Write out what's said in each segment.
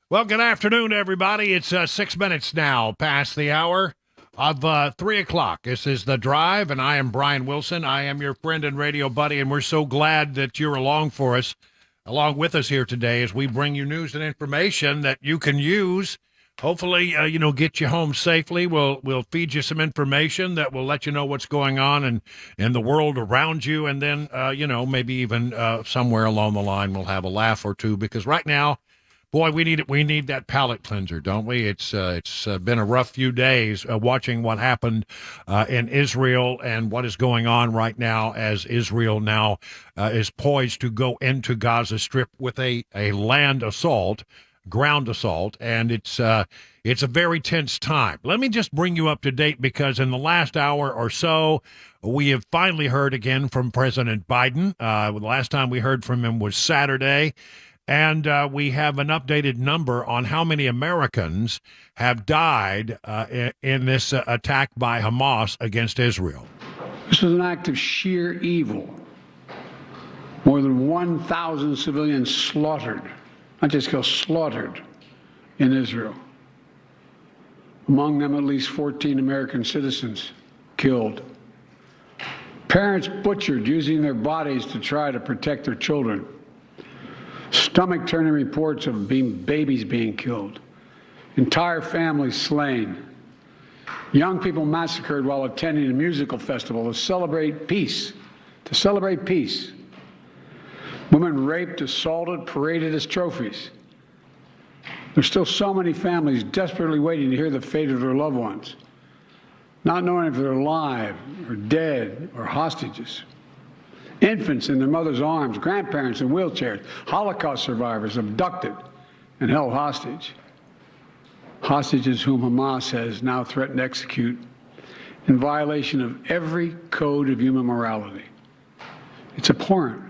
Well, good afternoon, everybody. It's 6 minutes now past the hour of 3 o'clock. This is The Drive, and I am Brian Wilson. I am your friend and radio buddy, and we're so glad that you're along with us here today as we bring you news and information that you can use. Hopefully, get you home safely. We'll feed you some information that will let you know what's going on in the world around you, and then, maybe even somewhere along the line we'll have a laugh or two, because right now, boy, we need that palate cleanser, don't we? It's been a rough few days watching what happened in Israel and what is going on right now as Israel now is poised to go into Gaza Strip with a land assault, ground assault, and it's a very tense time. Let me just bring you up to date, because in the last hour or so, we have finally heard again from President Biden. The last time we heard from him was Saturday. And we have an updated number on how many Americans have died in this attack by Hamas against Israel. This was an act of sheer evil. More than 1,000 civilians slaughtered, not just killed, slaughtered in Israel. Among them, at least 14 American citizens killed. Parents butchered, using their bodies to try to protect their children. Stomach-turning reports of babies being killed, entire families slain, young people massacred while attending a musical festival to celebrate peace. Women raped, assaulted, paraded as trophies. There's still so many families desperately waiting to hear the fate of their loved ones, not knowing if they're alive or dead or hostages. Infants in their mother's arms, grandparents in wheelchairs, Holocaust survivors abducted and held hostage. Hostages whom Hamas has now threatened to execute in violation of every code of human morality. It's abhorrent.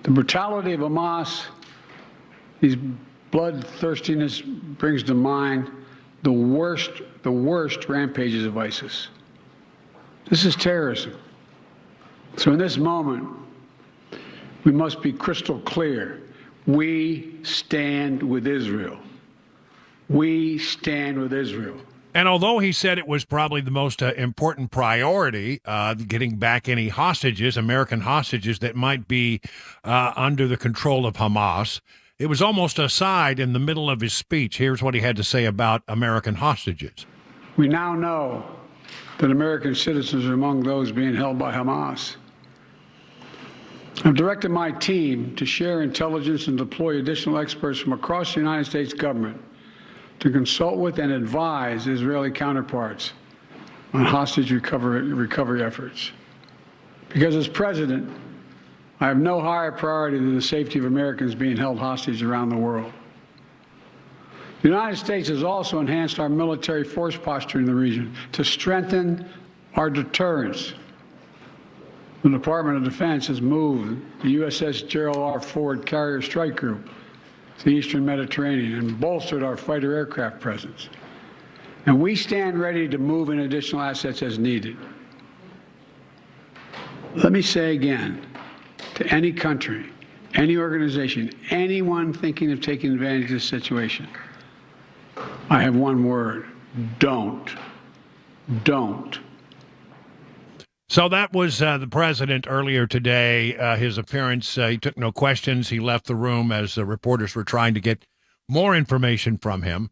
The brutality of Hamas, these bloodthirstiness, brings to mind the worst rampages of ISIS. This is terrorism. So in this moment, we must be crystal clear. We stand with Israel. We stand with Israel. And although he said it was probably the most important priority, getting back any hostages, American hostages that might be under the control of Hamas, it was almost aside in the middle of his speech. Here's what he had to say about American hostages. We now know that American citizens are among those being held by Hamas. I've directed my team to share intelligence and deploy additional experts from across the United States government to consult with and advise Israeli counterparts on hostage recovery efforts. Because as president, I have no higher priority than the safety of Americans being held hostage around the world. The United States has also enhanced our military force posture in the region to strengthen our deterrence. The Department of Defense has moved the USS Gerald R. Ford Carrier Strike Group to the Eastern Mediterranean and bolstered our fighter aircraft presence. And we stand ready to move in additional assets as needed. Let me say again, to any country, any organization, anyone thinking of taking advantage of this situation, I have one word: don't. Don't. So that was the president earlier today. His appearance, he took no questions. He left the room as the reporters were trying to get more information from him.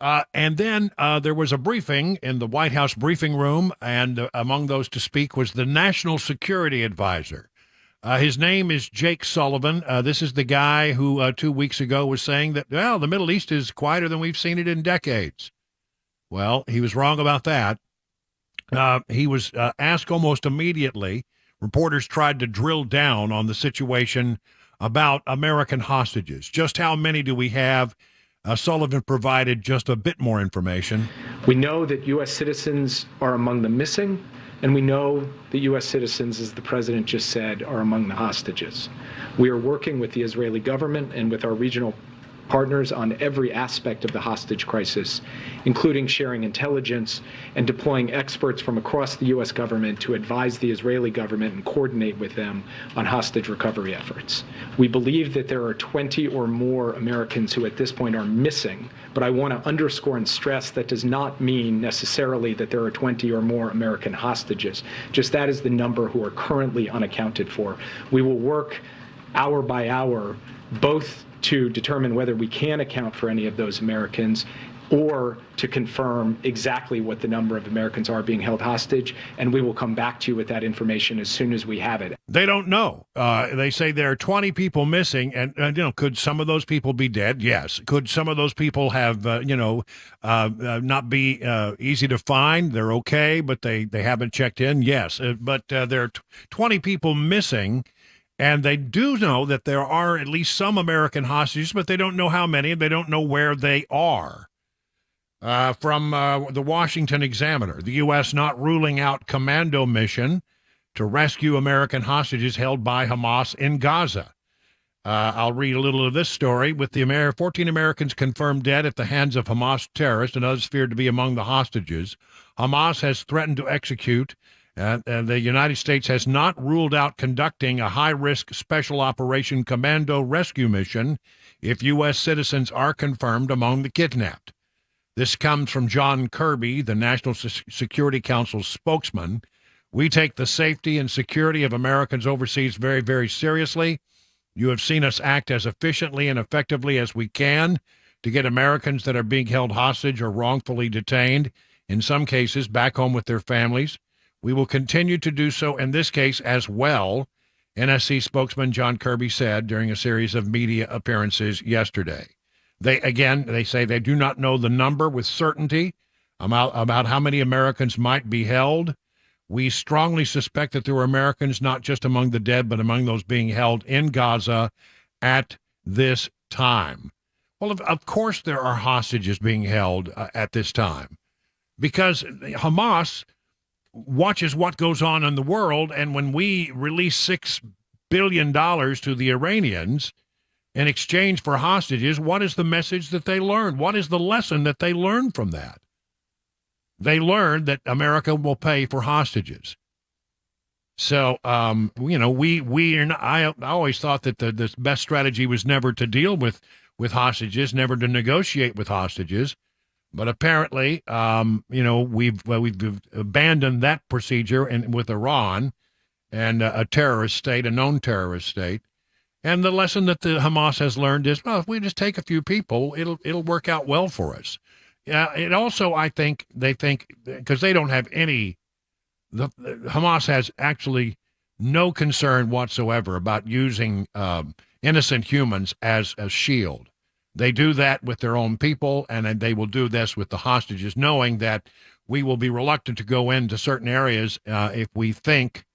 And then there was a briefing in the White House briefing room, and among those to speak was the National Security Advisor. His name is Jake Sullivan. This is the guy who 2 weeks ago was saying that, well, the Middle East is quieter than we've seen it in decades. Well, he was wrong about that. He was asked almost immediately. Reporters tried to drill down on the situation about American hostages. Just how many do we have? Sullivan provided just a bit more information. We know that U.S. citizens are among the missing, and we know that U.S. citizens, as the president just said, are among the hostages. We are working with the Israeli government and with our regional partners on every aspect of the hostage crisis, including sharing intelligence and deploying experts from across the U.S. government to advise the Israeli government and coordinate with them on hostage recovery efforts. We believe that there are 20 or more Americans who at this point are missing, but I want to underscore and stress that does not mean necessarily that there are 20 or more American hostages. Just that is the number who are currently unaccounted for. We will work hour by hour, both to determine whether we can account for any of those Americans or to confirm exactly what the number of Americans are being held hostage, and we will come back to you with that information as soon as we have it. They don't know. They say there are 20 people missing, and could some of those people be dead? Yes. Could some of those people have, not be easy to find? They're okay, but they haven't checked in? Yes. But there are 20 people missing. And they do know that there are at least some American hostages, but they don't know how many, and they don't know where they are. From the Washington Examiner, the U.S. not ruling out commando mission to rescue American hostages held by Hamas in Gaza. I'll read a little of this story. With the 14 Americans confirmed dead at the hands of Hamas terrorists and others feared to be among the hostages, Hamas has threatened to execute. And the United States has not ruled out conducting a high-risk special operation commando rescue mission if U.S. citizens are confirmed among the kidnapped. This comes from John Kirby, the National Security Council's spokesman. We take the safety and security of Americans overseas very, very seriously. You have seen us act as efficiently and effectively as we can to get Americans that are being held hostage or wrongfully detained, in some cases back home with their families. We will continue to do so in this case as well, NSC spokesman John Kirby said during a series of media appearances yesterday. They say they do not know the number with certainty about how many Americans might be held. We strongly suspect that there were Americans not just among the dead, but among those being held in Gaza at this time. Well, of course there are hostages being held at this time, because Hamas watches what goes on in the world, and when we release $6 billion to the Iranians in exchange for hostages, what is the message that they learned? What is the lesson that they learned from that? They learned that America will pay for hostages. So, I always thought that the best strategy was never to deal with hostages, never to negotiate with hostages. But apparently, we've abandoned that procedure with Iran and a terrorist state, a known terrorist state. And the lesson that the Hamas has learned is, well, if we just take a few people, it'll work out well for us. It also, I think, they think, because they don't have Hamas has actually no concern whatsoever about using innocent humans as a shield. They do that with their own people, and they will do this with the hostages, knowing that we will be reluctant to go into certain areas if we think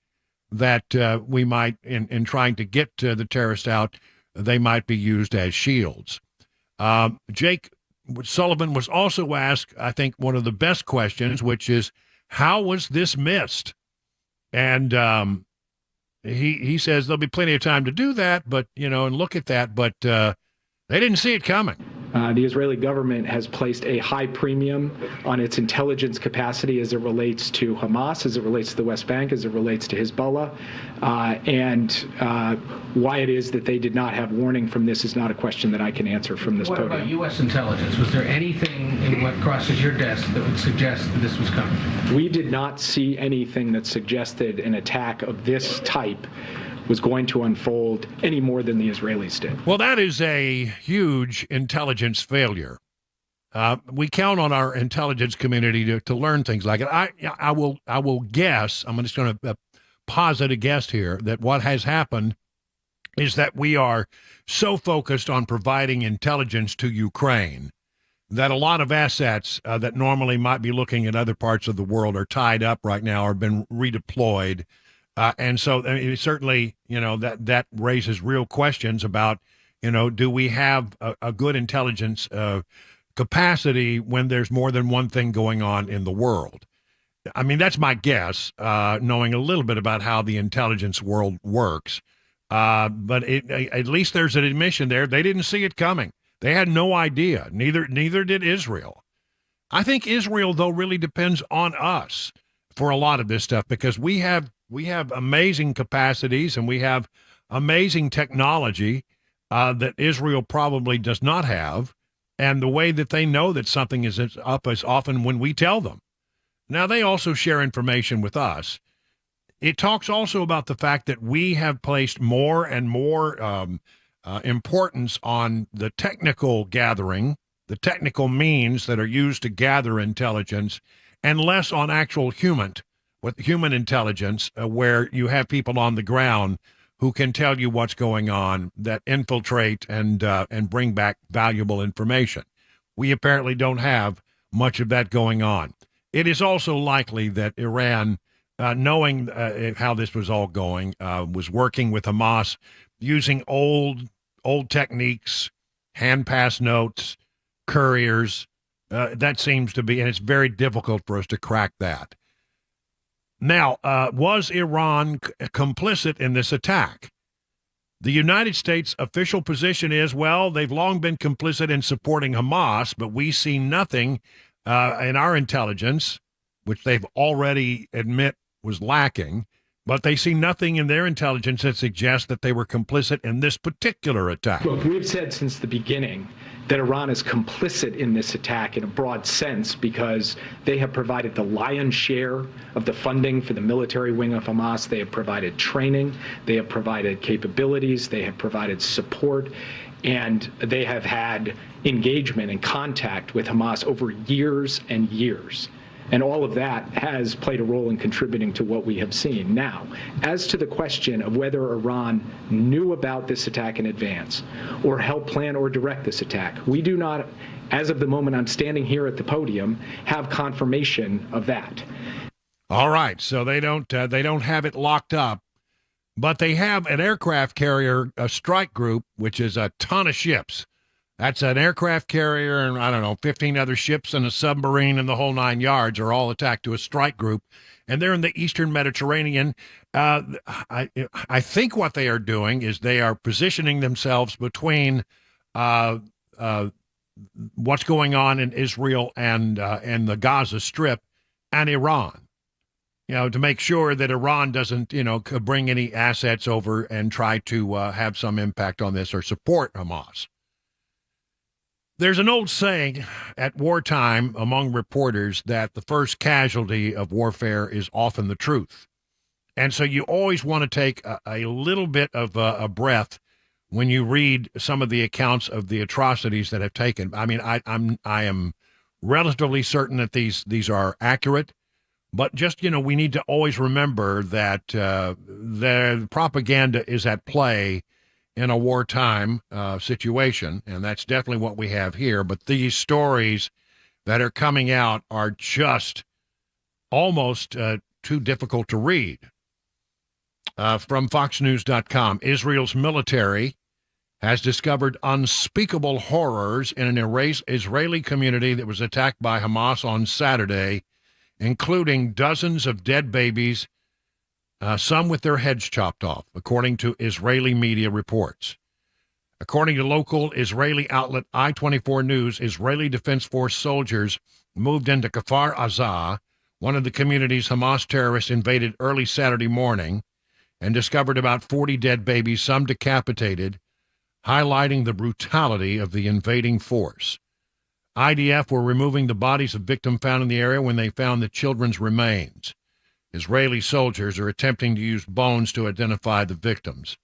that we might, in trying to get the terrorists out, they might be used as shields. Jake Sullivan was also asked, I think, one of the best questions, which is, how was this missed? And he says there'll be plenty of time to do that, but, and look at that, but they didn't see it coming. The Israeli government has placed a high premium on its intelligence capacity as it relates to Hamas, as it relates to the West Bank, as it relates to Hezbollah. And why it is that they did not have warning from this is not a question that I can answer from this podium. What about U.S. intelligence? Was there anything in what crosses your desk that would suggest that this was coming? We did not see anything that suggested an attack of this type was going to unfold any more than the Israelis did. Well, that is a huge intelligence failure. We count on our intelligence community to learn things like it. I will guess, I'm just going to posit a guess here, that what has happened is that we are so focused on providing intelligence to Ukraine that a lot of assets that normally might be looking at other parts of the world are tied up right now or have been redeployed. And so certainly, that raises real questions about, do we have a good intelligence capacity when there's more than one thing going on in the world? I mean, that's my guess, knowing a little bit about how the intelligence world works. But at least there's an admission there. They didn't see it coming. They had no idea. Neither did Israel. I think Israel, though, really depends on us for a lot of this stuff because we have amazing capacities and we have amazing technology that Israel probably does not have. And the way that they know that something is up is often when we tell them. Now, they also share information with us. It talks also about the fact that we have placed more and more importance on the technical gathering, the technical means that are used to gather intelligence, and less on actual human intelligence, where you have people on the ground who can tell you what's going on, that infiltrate and bring back valuable information. We apparently don't have much of that going on. It is also likely that Iran, knowing how this was all going, was working with Hamas using old techniques, hand-pass notes, couriers. That seems to be, and it's very difficult for us to crack that. Now, was Iran complicit in this attack? The United States official position is, well, they've long been complicit in supporting Hamas, but we see nothing in our intelligence, which they've already admit was lacking, but they see nothing in their intelligence that suggests that they were complicit in this particular attack. Look, we've said since the beginning that Iran is complicit in this attack in a broad sense because they have provided the lion's share of the funding for the military wing of Hamas. They have provided training, they have provided capabilities, they have provided support, and they have had engagement and contact with Hamas over years and years. And all of that has played a role in contributing to what we have seen. Now, as to the question of whether Iran knew about this attack in advance or helped plan or direct this attack, we do not, as of the moment I'm standing here at the podium, have confirmation of that. All right, so they don't have it locked up, but they have an aircraft carrier, a strike group, which is a ton of ships. That's an aircraft carrier and, 15 other ships and a submarine and the whole 9 yards are all attacked to a strike group. And they're in the Eastern Mediterranean. I think what they are doing is they are positioning themselves between what's going on in Israel and the Gaza Strip and Iran, to make sure that Iran doesn't, bring any assets over and try to have some impact on this or support Hamas. There's an old saying at wartime among reporters that the first casualty of warfare is often the truth. And so you always want to take a little bit of a breath when you read some of the accounts of the atrocities that have taken. I mean, I am relatively certain that these are accurate, but just, we need to always remember that the propaganda is at play in a wartime situation, and that's definitely what we have here. But these stories that are coming out are just almost too difficult to read. From FoxNews.com, Israel's military has discovered unspeakable horrors in an Israeli community that was attacked by Hamas on Saturday, including dozens of dead babies, some with their heads chopped off, according to Israeli media reports. According to local Israeli outlet I-24 News, Israeli Defense Force soldiers moved into Kfar Aza, one of the communities Hamas terrorists invaded early Saturday morning, and discovered about 40 dead babies, some decapitated, highlighting the brutality of the invading force. IDF were removing the bodies of victims found in the area when they found the children's remains. Israeli soldiers are attempting to use bones to identify the victims.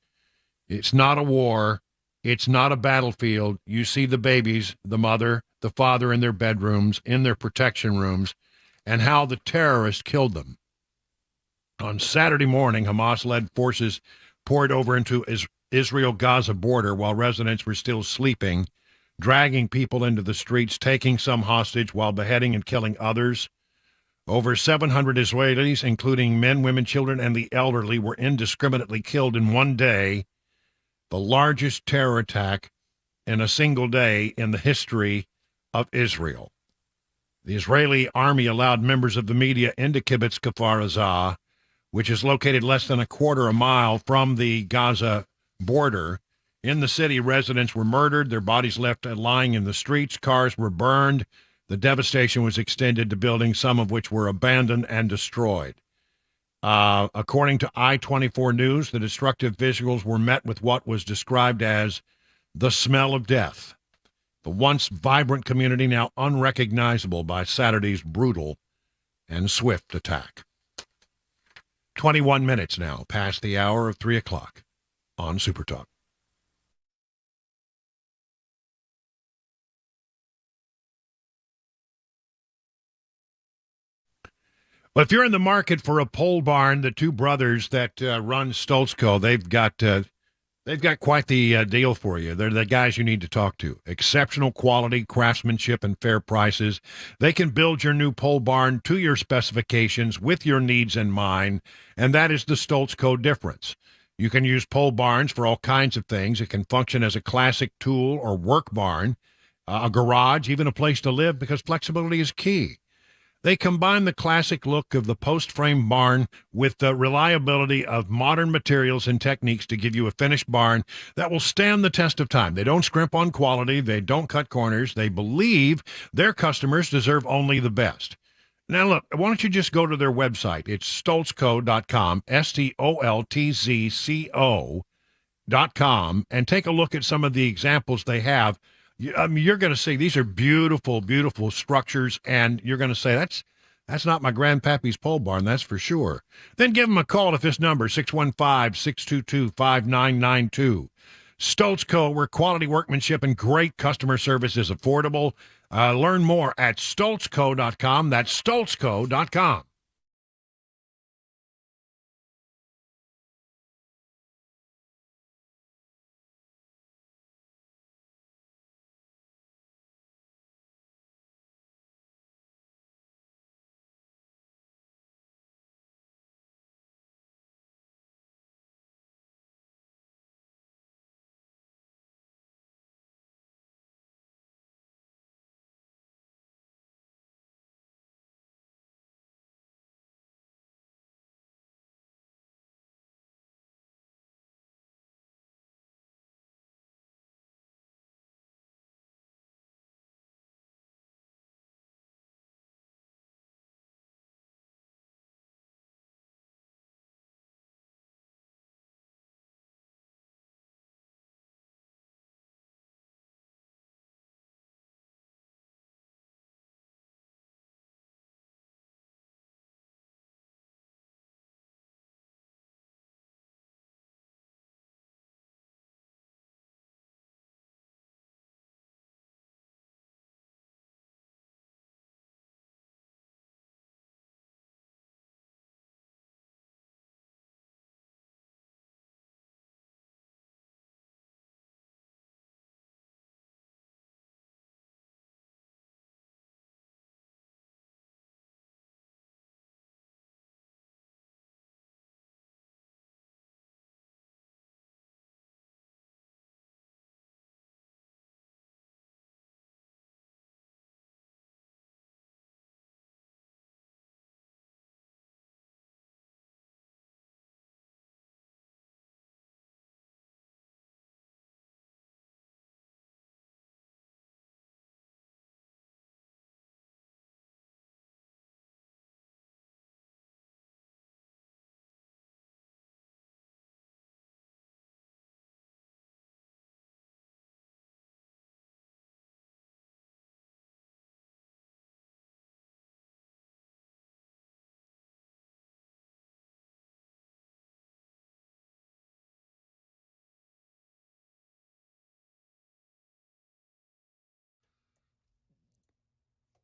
It's not a war. It's not a battlefield. You see the babies, the mother, the father in their bedrooms, in their protection rooms, and how the terrorists killed them. On Saturday morning, Hamas-led forces poured over into Israel-Gaza border while residents were still sleeping, dragging people into the streets, taking some hostage while beheading and killing others. Over 700 Israelis, including men, women, children, and the elderly, were indiscriminately killed in one day, the largest terror attack in a single day in the history of Israel. The Israeli army allowed members of the media into Kibbutz Kfar Aza, which is located less than a quarter of a mile from the Gaza border In the city, residents were murdered, their bodies left lying in the streets, cars were burned. The devastation was extended to buildings, some of which were abandoned and destroyed. According to I-24 News, the destructive visuals were met with what was described as the smell of death. The once vibrant community now unrecognizable by Saturday's brutal and swift attack. 21 minutes now past the hour of 3 o'clock on Super Talk. Well, if you're in the market for a pole barn, the two brothers that run Stoltzko, they've got quite the deal for you. They're the guys you need to talk to. Exceptional quality, craftsmanship, and fair prices. They can build your new pole barn to your specifications with your needs in mind, and that is the Stoltzko difference. You can use pole barns for all kinds of things. It can function as a classic tool or work barn, a garage, even a place to live, because flexibility is key. They combine the classic look of the post-frame barn with the reliability of modern materials and techniques to give you a finished barn that will stand the test of time. They don't scrimp on quality. They don't cut corners. They believe their customers deserve only the best. Now, look, why don't you just go to their website? It's stoltzco.com, stoltzco.com, and take a look at some of the examples they have. You're going to see these are beautiful, beautiful structures, and you're going to say, that's not my grandpappy's pole barn, that's for sure. Then give them a call at this number, 615-622-5992. Stoltzko, where quality workmanship and great customer service is affordable. Learn more at stoltzco.com. That's stoltzco.com.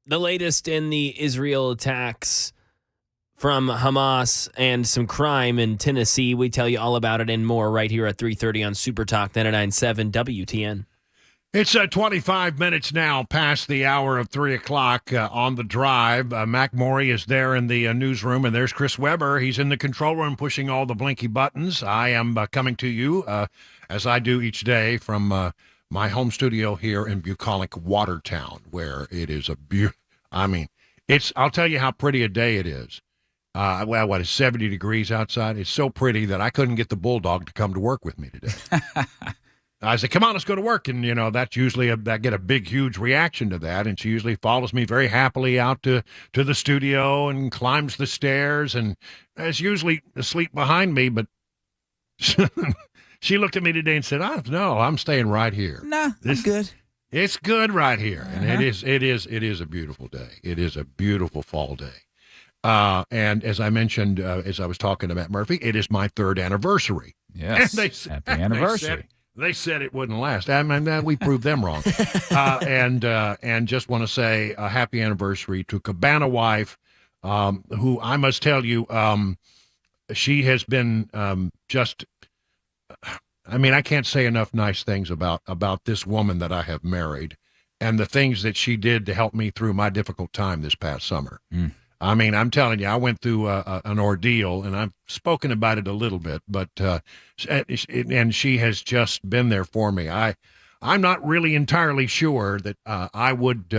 The latest in the Israel attacks from Hamas and some crime in Tennessee. We tell you all about it and more right here at 3:30 on Super Talk 99.7 WTN. It's 25 minutes now past the hour of 3 o'clock on the drive. Mac Morey is there in the newsroom, and there's Chris Weber. He's in the control room pushing all the blinky buttons. I am coming to you, as I do each day, from my home studio here in bucolic Watertown, where it is I'll tell you how pretty a day it is. It's 70 degrees outside. It's so pretty that I couldn't get the bulldog to come to work with me today. I said, come on, let's go to work. And, that's usually I get a big, huge reaction to that. And she usually follows me very happily out to the studio and climbs the stairs and is usually asleep behind me. But she looked at me today and said, no, I'm staying right here. Nah, I'm good. It's good right here. And it is a beautiful day. It is a beautiful fall day. And as I mentioned, as I was talking to Matt Murphy, it is my 3rd anniversary. Yes. Happy anniversary. They said it wouldn't last. I mean, we proved them wrong. And just want to say a happy anniversary to Cabana wife, who I must tell you, she has been I can't say enough nice things about this woman that I have married and the things that she did to help me through my difficult time this past summer. I mean, I'm telling you, I went through an ordeal, and I've spoken about it a little bit, but and she has just been there for me. I'm not really entirely sure that I would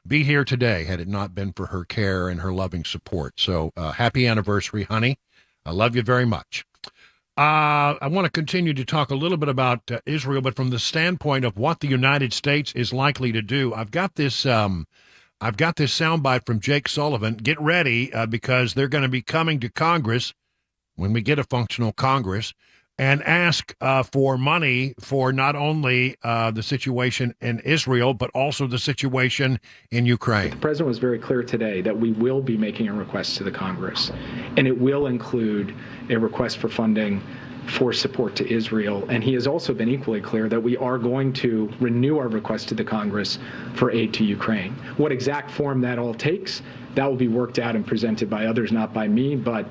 be here today had it not been for her care and her loving support. So happy anniversary, honey. I love you very much. I want to continue to talk a little bit about Israel, but from the standpoint of what the United States is likely to do. I've got this soundbite from Jake Sullivan. Get ready because they're going to be coming to Congress when we get a functional Congress and ask for money for not only the situation in Israel, but also the situation in Ukraine. The president was very clear today that we will be making a request to the Congress, and it will include a request for funding for support to Israel. And he has also been equally clear that we are going to renew our request to the Congress for aid to Ukraine. What exact form that all takes, that will be worked out and presented by others, not by me. But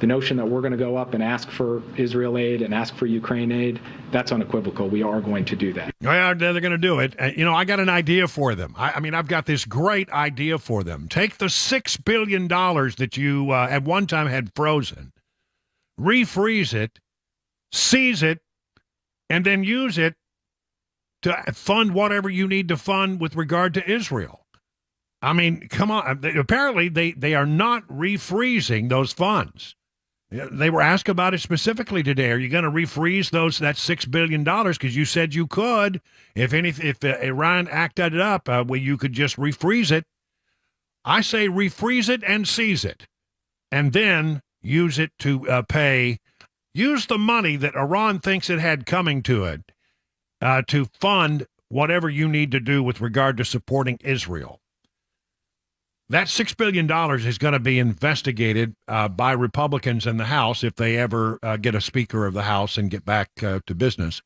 the notion that we're going to go up and ask for Israel aid and ask for Ukraine aid, that's unequivocal. We are going to do that. Well, they're going to do it. I got an idea for them. I've got this great idea for them. Take the $6 billion that you at one time had frozen, refreeze it, seize it, and then use it to fund whatever you need to fund with regard to Israel. I mean, come on. Apparently, they are not refreezing those funds. They were asked about it specifically today. Are you going to refreeze that $6 billion? Because you said you could. If Iran acted it up, you could just refreeze it. I say refreeze it and seize it, and then use it to pay. Use the money that Iran thinks it had coming to it to fund whatever you need to do with regard to supporting Israel. That $6 billion is going to be investigated by Republicans in the House if they ever get a Speaker of the House and get back to business.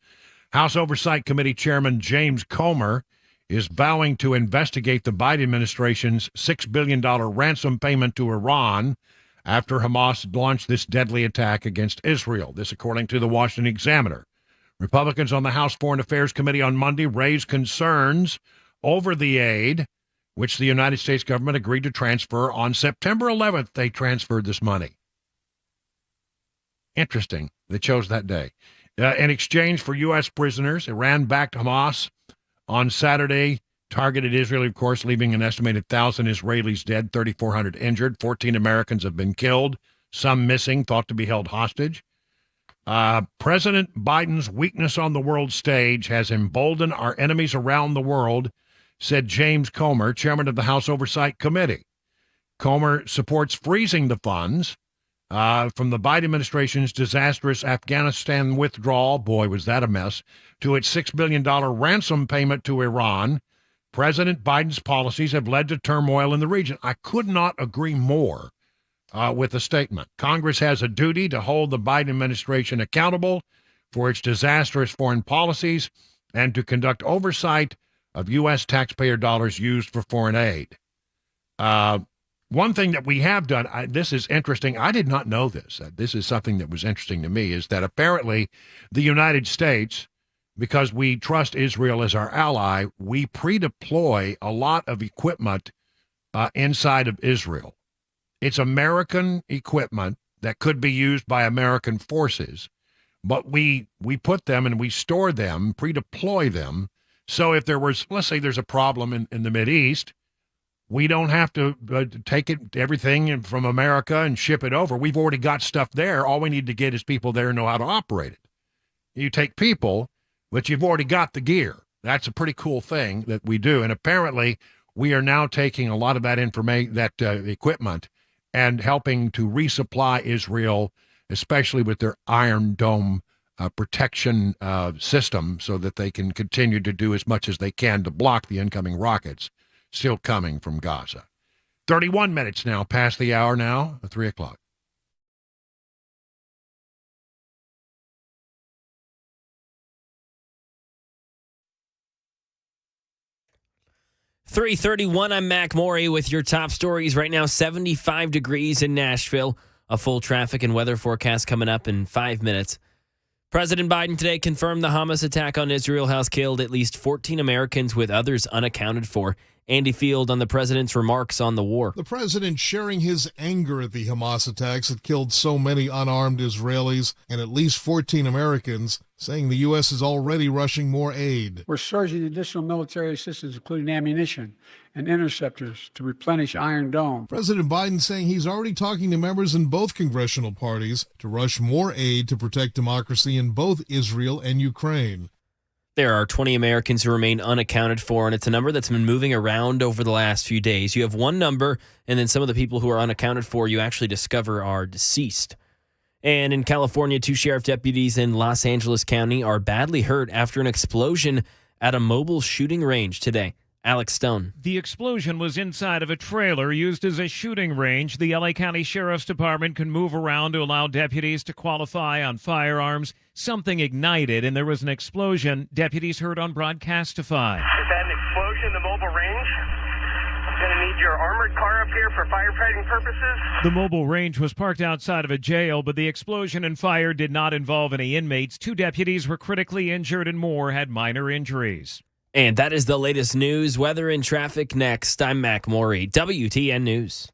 House Oversight Committee Chairman James Comer is vowing to investigate the Biden administration's $6 billion ransom payment to Iran after Hamas launched this deadly attack against Israel. This according to the Washington Examiner. Republicans on the House Foreign Affairs Committee on Monday raised concerns over the aid, which the United States government agreed to transfer on September 11th. They transferred this money. Interesting. They chose that day. In exchange for U.S. prisoners, Iran backed Hamas on Saturday, targeted Israel, of course, leaving an estimated 1,000 Israelis dead, 3,400 injured. 14 Americans have been killed, some missing, thought to be held hostage. President Biden's weakness on the world stage has emboldened our enemies around the world, said James Comer, chairman of the House Oversight Committee. Comer supports freezing the funds from the Biden administration's disastrous Afghanistan withdrawal, boy, was that a mess, to its $6 billion ransom payment to Iran. President Biden's policies have led to turmoil in the region. I could not agree more with the statement. Congress has a duty to hold the Biden administration accountable for its disastrous foreign policies and to conduct oversight of U.S. taxpayer dollars used for foreign aid. One thing that we have done, this is interesting. I did not know this. This is something that was interesting to me, is that apparently the United States, because we trust Israel as our ally, we pre-deploy a lot of equipment inside of Israel. It's American equipment that could be used by American forces, but we put them and we store them, pre-deploy them, so if there was, let's say there's a problem in the Mideast, we don't have to take everything from America and ship it over. We've already got stuff there. All we need to get is people there who know how to operate it. You take people, but you've already got the gear. That's a pretty cool thing that we do. And apparently, we are now taking a lot of that information, that equipment, and helping to resupply Israel, especially with their Iron Dome protection system, so that they can continue to do as much as they can to block the incoming rockets still coming from Gaza. 31 minutes now past the hour now, 3 o'clock. .331, I'm Mac Morey with your top stories right now. 75 degrees in Nashville. A full traffic and weather forecast coming up in 5 minutes. President Biden today confirmed the Hamas attack on Israel has killed at least 14 Americans with others unaccounted for. Andy Field on the president's remarks on the war. The president sharing his anger at the Hamas attacks that killed so many unarmed Israelis and at least 14 Americans, saying the U.S. is already rushing more aid. We're surging additional military assistance, including ammunition and interceptors, to replenish Iron Dome. President Biden saying he's already talking to members in both congressional parties to rush more aid to protect democracy in both Israel and Ukraine. There are 20 Americans who remain unaccounted for, and it's a number that's been moving around over the last few days. You have one number, and then some of the people who are unaccounted for you actually discover are deceased. And in California, 2 sheriff deputies in Los Angeles County are badly hurt after an explosion at a mobile shooting range today. Alex Stone. The explosion was inside of a trailer used as a shooting range. The LA County Sheriff's Department can move around to allow deputies to qualify on firearms. Something ignited and there was an explosion. Deputies heard on Broadcastify. Is that an explosion in the mobile range? Going to need your armored car up here for firefighting purposes? The mobile range was parked outside of a jail, but the explosion and fire did not involve any inmates. 2 deputies were critically injured and more had minor injuries. And that is the latest news, weather, and traffic next. I'm Mac Morey, WTN News.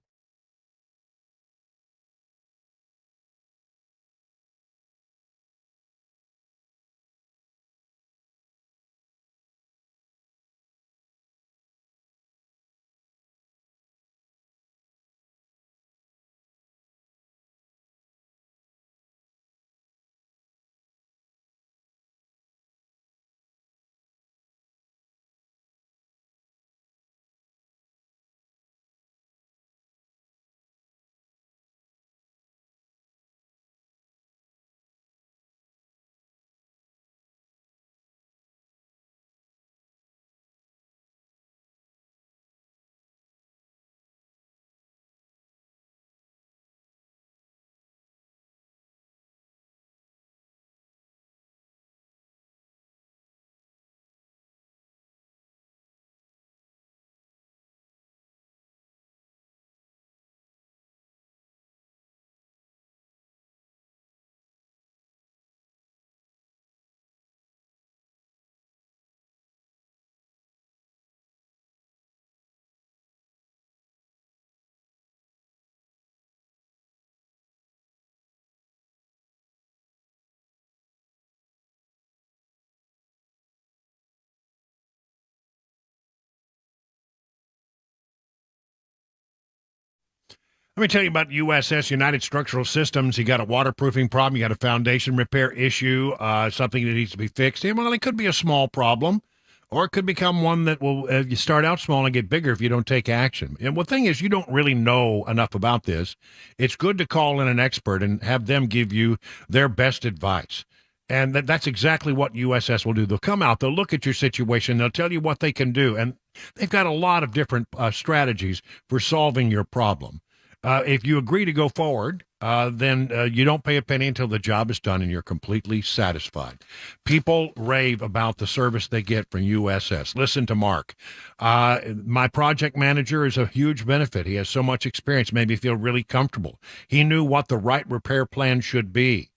Let me tell you about USS United Structural Systems. You got a waterproofing problem, you got a foundation repair issue, something that needs to be fixed. Well, it could be a small problem, or it could become one that will you start out small and get bigger if you don't take action. And the thing is, you don't really know enough about this. It's good to call in an expert and have them give you their best advice. And that's exactly what USS will do. They'll come out, they'll look at your situation, they'll tell you what they can do. And they've got a lot of different strategies for solving your problem. If you agree to go forward, then you don't pay a penny until the job is done and you're completely satisfied. People rave about the service they get from USS. Listen to Mark. My project manager is a huge benefit. He has so much experience, made me feel really comfortable. He knew what the right repair plan should be.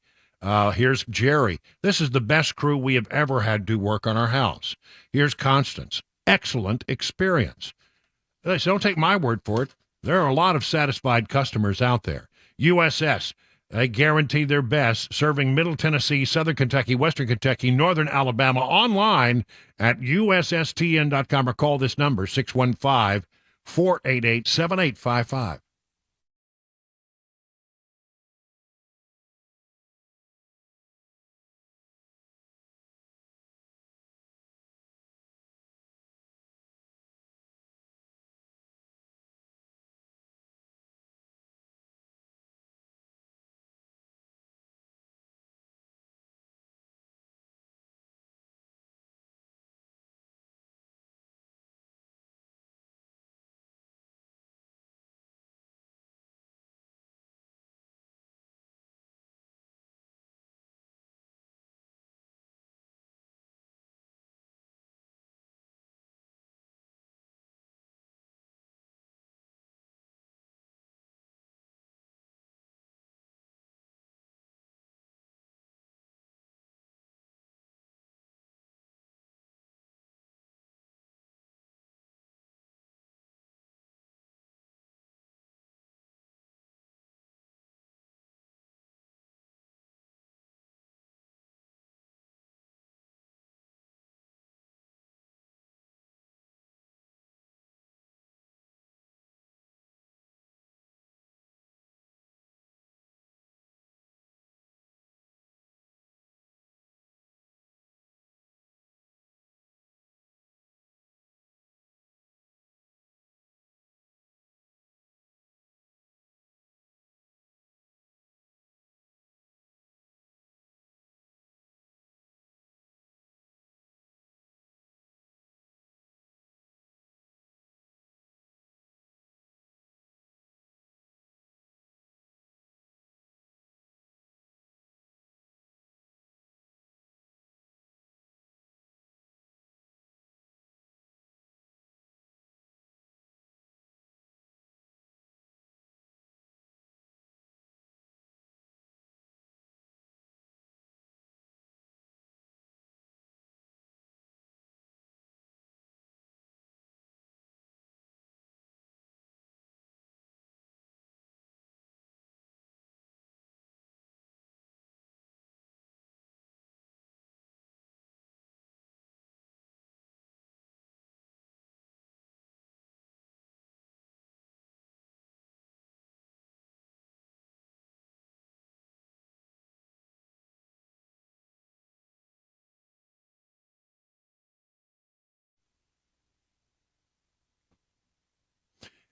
Here's Jerry. This is the best crew we have ever had do work on our house. Here's Constance. Excellent experience. So don't take my word for it. There are a lot of satisfied customers out there. USS, they guarantee their best, serving Middle Tennessee, Southern Kentucky, Western Kentucky, Northern Alabama, online at USSTN.com or call this number, 615-488-7855.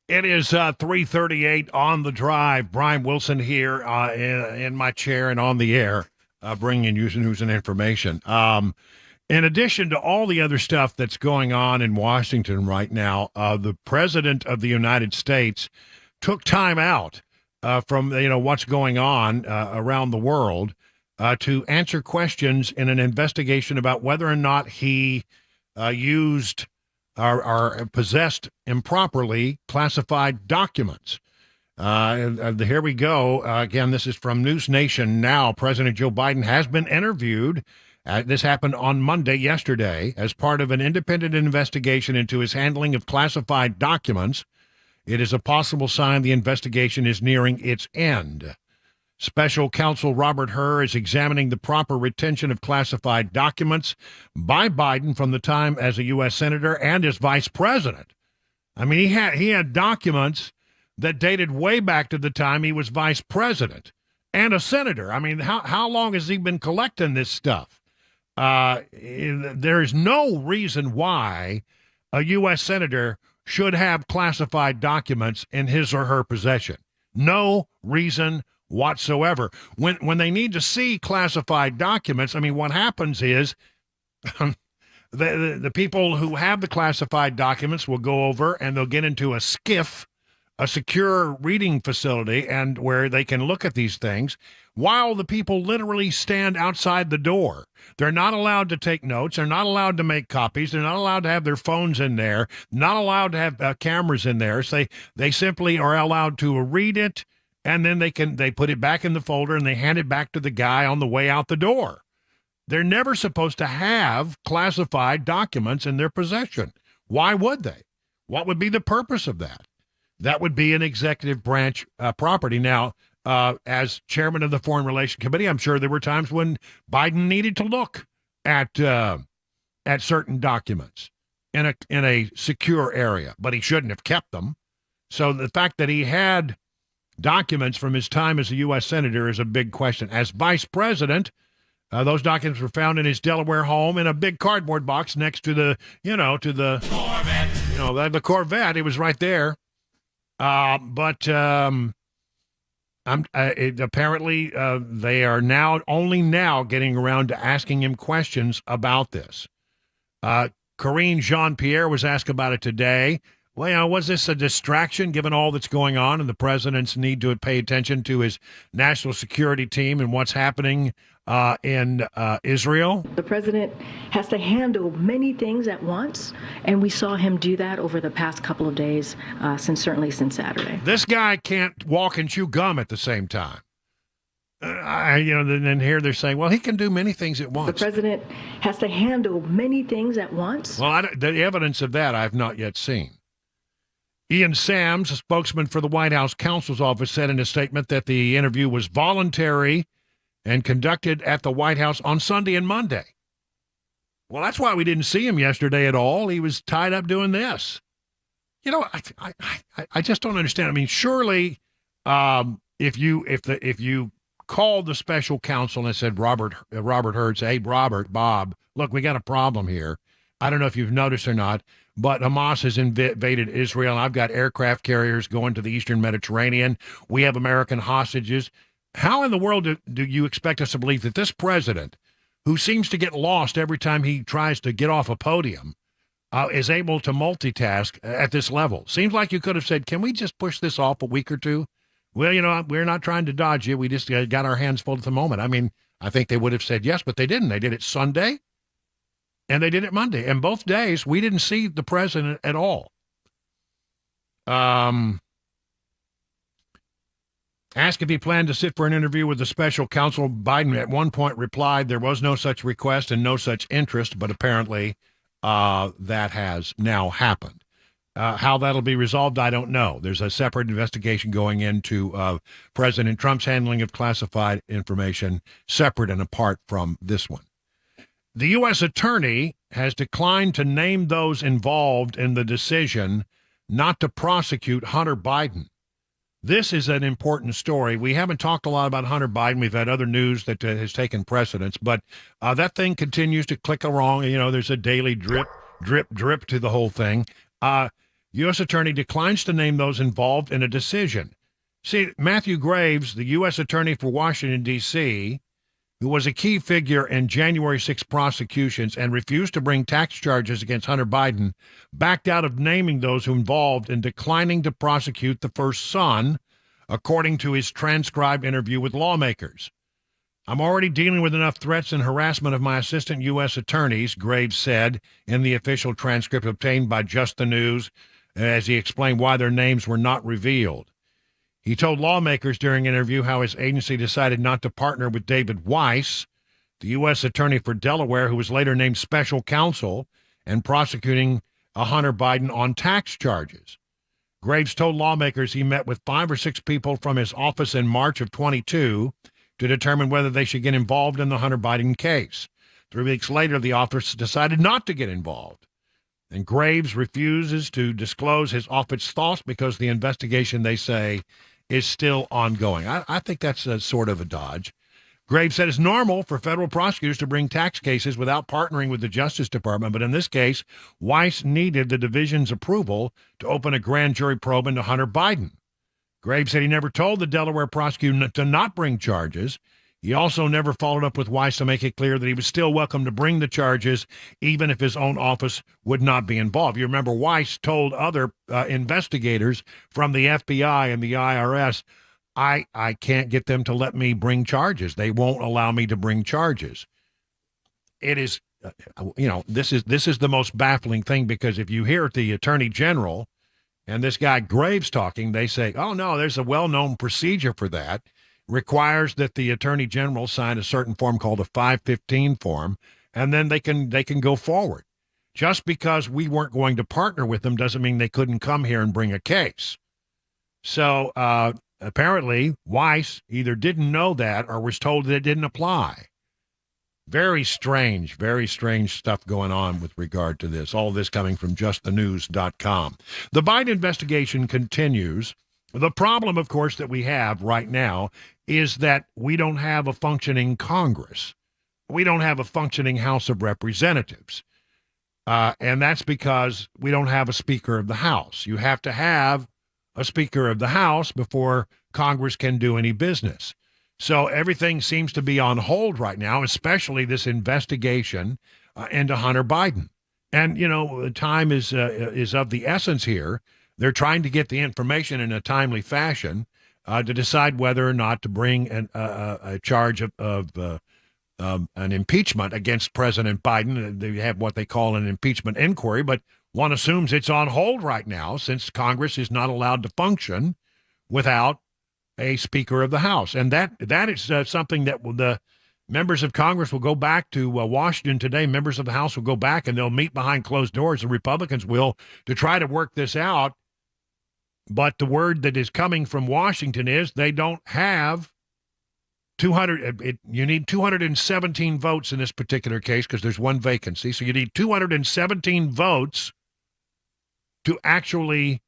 It is 3:38 on the drive. Brian Wilson here in my chair and on the air, bringing you news and information. In addition to all the other stuff that's going on in Washington right now, the President of the United States took time out from what's going on around the world to answer questions in an investigation about whether or not he used or possessed improperly classified documents. Here we go. Again, this is from News Nation Now. President Joe Biden has been interviewed. This happened on Monday, yesterday, as part of an independent investigation into his handling of classified documents. It is a possible sign the investigation is nearing its end. Special counsel Robert Hur is examining the proper retention of classified documents by Biden from the time as a U.S. Senator and as Vice President. I mean, he had documents that dated way back to the time he was Vice President and a Senator. I mean, how long has he been collecting this stuff? There is no reason why a U.S. Senator should have classified documents in his or her possession. No reason whatsoever. When they need to see classified documents, I mean, what happens is the people who have the classified documents will go over and they'll get into a SCIF, a secure reading facility, and where they can look at these things while the people literally stand outside the door. They're not allowed to take notes. They're not allowed to make copies. They're not allowed to have their phones in there, not allowed to have cameras in there. So they simply are allowed to read it, and then they put it back in the folder and they hand it back to the guy on the way out the door. They're never supposed to have classified documents in their possession. Why would they? What would be the purpose of that? That would be an executive branch property. Now, as chairman of the Foreign Relations Committee, I'm sure there were times when Biden needed to look at certain documents in a secure area, but he shouldn't have kept them. So the fact that he had documents from his time as a U.S. Senator is a big question. As Vice President, those documents were found in his Delaware home in a big cardboard box next to the Corvette. The Corvette. It was right there. Apparently they are only now getting around to asking him questions about this. Karine Jean-Pierre was asked about it today. Well, was this a distraction given all that's going on and the president's need to pay attention to his national security team and what's happening in Israel? The president has to handle many things at once, and we saw him do that over the past couple of days, certainly since Saturday. This guy can't walk and chew gum at the same time. Then here they're saying, well, he can do many things at once. The president has to handle many things at once. Well, the evidence of that I've not yet seen. Ian Sams, a spokesman for the White House counsel's office, said in a statement that the interview was voluntary and conducted at the White House on Sunday and Monday. Well, that's why we didn't see him yesterday at all. He was tied up doing this. I just don't understand. I mean, surely, if you called the special counsel and said Robert Hurd, hey Bob, look, we got a problem here. I don't know if you've noticed or not, but Hamas has invaded Israel, and I've got aircraft carriers going to the Eastern Mediterranean. We have American hostages. How in the world do you expect us to believe that this president, who seems to get lost every time he tries to get off a podium, is able to multitask at this level? Seems like you could have said, can we just push this off a week or two? Well, we're not trying to dodge you. We just got our hands full at the moment. I mean, I think they would have said yes, but they didn't. They did it Sunday, and they did it Monday. And both days, we didn't see the president at all. Asked if he planned to sit for an interview with the special counsel, Biden at one point replied there was no such request and no such interest, but apparently that has now happened. How that'll be resolved, I don't know. There's a separate investigation going into President Trump's handling of classified information, separate and apart from this one. The U.S. attorney has declined to name those involved in the decision not to prosecute Hunter Biden. This is an important story. We haven't talked a lot about Hunter Biden. We've had other news that has taken precedence, but that thing continues to click along. There's a daily drip to the whole thing. The U.S. Attorney declines to name those involved in a decision. See, Matthew Graves, the U.S. Attorney for Washington, D.C., who was a key figure in January 6 prosecutions and refused to bring tax charges against Hunter Biden, backed out of naming those who involved and declining to prosecute the first son, according to his transcribed interview with lawmakers. I'm already dealing with enough threats and harassment of my assistant U.S. attorneys, Graves said in the official transcript obtained by Just the News, as he explained why their names were not revealed. He told lawmakers during an interview how his agency decided not to partner with David Weiss, the U.S. Attorney for Delaware, who was later named special counsel and prosecuting Hunter Biden on tax charges. Graves told lawmakers he met with 5 or 6 people from his office in March of 22 to determine whether they should get involved in the Hunter Biden case. 3 weeks later, the office decided not to get involved. And Graves refuses to disclose his office's thoughts because the investigation, they say, is still ongoing. I think that's a sort of a dodge. Graves said it's normal for federal prosecutors to bring tax cases without partnering with the Justice Department, but in this case, Weiss needed the division's approval to open a grand jury probe into Hunter Biden. Graves said he never told the Delaware prosecutor to not bring charges. He also never followed up with Weiss to make it clear that he was still welcome to bring the charges, even if his own office would not be involved. You remember Weiss told other investigators from the FBI and the IRS, I can't get them to let me bring charges. They won't allow me to bring charges. It is, this is the most baffling thing, because if you hear the Attorney General and this guy Graves talking, they say, oh, no, there's a well-known procedure for that. Requires that the Attorney General sign a certain form called a 515 form, and then they can go forward. Just because we weren't going to partner with them doesn't mean they couldn't come here and bring a case. So apparently Weiss either didn't know that or was told that it didn't apply. Very strange stuff going on with regard to this. All this coming from justthenews.com. The Biden investigation continues. The problem, of course, that we have right now is that we don't have a functioning Congress. We don't have a functioning House of Representatives. And that's because we don't have a Speaker of the House. You have to have a Speaker of the House before Congress can do any business. So everything seems to be on hold right now, especially this investigation into Hunter Biden. And, time is of the essence here. They're trying to get the information in a timely fashion to decide whether or not to bring a charge of an impeachment against President Biden. They have what they call an impeachment inquiry, but one assumes it's on hold right now since Congress is not allowed to function without a Speaker of the House. And that is something that the members of Congress will go back to Washington today. Members of the House will go back and they'll meet behind closed doors. The Republicans will, to try to work this out. But the word that is coming from Washington is they don't have 200. You need 217 votes in this particular case because there's one vacancy. So you need 217 votes to actually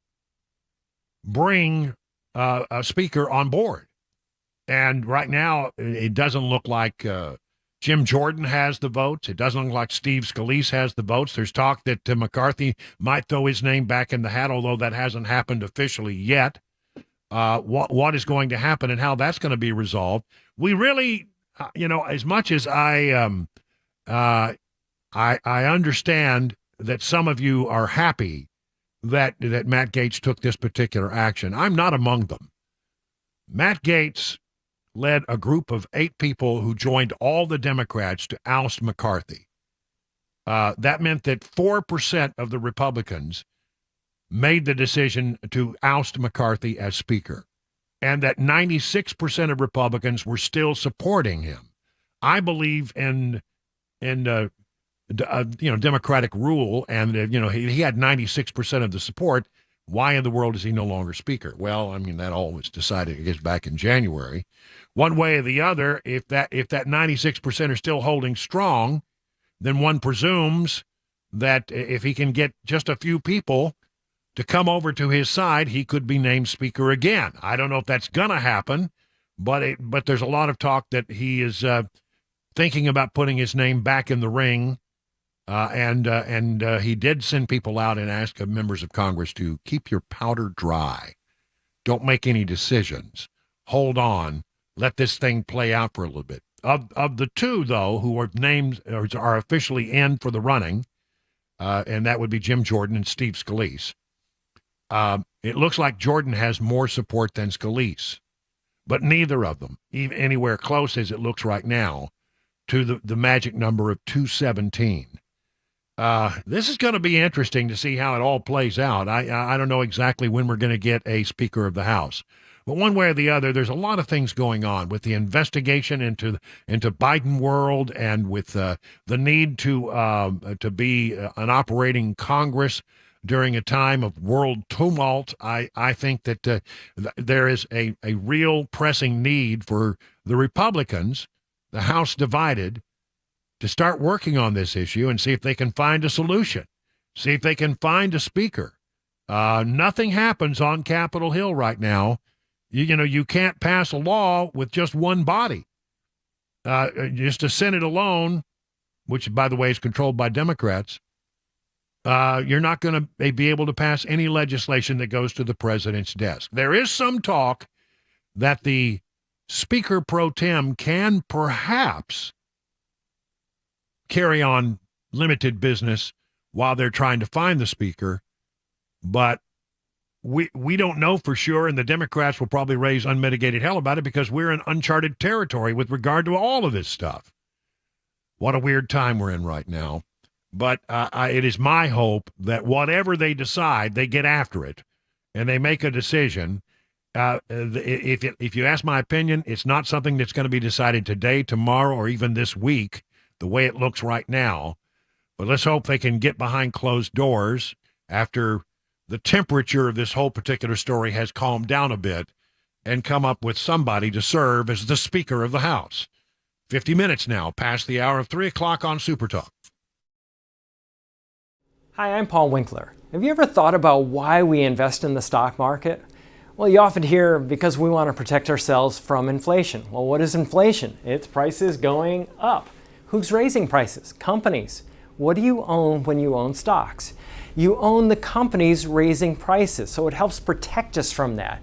bring a speaker on board. And right now, it doesn't look like Jim Jordan has the votes. It doesn't look like Steve Scalise has the votes. There's talk that McCarthy might throw his name back in the hat, although that hasn't happened officially yet. What is going to happen and how that's going to be resolved? We really, as much as I understand that some of you are happy that Matt Gaetz took this particular action, I'm not among them. Matt Gaetz led a group of 8 people who joined all the Democrats to oust McCarthy. That meant that 4% of the Republicans made the decision to oust McCarthy as Speaker, and that 96% of Republicans were still supporting him. I believe in democratic rule, and he had 96% of the support. Why in the world is he no longer Speaker? Well, that all was decided, I guess, back in January. One way or the other, if that 96% are still holding strong, then one presumes that if he can get just a few people to come over to his side, he could be named Speaker again. I don't know if that's going to happen, but there's a lot of talk that he is thinking about putting his name back in the ring And he did send people out and ask members of Congress to keep your powder dry. Don't make any decisions. Hold on. Let this thing play out for a little bit. Of the two, though, who are named or are officially in for the running, and that would be Jim Jordan and Steve Scalise, it looks like Jordan has more support than Scalise, but neither of them, even anywhere close as it looks right now, to the magic number of 217. This is going to be interesting to see how it all plays out. I don't know exactly when we're going to get a Speaker of the House. But one way or the other, there's a lot of things going on with the investigation into Biden world and with the need to be an operating Congress during a time of world tumult. I think that there is a real pressing need for the Republicans, the House divided, to start working on this issue and see if they can find a solution, see if they can find a speaker. Nothing happens on Capitol Hill right now. You can't pass a law with just one body. Just the Senate alone, which, by the way, is controlled by Democrats, you're not going to be able to pass any legislation that goes to the president's desk. There is some talk that the Speaker pro tem can perhaps carry on limited business while they're trying to find the speaker, but we don't know for sure, and the Democrats will probably raise unmitigated hell about it because we're in uncharted territory with regard to all of this stuff. What a weird time we're in right now. But it is my hope that whatever they decide, they get after it and they make a decision. If you ask my opinion, it's not something that's going to be decided today, tomorrow, or even this week, the way it looks right now. But let's hope they can get behind closed doors after the temperature of this whole particular story has calmed down a bit and come up with somebody to serve as the Speaker of the House. 50 minutes now past the hour of 3 o'clock on Super Talk. Hi, I'm Paul Winkler. Have you ever thought about why we invest in the stock market? Well, you often hear because we want to protect ourselves from inflation. Well, what is inflation? It's prices going up. Who's raising prices? Companies. What do you own when you own stocks? You own the companies raising prices, so it helps protect us from that.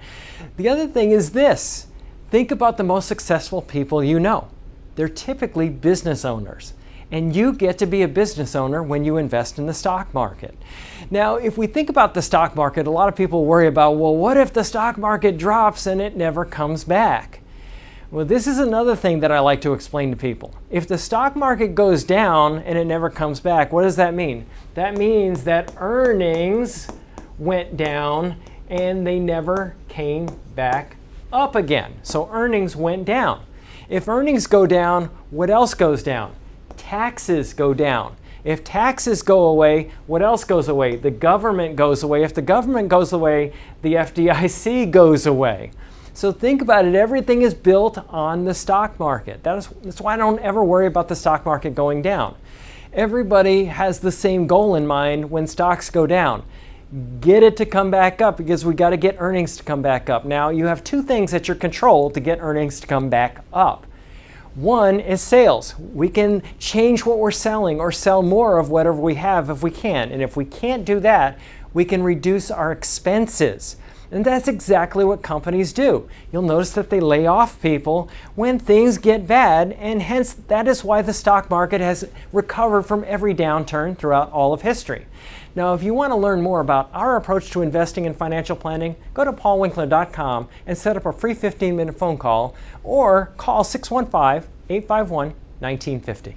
The other thing is this. Think about the most successful people you know. They're typically business owners. And you get to be a business owner when you invest in the stock market. Now, if we think about the stock market, a lot of people worry about, well, what if the stock market drops and it never comes back? Well, this is another thing that I like to explain to people. If the stock market goes down and it never comes back, what does that mean? That means that earnings went down and they never came back up again. So earnings went down. If earnings go down, what else goes down? Taxes go down. If taxes go away, what else goes away? The government goes away. If the government goes away, the FDIC goes away. So think about it. Everything is built on the stock market. That's why I don't ever worry about the stock market going down. Everybody has the same goal in mind when stocks go down. Get it to come back up because we got to get earnings to come back up. Now, you have two things at your control to get earnings to come back up. One is sales. We can change what we're selling or sell more of whatever we have if we can. And if we can't do that, we can reduce our expenses. And that's exactly what companies do. You'll notice that they lay off people when things get bad, and hence that is why the stock market has recovered from every downturn throughout all of history. Now, if you want to learn more about our approach to investing in financial planning, go to paulwinkler.com and set up a free 15-minute phone call or call 615-851-1950.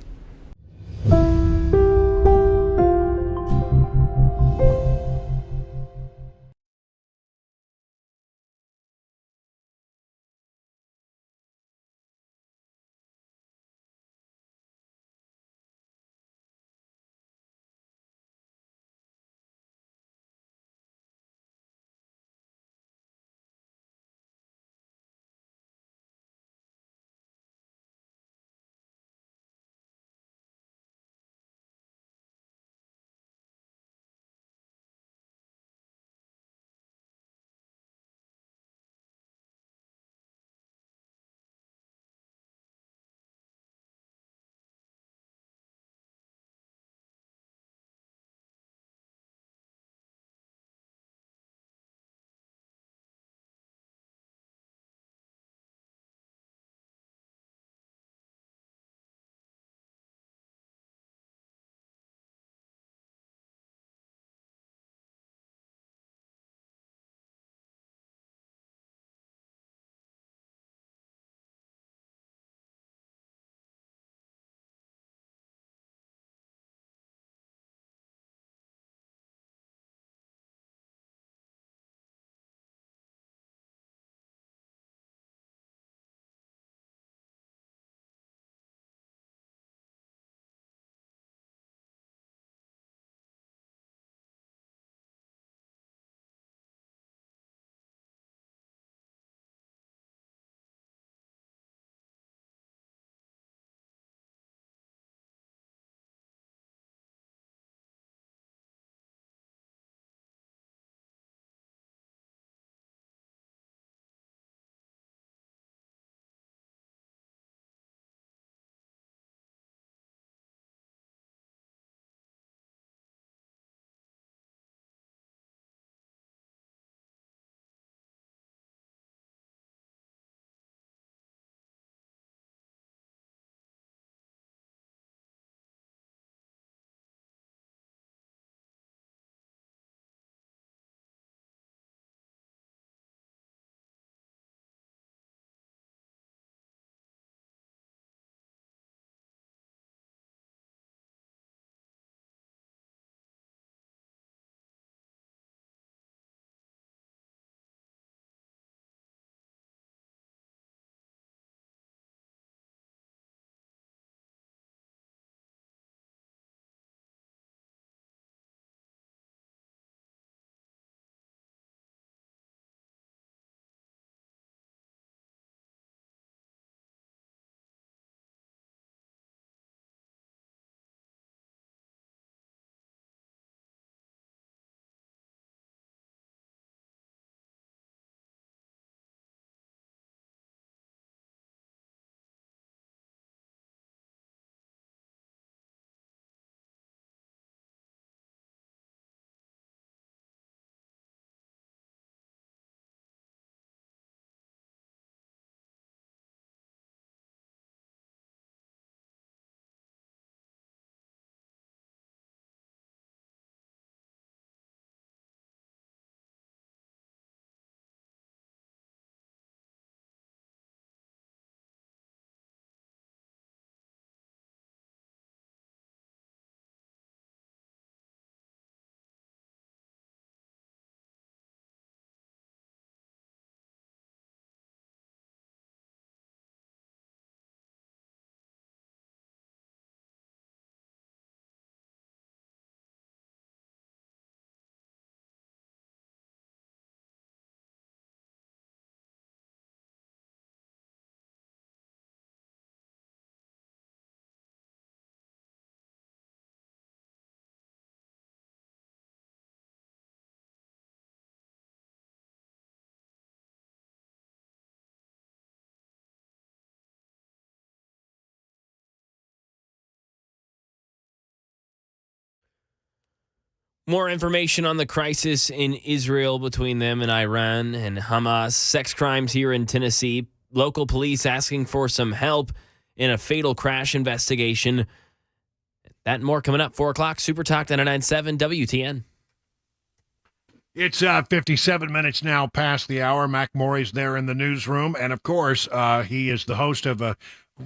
More information on the crisis in Israel between them and Iran and Hamas. Sex crimes here in Tennessee. Local police asking for some help in a fatal crash investigation. That and more coming up. 4 o'clock. Super Talk 99.7 WTN. It's 57 minutes now past the hour. Mac Morey's there in the newsroom. And, of course, he is the host of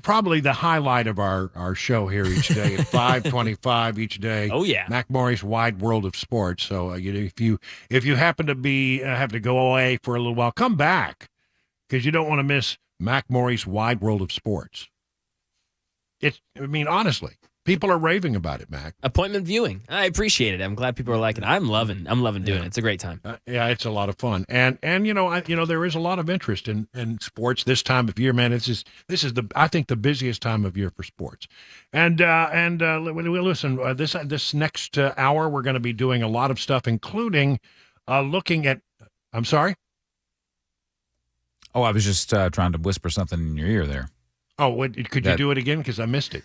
probably the highlight of our show here each day at 5:25 each day. Oh, yeah. Mac Morey's Wide World of Sports. So, if you happen to be have to go away for a little while, come back because you don't want to miss Mac Morey's Wide World of Sports. Honestly. People are raving about it, Mac. Appointment viewing. I appreciate it. I'm glad people are liking it. I'm loving doing it. It's a great time. Yeah, it's a lot of fun. And there is a lot of interest in sports this time of year, man. This is I think the busiest time of year for sports. And listen, this next hour we're going to be doing a lot of stuff, including looking at. I'm sorry. Oh, I was just trying to whisper something in your ear there. Oh, could you do it again? Because I missed it.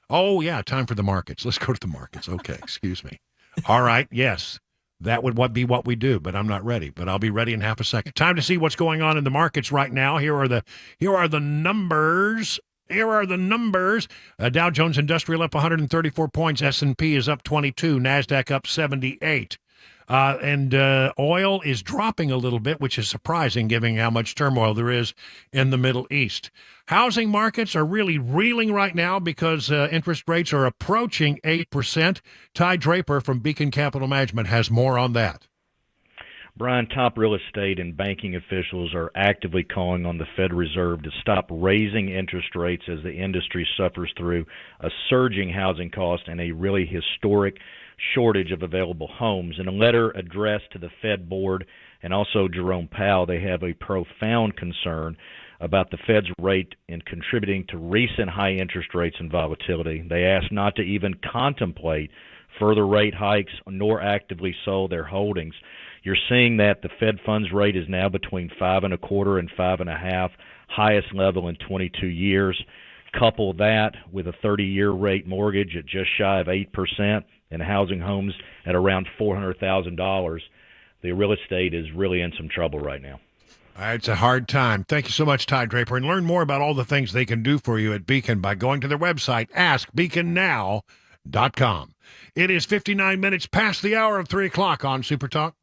Oh, yeah, time for the markets. Let's go to the markets. Okay, excuse me. All right, yes, that would be what we do, but I'm not ready. But I'll be ready in half a second. Time to see what's going on in the markets right now. Here are the numbers. Dow Jones Industrial up 134 points. S&P is up 22. NASDAQ up 78. And oil is dropping a little bit, which is surprising given how much turmoil there is in the Middle East. Housing markets are really reeling right now because interest rates are approaching 8%. Ty Draper from Beacon Capital Management has more on that. Brian, top real estate and banking officials are actively calling on the Federal Reserve to stop raising interest rates as the industry suffers through a surging housing cost and a really historic shortage of available homes. In a letter addressed to the Fed board and also Jerome Powell, they have a profound concern about the Fed's rate in contributing to recent high interest rates and volatility. They ask not to even contemplate further rate hikes nor actively sell their holdings. You're seeing that the Fed funds rate is now between 5.25% and 5.5%, highest level in 22 years. Couple that with a 30-year rate mortgage at just shy of 8% and housing homes at around $400,000. The real estate is really in some trouble right now. It's a hard time. Thank you so much, Ty Draper. And learn more about all the things they can do for you at Beacon by going to their website, askbeaconnow.com. It is 59 minutes past the hour of 3 o'clock on Super Talk.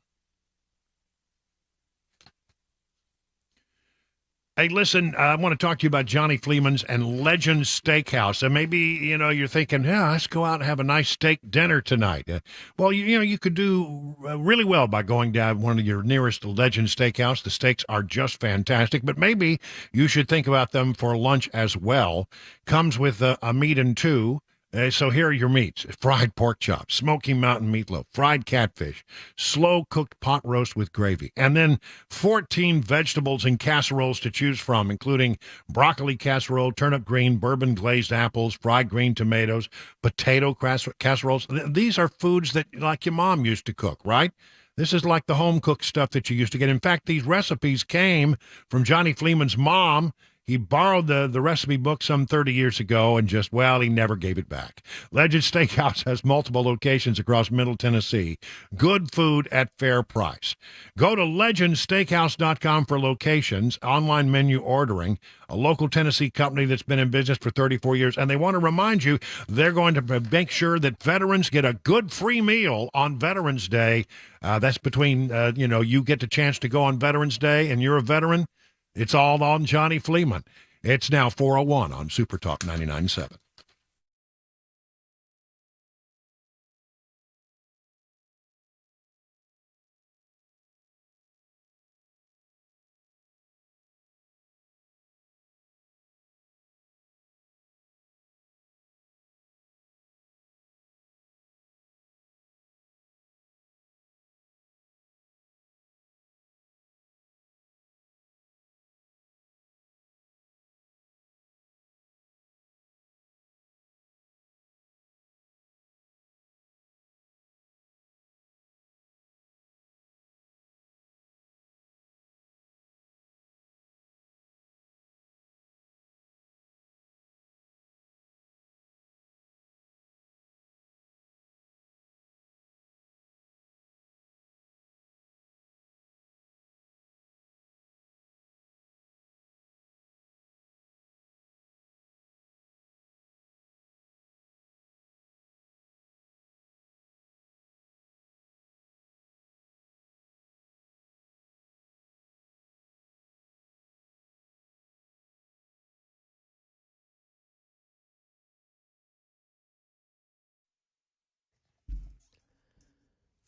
Hey, listen, I want to talk to you about Johnny Fleeman's and Legend Steakhouse. And maybe, you're thinking, let's go out and have a nice steak dinner tonight. Well, you could do really well by going down one of your nearest Legend Steakhouse. The steaks are just fantastic, but maybe you should think about them for lunch as well. Comes with a meat and two. So here are your meats: fried pork chops, Smoky Mountain meatloaf, fried catfish, slow-cooked pot roast with gravy, and then 14 vegetables and casseroles to choose from, including broccoli casserole, turnip green, bourbon glazed apples, fried green tomatoes, potato casseroles. These are foods that like your mom used to cook, right? This is like the home-cooked stuff that you used to get. In fact, these recipes came from Johnny Fleeman's mom. He borrowed the recipe book some 30 years ago and he never gave it back. Legend Steakhouse has multiple locations across Middle Tennessee. Good food at fair price. Go to legendsteakhouse.com for locations, online menu ordering, a local Tennessee company that's been in business for 34 years. And they want to remind you they're going to make sure that veterans get a good free meal on Veterans Day. That's between, you get the chance to go on Veterans Day and you're a veteran. It's all on Johnny Fleeman. It's now 4:01 on Super Talk 99.7.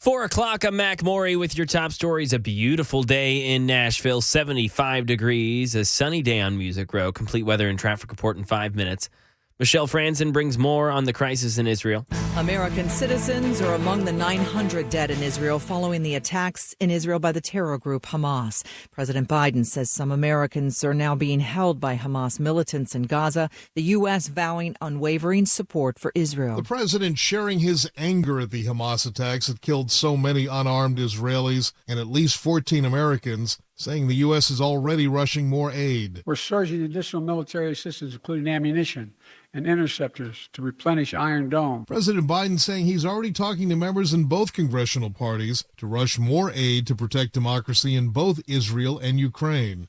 4 o'clock, I'm Mac Maury with your top stories. A beautiful day in Nashville, 75 degrees, a sunny day on Music Row. Complete weather and traffic report in 5 minutes. Michelle Franzen brings more on the crisis in Israel. American citizens are among the 900 dead in Israel following the attacks in Israel by the terror group Hamas. President Biden says some Americans are now being held by Hamas militants in Gaza, the U.S. vowing unwavering support for Israel. The president sharing his anger at the Hamas attacks that killed so many unarmed Israelis and at least 14 Americans, saying the U.S. is already rushing more aid. We're surging additional military assistance, including ammunition and interceptors, to replenish Iron Dome. President Biden saying he's already talking to members in both congressional parties to rush more aid to protect democracy in both Israel and Ukraine.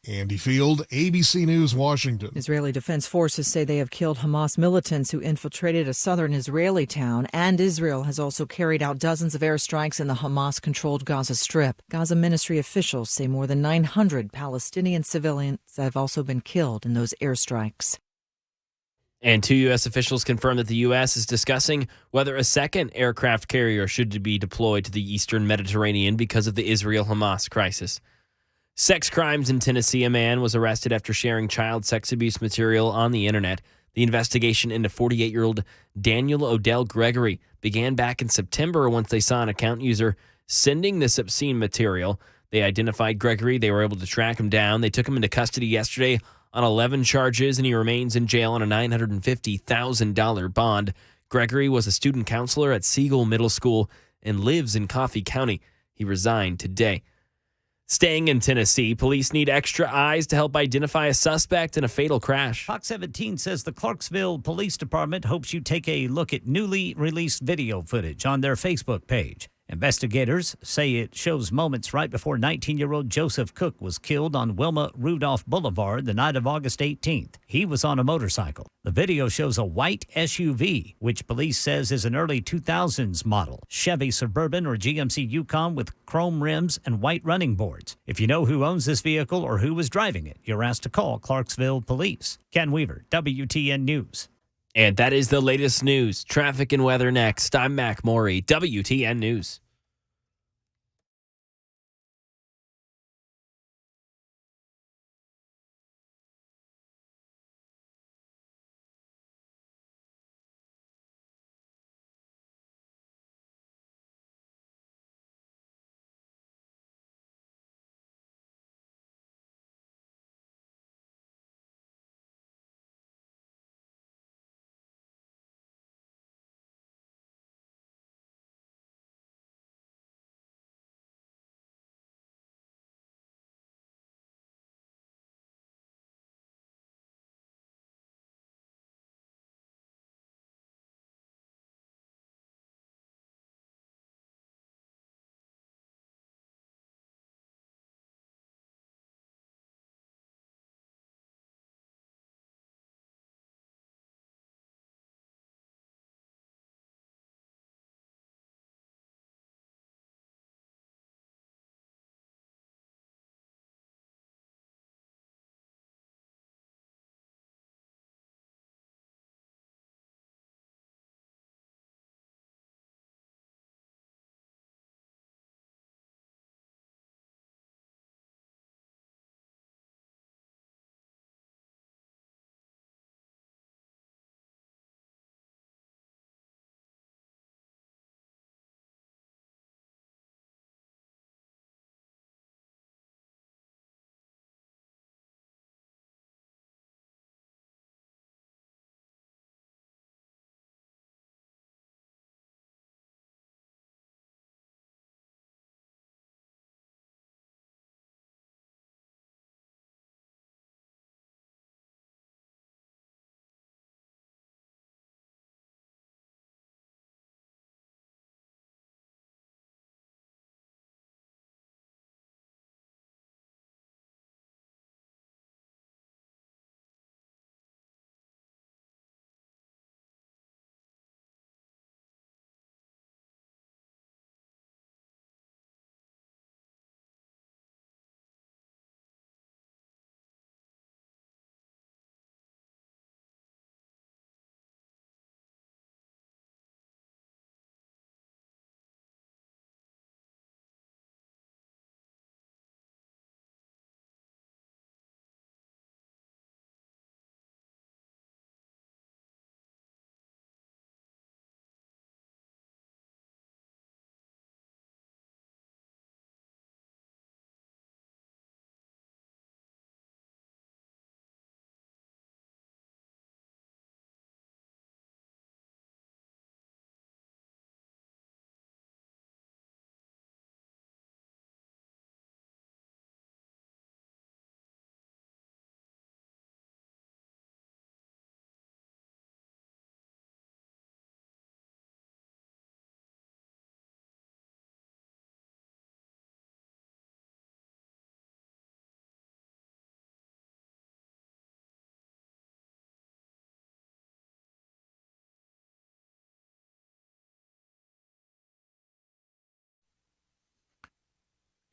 Andy Field, ABC News, Washington. Israeli Defense Forces say they have killed Hamas militants who infiltrated a southern Israeli town, and Israel has also carried out dozens of airstrikes in the Hamas-controlled Gaza Strip. Gaza ministry officials say more than 900 Palestinian civilians have also been killed in those airstrikes. And 2 U.S. officials confirmed that the U.S. is discussing whether a second aircraft carrier should be deployed to the eastern Mediterranean because of the Israel-Hamas crisis. Sex crimes in Tennessee. A man was arrested after sharing child sex abuse material on the internet. The investigation into 48-year-old Daniel Odell Gregory began back in September once they saw an account user sending this obscene material. They identified Gregory. They were able to track him down. They took him into custody yesterday on 11 charges, and he remains in jail on a $950,000 bond. Gregory was a student counselor at Siegel Middle School and lives in Coffee County. He resigned today. Staying in Tennessee, police need extra eyes to help identify a suspect in a fatal crash. Fox 17 says the Clarksville Police Department hopes you take a look at newly released video footage on their Facebook page. Investigators say it shows moments right before 19-year-old Joseph Cook was killed on Wilma Rudolph Boulevard the night of August 18th. He was on a motorcycle. The video shows a white SUV, which police says is an early 2000s model, Chevy Suburban or GMC Yukon with chrome rims and white running boards. If you know who owns this vehicle or who was driving it, you're asked to call Clarksville Police. Ken Weaver, WTN News. And that is the latest news. Traffic and weather next. I'm Mac Maury, WTN News.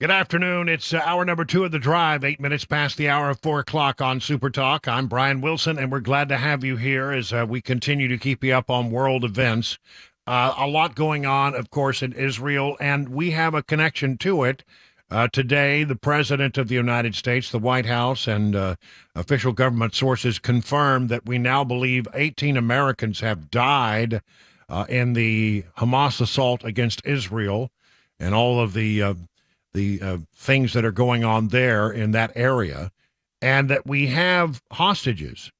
Good afternoon. It's hour number 2 of the drive, 8 minutes past the hour of 4 o'clock on Super Talk. I'm Brian Wilson, and we're glad to have you here as we continue to keep you up on world events. A lot going on, of course, in Israel, and we have a connection to it. Today, the President of the United States, the White House, and official government sources confirmed that we now believe 18 Americans have died in the Hamas assault against Israel and all of the things that are going on there in that area, and that we have hostages,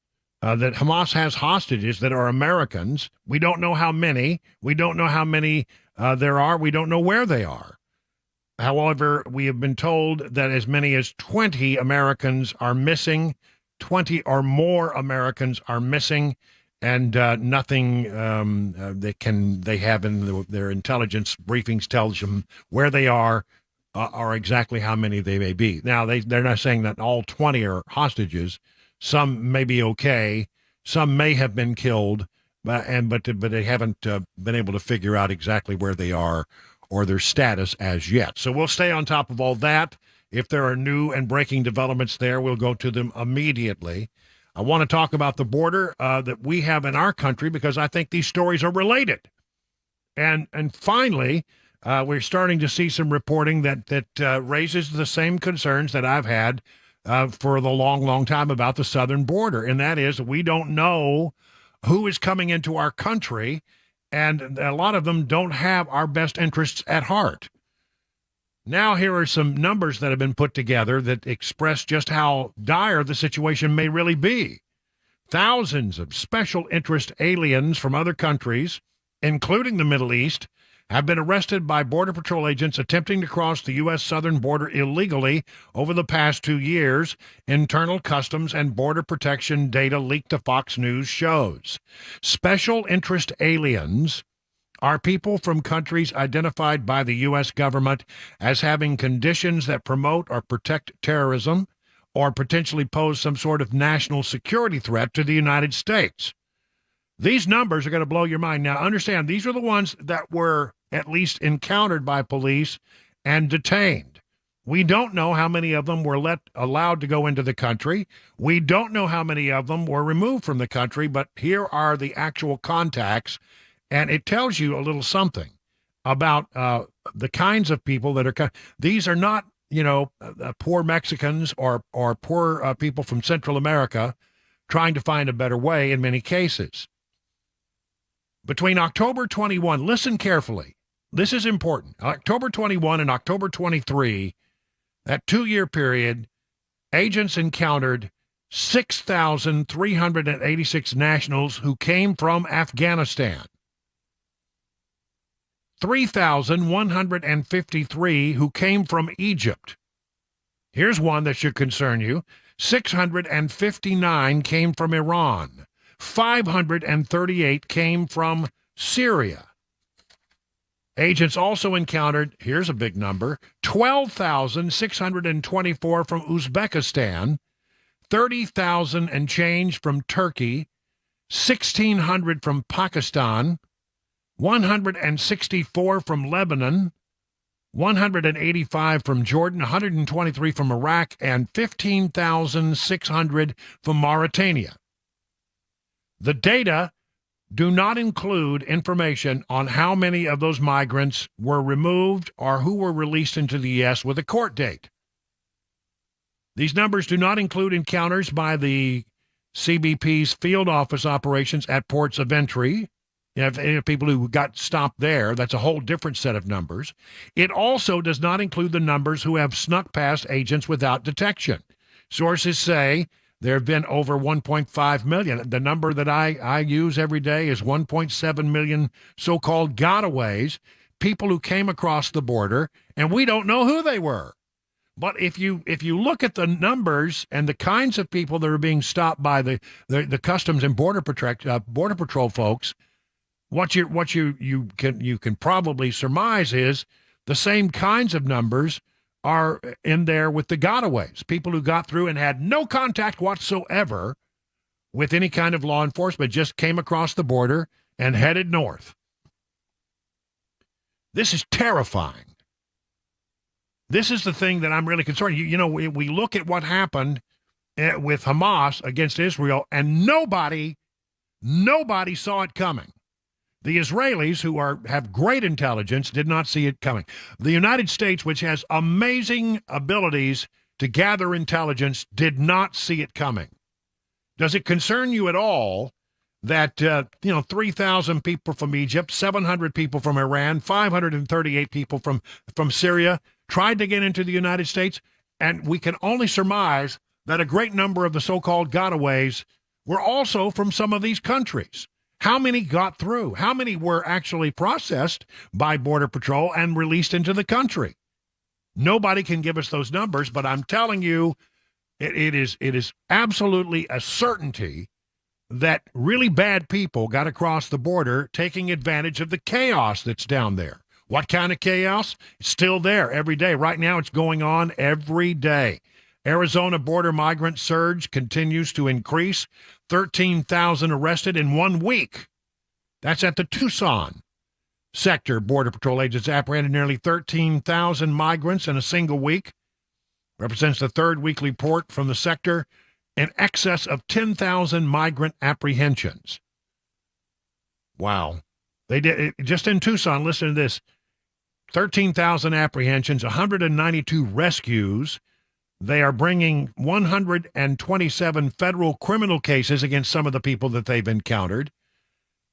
that Hamas has hostages that are Americans. We don't know how many. We don't know how many there are. We don't know where they are. However, we have been told that as many as 20 Americans are missing, 20 or more Americans are missing, and nothing they have in their intelligence briefings tells them where they are exactly how many they may be. Now, they're not saying that all 20 are hostages. Some may be okay. Some may have been killed, but they haven't been able to figure out exactly where they are or their status as yet. So we'll stay on top of all that. If there are new and breaking developments there, we'll go to them immediately. I want to talk about the border that we have in our country because I think these stories are related. And finally, we're starting to see some reporting that raises the same concerns that I've had for the long time about the southern border, and that is we don't know who is coming into our country, and a lot of them don't have our best interests at heart. Now, here are some numbers that have been put together that express just how dire the situation may really be. Thousands of special interest aliens from other countries, including the Middle East, have been arrested by Border Patrol agents attempting to cross the U.S. southern border illegally over the past 2 years, Internal Customs and Border Protection data leaked to Fox News shows. Special interest aliens are people from countries identified by the U.S. government as having conditions that promote or protect terrorism or potentially pose some sort of national security threat to the United States. These numbers are going to blow your mind. Now, understand, these are the ones that were at least encountered by police and detained. We don't know how many of them were allowed to go into the country. We don't know how many of them were removed from the country, but here are the actual contacts, and it tells you a little something about the kinds of people that are. These are not, poor Mexicans or poor people from Central America trying to find a better way in many cases. Between October 21, listen carefully, this is important, October 21 and October 23, that 2-year period, agents encountered 6,386 nationals who came from Afghanistan, 3,153 who came from Egypt. Here's one that should concern you. 659 came from Iran. 538 came from Syria. Agents also encountered, here's a big number, 12,624 from Uzbekistan, 30,000 and change from Turkey, 1,600 from Pakistan, 164 from Lebanon, 185 from Jordan, 123 from Iraq, and 15,600 from Mauritania. The data do not include information on how many of those migrants were removed or who were released into the U.S. with a court date. These numbers do not include encounters by the CBP's field office operations at ports of entry. You have people who got stopped there. That's a whole different set of numbers. It also does not include the numbers who have snuck past agents without detection. Sources say there have been over 1.5 million. The number that I use every day is 1.7 million so-called gotaways, people who came across the border, and we don't know who they were. But if you look at the numbers and the kinds of people that are being stopped by the Customs and Border Patrol folks, what you can probably surmise is the same kinds of numbers are in there with the gotaways, people who got through and had no contact whatsoever with any kind of law enforcement, just came across the border and headed north. This is terrifying. This is the thing that I'm really concerned. You know, we look at what happened with Hamas against Israel, and nobody saw it coming. The Israelis, who have great intelligence, did not see it coming. The United States, which has amazing abilities to gather intelligence, did not see it coming. Does it concern you at all that 3,000 people from Egypt, 700 people from Iran, 538 people from Syria tried to get into the United States? And we can only surmise that a great number of the so-called gotaways were also from some of these countries. How many got through? How many were actually processed by Border Patrol and released into the country? Nobody can give us those numbers, but I'm telling you, it is absolutely a certainty that really bad people got across the border taking advantage of the chaos that's down there. What kind of chaos? It's still there every day. Right now, it's going on every day. Arizona border migrant surge continues to increase. 13,000 arrested in 1 week. That's at the Tucson sector. Border Patrol agents apprehended nearly 13,000 migrants in a single week. Represents the third weekly report from the sector. In excess of 10,000 migrant apprehensions. Wow. They did it just in Tucson. Listen to this. 13,000 apprehensions, 192 rescues. They are bringing 127 federal criminal cases against some of the people that they've encountered.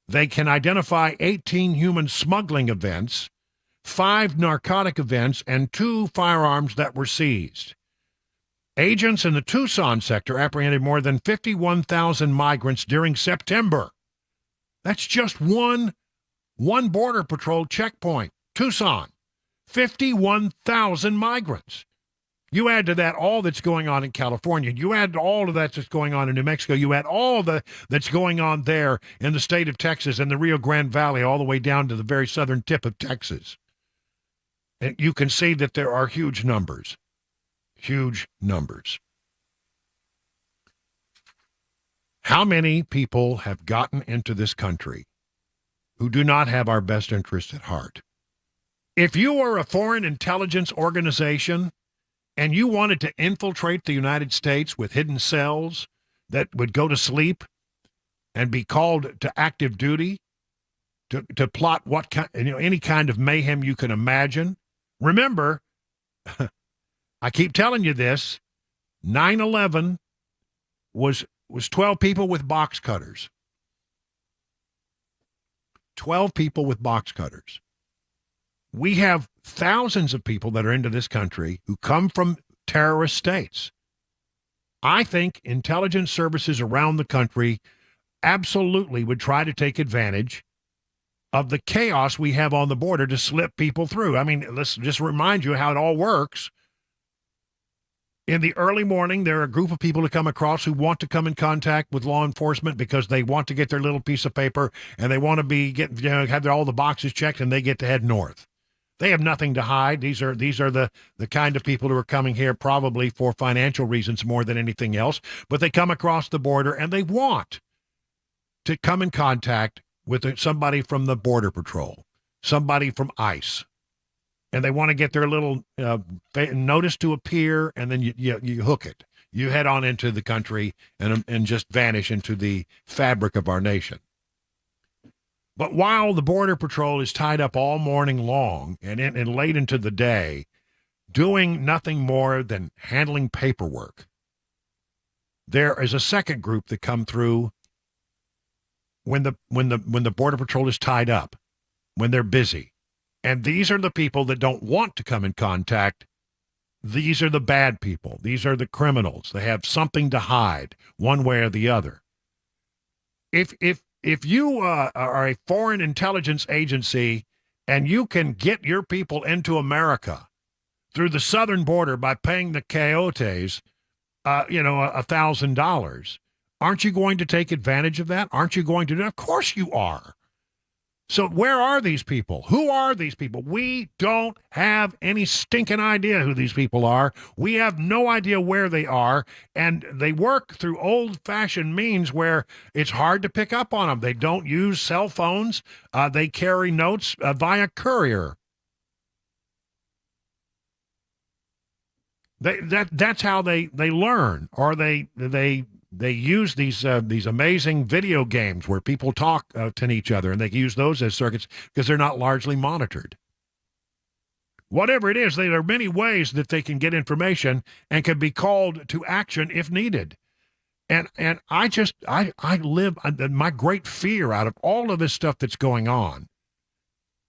They can identify 18 human smuggling events, 5 narcotic events, and 2 firearms that were seized. Agents in the Tucson sector apprehended more than 51,000 migrants during September. That's just one Border Patrol checkpoint. Tucson, 51,000 migrants. You add to that all that's going on in California. You add all of that that's going on in New Mexico. You add all that's going on there in the state of Texas and the Rio Grande Valley all the way down to the very southern tip of Texas. And you can see that there are huge numbers. Huge numbers. How many people have gotten into this country who do not have our best interests at heart? If you are a foreign intelligence organization and you wanted to infiltrate the United States with hidden cells that would go to sleep and be called to active duty to plot any kind of mayhem you can imagine, remember, I keep telling you this, 9/11 was 12 people with box cutters. 12 people with box cutters. We have thousands of people that are into this country who come from terrorist states. I think intelligence services around the country absolutely would try to take advantage of the chaos we have on the border to slip people through. I mean, let's just remind you how it all works. In the early morning, there are a group of people who come across who want to come in contact with law enforcement because they want to get their little piece of paper and they want to have all the boxes checked, and they get to head north. They have nothing to hide. These are the kind of people who are coming here probably for financial reasons more than anything else, but they come across the border and they want to come in contact with somebody from the Border Patrol, somebody from ICE, and they want to get their little notice to appear, and then you hook it. You head on into the country and just vanish into the fabric of our nation. But while the Border Patrol is tied up all morning long and late into the day, doing nothing more than handling paperwork, there is a second group that come through when the Border Patrol is tied up, when they're busy. And these are the people that don't want to come in contact. These are the bad people. These are the criminals. They have something to hide one way or the other. If you are a foreign intelligence agency and you can get your people into America through the southern border by paying the coyotes, $1,000, aren't you going to take advantage of that? Aren't you going to do it? Of course you are. So where are these people? Who are these people? We don't have any stinking idea who these people are. We have no idea where they are, and they work through old-fashioned means where it's hard to pick up on them. They don't use cell phones. They carry notes via courier. That's how they learn, or they use these amazing video games where people talk to each other, and they use those as circuits because they're not largely monitored. Whatever it is, there are many ways that they can get information and can be called to action if needed. And I live my great fear out of all of this stuff that's going on,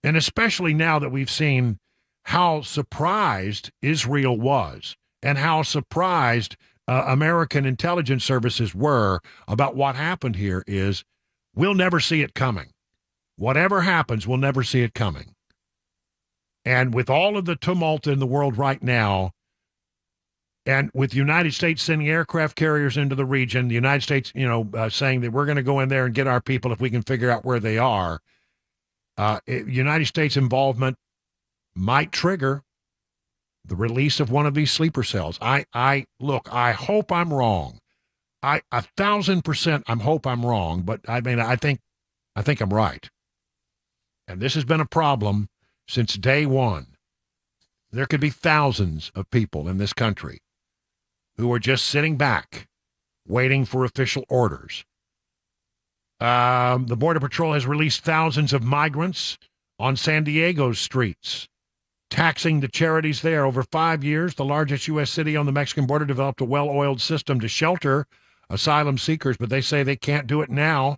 and especially now that we've seen how surprised Israel was and how surprised American intelligence services were about what happened here, is we'll never see it coming. Whatever happens, we'll never see it coming. And with all of the tumult in the world right now, and with the United States sending aircraft carriers into the region, the United States, saying that we're going to go in there and get our people if we can figure out where they are, United States involvement might trigger the release of one of these sleeper cells. I hope I'm wrong. 1,000% I hope I'm wrong, but I think I'm right. And this has been a problem since day one. There could be thousands of people in this country who are just sitting back, waiting for official orders. The Border Patrol has released thousands of migrants on San Diego's streets, taxing the charities there. Over 5 years, the largest U.S. city on the Mexican border developed a well-oiled system to shelter asylum seekers, but they say they can't do it now.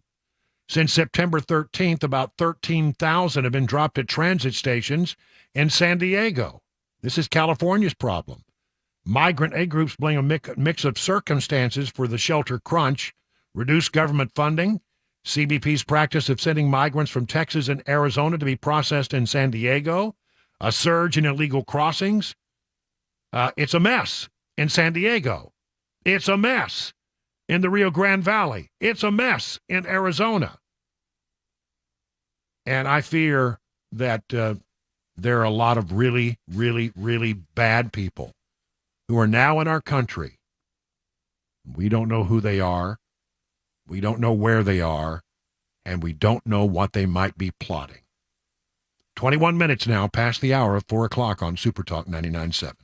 Since September 13th, about 13,000 have been dropped at transit stations in San Diego. This is California's problem. Migrant aid groups blame a mix of circumstances for the shelter crunch: reduced government funding, CBP's practice of sending migrants from Texas and Arizona to be processed in San Diego, a surge in illegal crossings. It's a mess in San Diego. It's a mess in the Rio Grande Valley. It's a mess in Arizona. And I fear that there are a lot of really, really, really bad people who are now in our country. We don't know who they are. We don't know where they are. And we don't know what they might be plotting. 21 minutes now past the hour of 4 o'clock on Super Talk 99.7.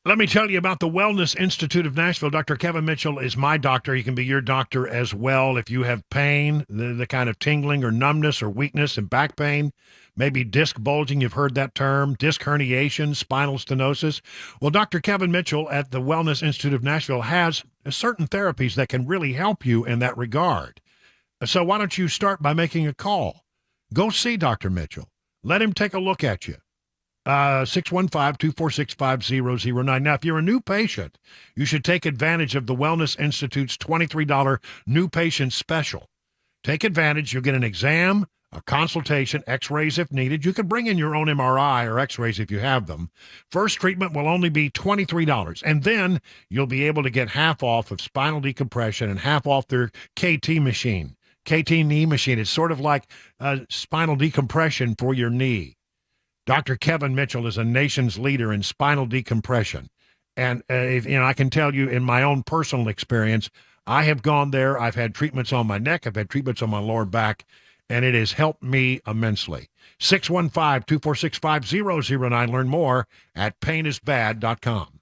Let me tell you about the Wellness Institute of Nashville. Dr. Kevin Mitchell is my doctor. He can be your doctor as well. If you have pain, the kind of tingling or numbness or weakness and back pain, maybe disc bulging, you've heard that term, disc herniation, spinal stenosis. Well, Dr. Kevin Mitchell at the Wellness Institute of Nashville has certain therapies that can really help you in that regard. So why don't you start by making a call? Go see Dr. Mitchell. Let him take a look at you. 615-246-5009. Now, if you're a new patient, you should take advantage of the Wellness Institute's $23 new patient special. Take advantage. You'll get an exam, a consultation, x-rays if needed. You can bring in your own MRI or x-rays if you have them. First treatment will only be $23, and then you'll be able to get half off of spinal decompression and half off their KT machine. KT knee machine. It's sort of like spinal decompression for your knee. Dr. Kevin Mitchell is a nation's leader in spinal decompression. And I can tell you in my own personal experience, I have gone there. I've had treatments on my neck. I've had treatments on my lower back, and it has helped me immensely. 615-246-5009. Learn more at painisbad.com.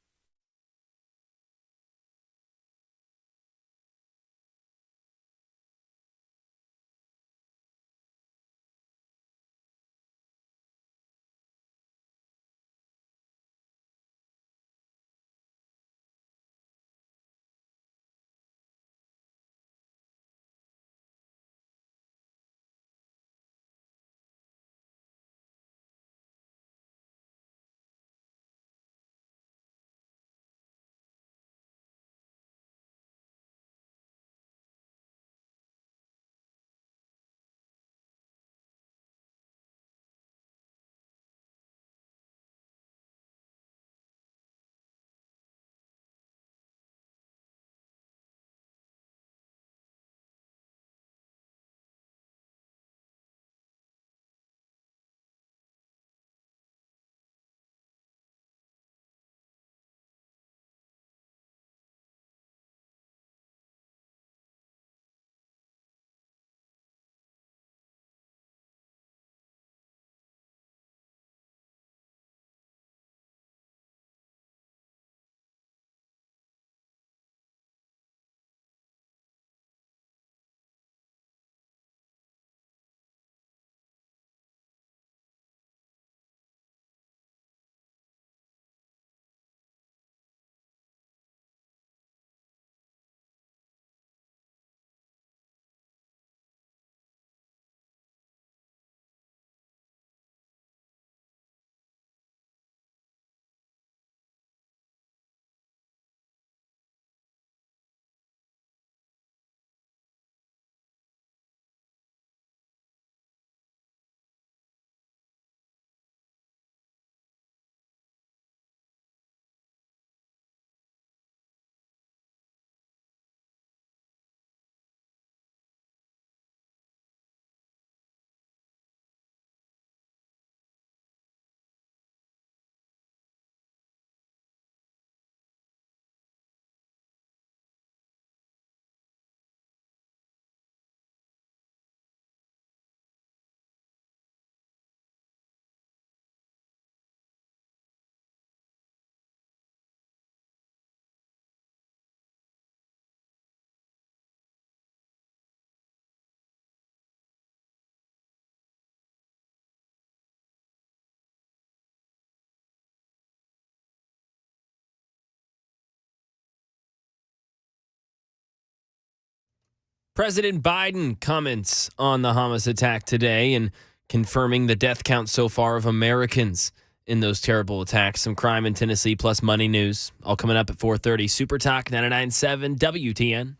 President Biden comments on the Hamas attack today and confirming the death count so far of Americans in those terrible attacks. Some crime in Tennessee plus money news. All coming up at 4:30. Super Talk 99.7 WTN.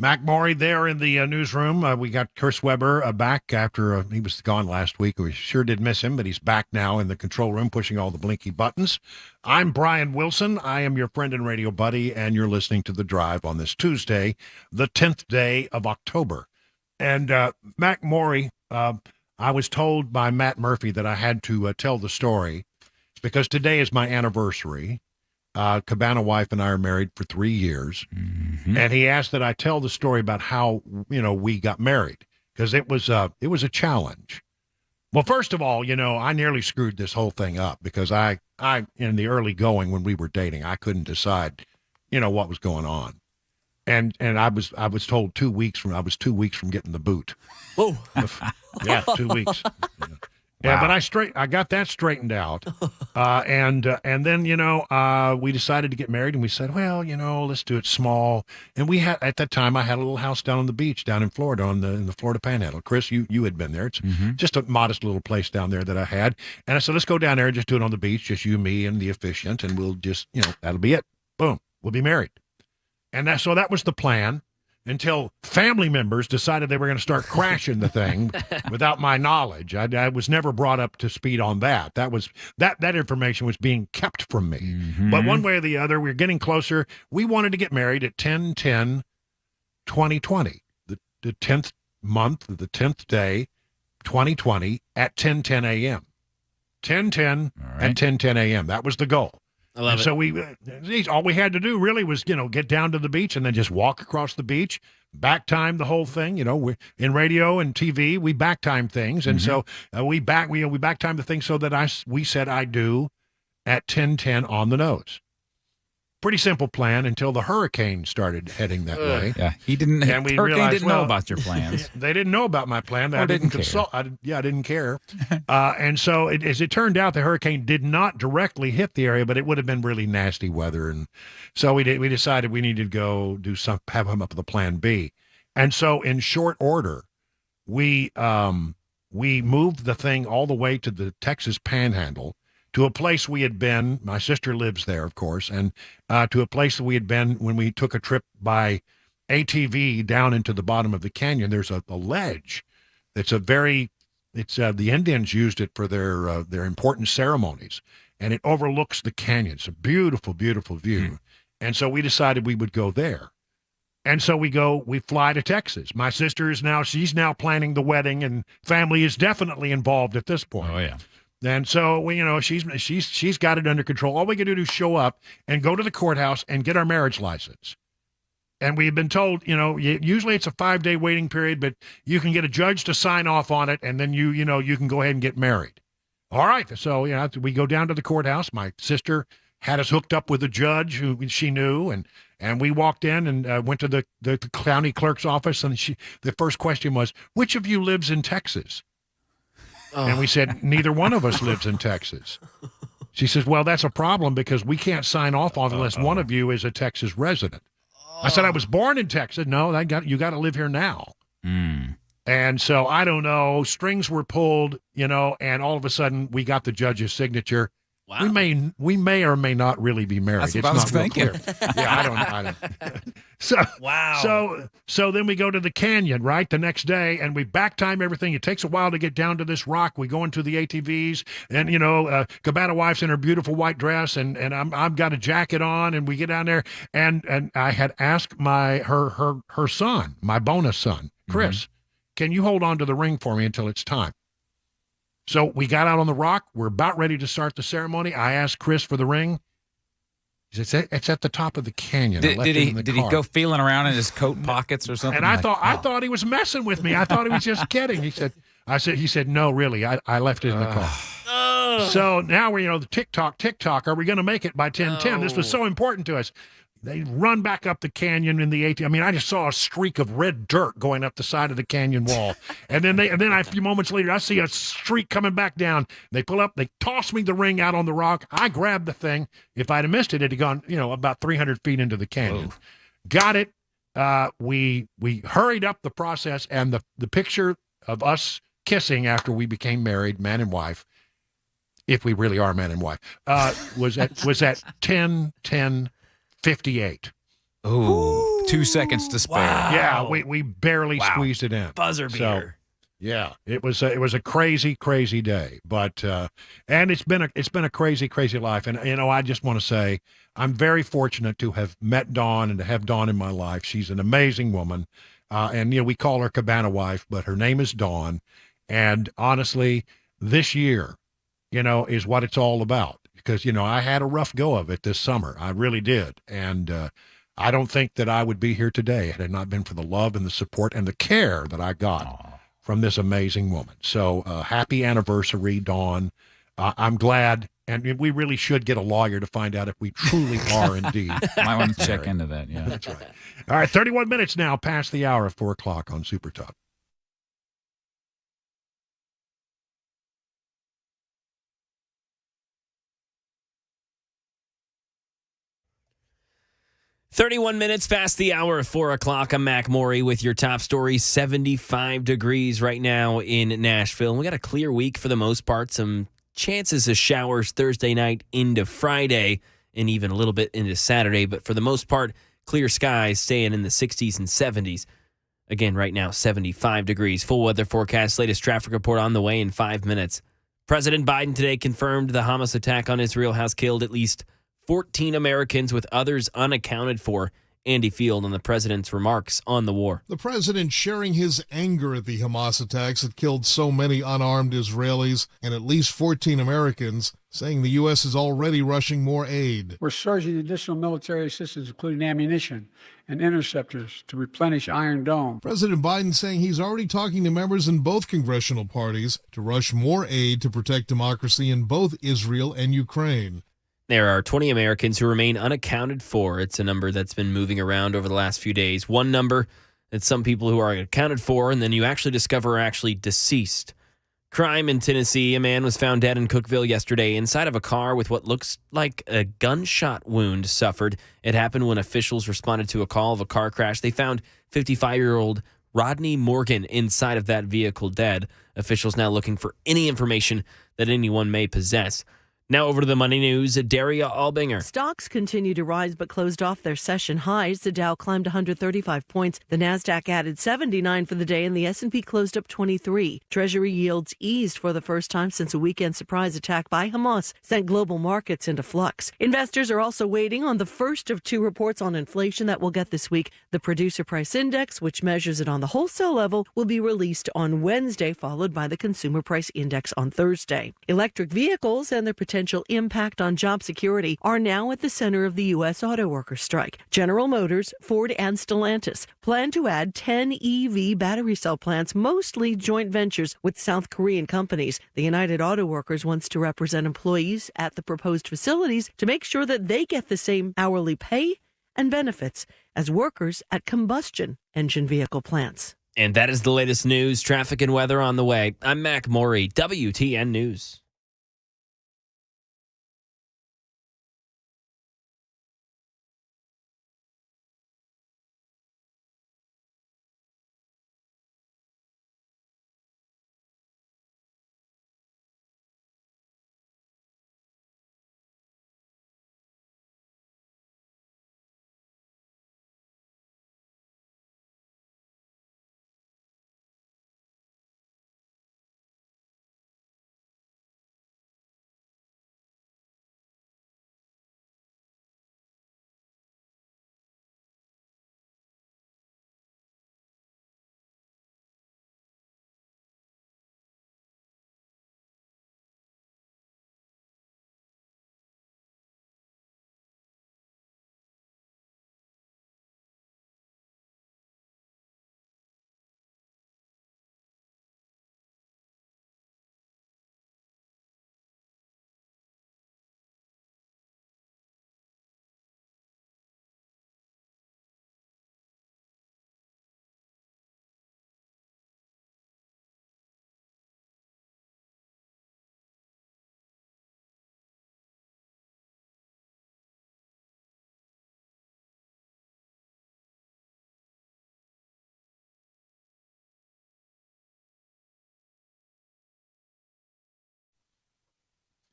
Mac Maury there in the newsroom. We got Chris Webber back after he was gone last week. We sure did miss him, but he's back now in the control room pushing all the blinky buttons. I'm Brian Wilson. I am your friend and radio buddy, and you're listening to The Drive on this Tuesday, the 10th day of October. And Mac Maury, I was told by Matt Murphy that I had to tell the story because today is my anniversary. Cabana wife and I are married for 3 years. Mm-hmm. And he asked that I tell the story about how, we got married because it was a challenge. Well, first of all, I nearly screwed this whole thing up because I in the early going when we were dating, I couldn't decide, what was going on. And I was told 2 weeks from, I was 2 weeks from getting the boot. Whoa. Yeah, 2 weeks. Yeah, Wow. but I got that straightened out, and then we decided to get married, and we said, well, let's do it small. And we had at that time I had a little house down on the beach down in Florida in the Florida Panhandle. Chris, you had been there. It's just a modest little place down there that I had, and I said, let's go down there and just do it on the beach, just you, me, and the officiant, and we'll just that'll be it. Boom, we'll be married. And so that was the plan. Until family members decided they were going to start crashing the thing without my knowledge. I was never brought up to speed on that. That information was being kept from me. Mm-hmm. But one way or the other, we're getting closer. We wanted to get married at 10/10/2020, the 10th month, the 10th day, 2020 at 10:10 a.m. 10:10 at 10:10 a.m. That was the goal. I love it. So all we had to do really was, get down to the beach and then just walk across the beach, back time the whole thing. We in radio and TV, we back time things. And so we back time the thing so that we said I do at 10:10 on the nose. Pretty simple plan until the hurricane started heading that way. Yeah, he didn't. And we Hurricane realized, didn't know about your plans. They didn't know about my plan. Or I didn't care. consult. I didn't care. And so, as it turned out, the hurricane did not directly hit the area, but it would have been really nasty weather. And so we decided we needed to go have him up with a plan B. And so, in short order, we moved the thing all the way to the Texas Panhandle, to a place we had been. My sister lives there, of course, and to a place that we had been when we took a trip by ATV down into the bottom of the canyon. There's a ledge that's the Indians used it for their important ceremonies, and it overlooks the canyon. It's a beautiful, beautiful view. And so we decided we would go there. And so we fly to Texas. My sister she's now planning the wedding, and family is definitely involved at this point. Oh, yeah. And so she's got it under control. All we can do is show up and go to the courthouse and get our marriage license. And we had been told, usually it's a 5-day waiting period, but you can get a judge to sign off on it, and then you can go ahead and get married. All right. So we go down to the courthouse. My sister had us hooked up with a judge who she knew, and we walked in and went to the county clerk's office, and the first question was, which of you lives in Texas? And we said, neither one of us lives in Texas. She says, well, that's a problem because we can't sign off on it unless one of you is a Texas resident. I said, I was born in Texas. No, you got to live here now. And so I don't know. Strings were pulled, and all of a sudden we got the judge's signature. Wow. We may or may not really be married. That's what I was thinking. Yeah, I don't. So wow. So then we go to the canyon, right, the next day, and we back time everything. It takes a while to get down to this rock. We go into the ATVs, and Cabana wife's in her beautiful white dress, and I've got a jacket on, and we get down there, and I had asked her son, my bonus son, Chris, can you hold on to the ring for me until it's time? So we got out on the rock. We're about ready to start the ceremony. I asked Chris for the ring. He said, it's at the top of the canyon. Did he go feeling around in his coat pockets or something? And I thought he was messing with me. I thought he was just kidding. He said, no, really, I left it in the car. So now we're, the tick-tock. Are we going to make it by 10:10? This was so important to us. They run back up the canyon in the ATV. I mean, I just saw a streak of red dirt going up the side of the canyon wall. And then a few moments later, I see a streak coming back down. They pull up, they toss me the ring out on the rock. I grabbed the thing. If I'd have missed it, it'd have gone, about 300 feet into the canyon. Whoa. Got it. we hurried up the process, and the picture of us kissing after we became married, man and wife, if we really are man and wife, was at 10:58. Ooh, 2 seconds to spare. Wow. Yeah, we barely squeezed it in. Buzzer beater. Yeah, it was a crazy day, but and it's been a crazy life, and I just want to say I'm very fortunate to have met Dawn and to have Dawn in my life. She's an amazing woman, and we call her Cabana Wife, but her name is Dawn, and honestly, this year, is what it's all about, because I had a rough go of it this summer, I really did, and I don't think that I would be here today had it not been for the love and the support and the care that I got from this amazing woman. So happy anniversary, Dawn. I'm glad, and we really should get a lawyer to find out if we truly are indeed. Might want to check into that, yeah. That's right. All right, 31 minutes now past the hour of 4 o'clock on Super Talk. Minutes past the hour of 4 o'clock. I'm Mac Maury with your top story. 75 degrees right now in Nashville. And we got a clear week for the most part. Some chances of showers Thursday night into Friday and even a little bit into Saturday. But for the most part, clear skies staying in the 60s and 70s. Again, right now, 75 degrees. Full weather forecast. Latest traffic report on the way in 5 minutes. President Biden today confirmed the Hamas attack on Israel has killed at least 14 Americans, with others unaccounted for. Andy Field on the president's remarks on the war. The president sharing his anger at the Hamas attacks that killed so many unarmed Israelis and at least 14 Americans, saying the U.S. is already rushing more aid. We're surging additional military assistance, including ammunition and interceptors, to replenish Iron Dome. President Biden saying he's already talking to members in both congressional parties to rush more aid to protect democracy in both Israel and Ukraine. There are 20 Americans who remain unaccounted for. It's a number that's been moving around over the last few days. One number that some people who are accounted for and then you actually discover are actually deceased. Crime in Tennessee. A man was found dead in Cookeville yesterday inside of a car with what looks like a gunshot wound suffered. It happened when officials responded to a call of a car crash. They found 55-year-old Rodney Morgan inside of that vehicle dead. Officials now looking for any information that anyone may possess. Now over to the money news. Daria Albinger. Stocks continue to rise but closed off their session highs. The Dow climbed 135 points. The Nasdaq added 79 for the day, and the S&P closed up 23. Treasury yields eased for the first time since a weekend surprise attack by Hamas sent global markets into flux. Investors are also waiting on the first of two reports on inflation that we'll get this week. The Producer Price Index, which measures it on the wholesale level, will be released on Wednesday, followed by the Consumer Price Index on Thursday. Electric vehicles and their potential impact on job security are now at the center of the U.S. auto workers strike. General Motors, Ford, and Stellantis plan to add 10 EV battery cell plants, mostly joint ventures with South Korean companies. The United Auto Workers wants to represent employees at the proposed facilities to make sure that they get the same hourly pay and benefits as workers at combustion engine vehicle plants. And that is the latest news, traffic, and weather on the way. I'm Mac Maury, WTN News.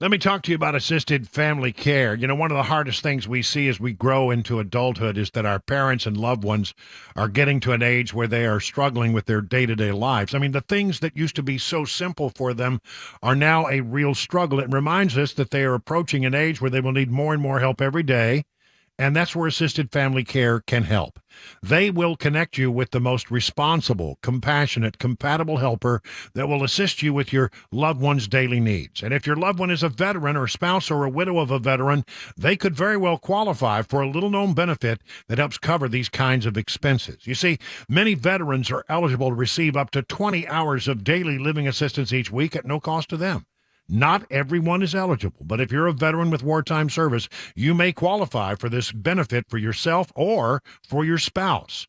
Let me talk to you about assisted family care. You know, one of the hardest things we see as we grow into adulthood is that our parents and loved ones are getting to an age where they are struggling with their day-to-day lives. I mean, the things that used to be so simple for them are now a real struggle. It reminds us that they are approaching an age where they will need more and more help every day. And that's where assisted family care can help. They will connect you with the most responsible, compassionate, compatible helper that will assist you with your loved one's daily needs. And if your loved one is a veteran or spouse or a widow of a veteran, they could very well qualify for a little-known benefit that helps cover these kinds of expenses. You see, many veterans are eligible to receive up to 20 hours of daily living assistance each week at no cost to them. Not everyone is eligible, but if you're a veteran with wartime service, you may qualify for this benefit for yourself or for your spouse.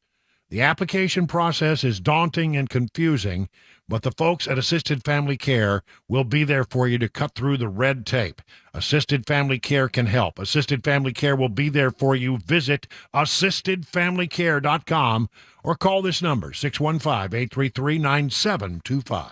The application process is daunting and confusing, but the folks at Assisted Family Care will be there for you to cut through the red tape. Assisted Family Care can help. Assisted Family Care will be there for you. Visit assistedfamilycare.com or call this number, 615-833-9725.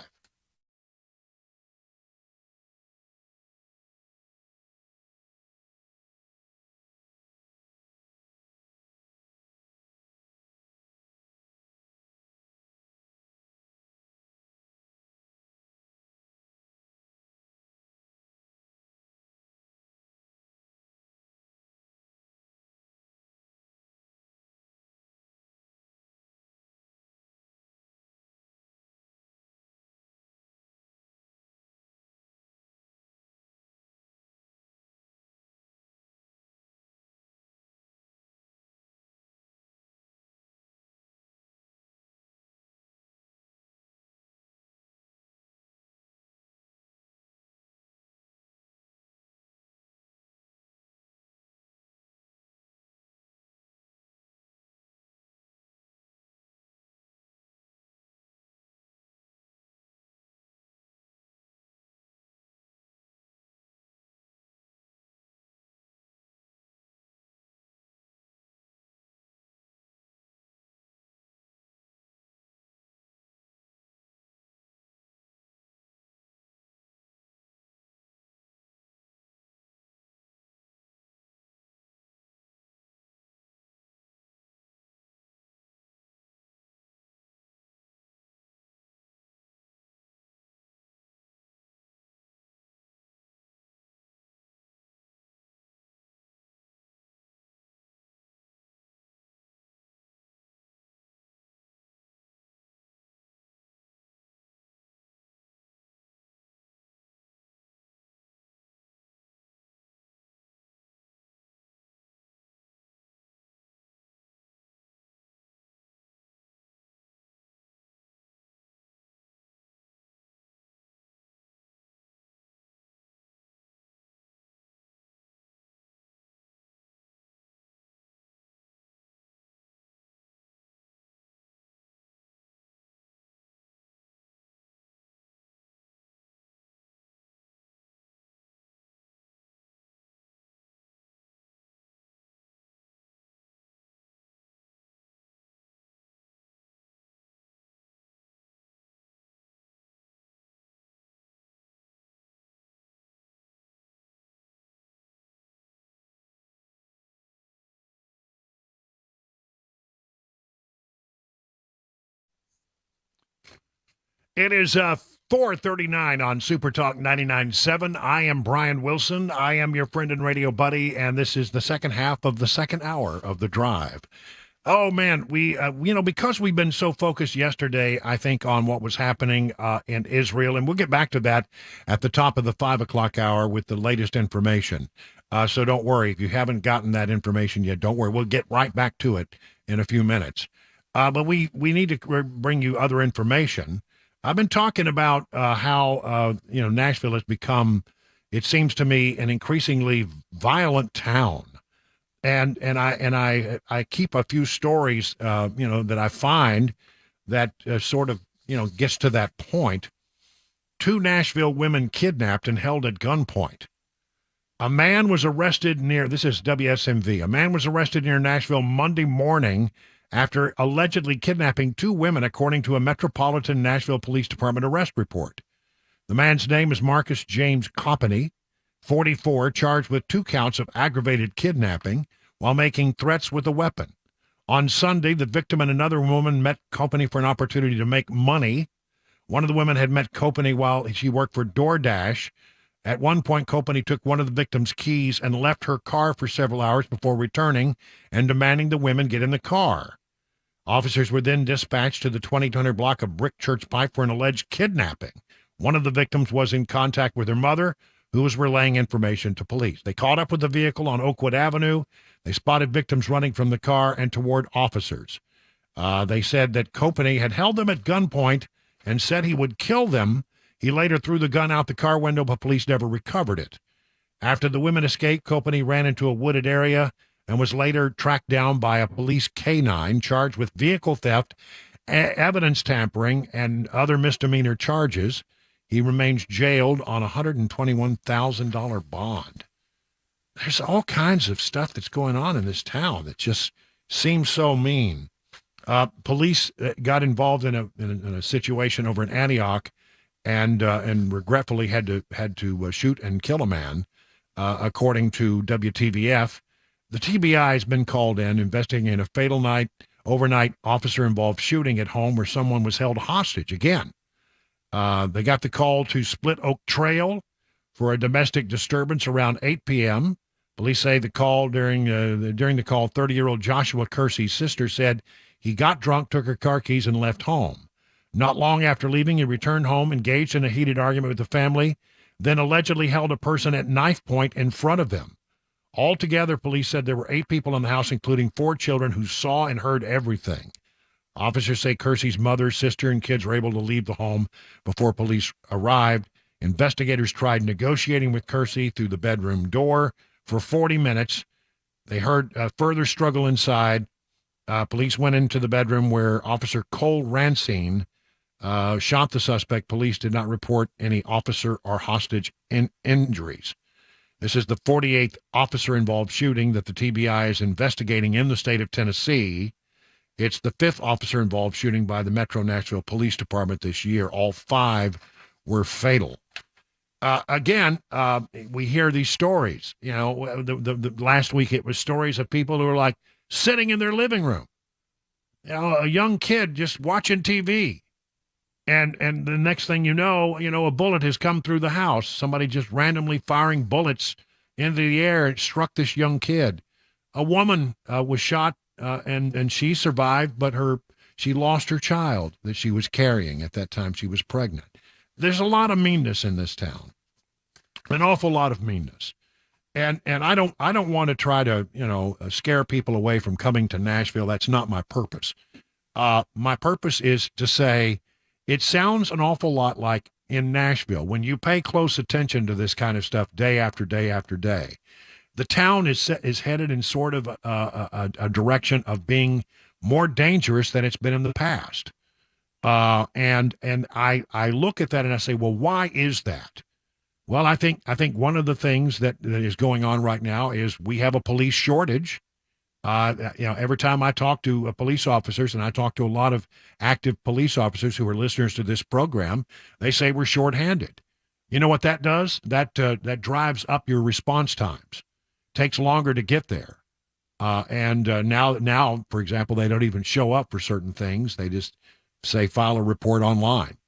It is 4:39 on Super Talk 99.7. I am Brian Wilson. I am your friend and radio buddy, and this is the second half of the second hour of The Drive. Oh, man, we, because we've been so focused yesterday, I think, on what was happening in Israel, and we'll get back to that at the top of the 5 o'clock hour with the latest information. So don't worry. If you haven't gotten that information yet, don't worry. We'll get right back to it in a few minutes. But we need to bring you other information. I've been talking about how Nashville has become, it seems to me, an increasingly violent town, and I keep a few stories that I find that sort of gets to that point. 2 Nashville women kidnapped and held at gunpoint. A man was arrested near, this is WSMV, a man was arrested near Nashville Monday morning after allegedly kidnapping 2 women, according to a Metropolitan Nashville Police Department arrest report. The man's name is Marcus James Company, 44, charged with 2 counts of aggravated kidnapping while making threats with a weapon. On Sunday, the victim and another woman met Kopeny for an opportunity to make money. One of the women had met Kopeny while she worked for DoorDash. At one point, Kopeny took one of the victim's keys and left her car for several hours before returning and demanding the women get in the car. Officers were then dispatched to the 2200 block of Brick Church Pike for an alleged kidnapping. One of the victims was in contact with her mother, who was relaying information to police. They caught up with the vehicle on Oakwood Avenue. They spotted victims running from the car and toward officers. They said that Kopeny had held them at gunpoint and said he would kill them. He later threw the gun out the car window, but police never recovered it. After the women escaped, Kopeny ran into a wooded area and was later tracked down by a police canine charged with vehicle theft, evidence tampering, and other misdemeanor charges. He remains jailed on a $121,000 bond. There's all kinds of stuff that's going on in this town that just seems so mean. Police got involved in a situation over in Antioch, and regretfully had to shoot and kill a man, according to WTVF. The TBI has been called in investigating a fatal overnight officer-involved shooting at home where someone was held hostage again. They got the call to Split Oak Trail for a domestic disturbance around 8 p.m. Police say the call during the call, 30-year-old Joshua Kersey's sister said he got drunk, took her car keys, and left home. Not long after leaving, he returned home, engaged in a heated argument with the family, then allegedly held a person at knife point in front of them. Altogether, police said there were 8 people in the house, including 4 children, who saw and heard everything. Officers say Kersey's mother, sister, and kids were able to leave the home before police arrived. Investigators tried negotiating with Kersey through the bedroom door for 40 minutes. They heard a further struggle inside. Police went into the bedroom where Officer Cole Rancine shot the suspect. Police did not report any officer or hostage injuries. This is the 48th officer-involved shooting that the TBI is investigating in the state of Tennessee. It's the 5th officer-involved shooting by the Metro Nashville Police Department this year. All 5 were fatal. Again, we hear these stories. You know, the last week it was stories of people who are like sitting in their living room. You know, a young kid just watching TV. And the next thing you know, a bullet has come through the house. Somebody just randomly firing bullets into the air and struck this young kid. A woman was shot, and she survived, but she lost her child that she was carrying at that time. She was pregnant. There's a lot of meanness in this town, an awful lot of meanness. And I don't want to try to, scare people away from coming to Nashville. That's not my purpose. My purpose is to say, it sounds an awful lot like in Nashville, when you pay close attention to this kind of stuff day after day after day, the town is headed in sort of a direction of being more dangerous than it's been in the past. And I look at that and I say, well, why is that? Well, I think one of the things that is going on right now is we have a police shortage. Every time I talk to police officers, and I talk to a lot of active police officers who are listeners to this program, they say we're shorthanded. You know what that does? That drives up your response times. Takes longer to get there. Now, for example, they don't even show up for certain things. They just say file a report online.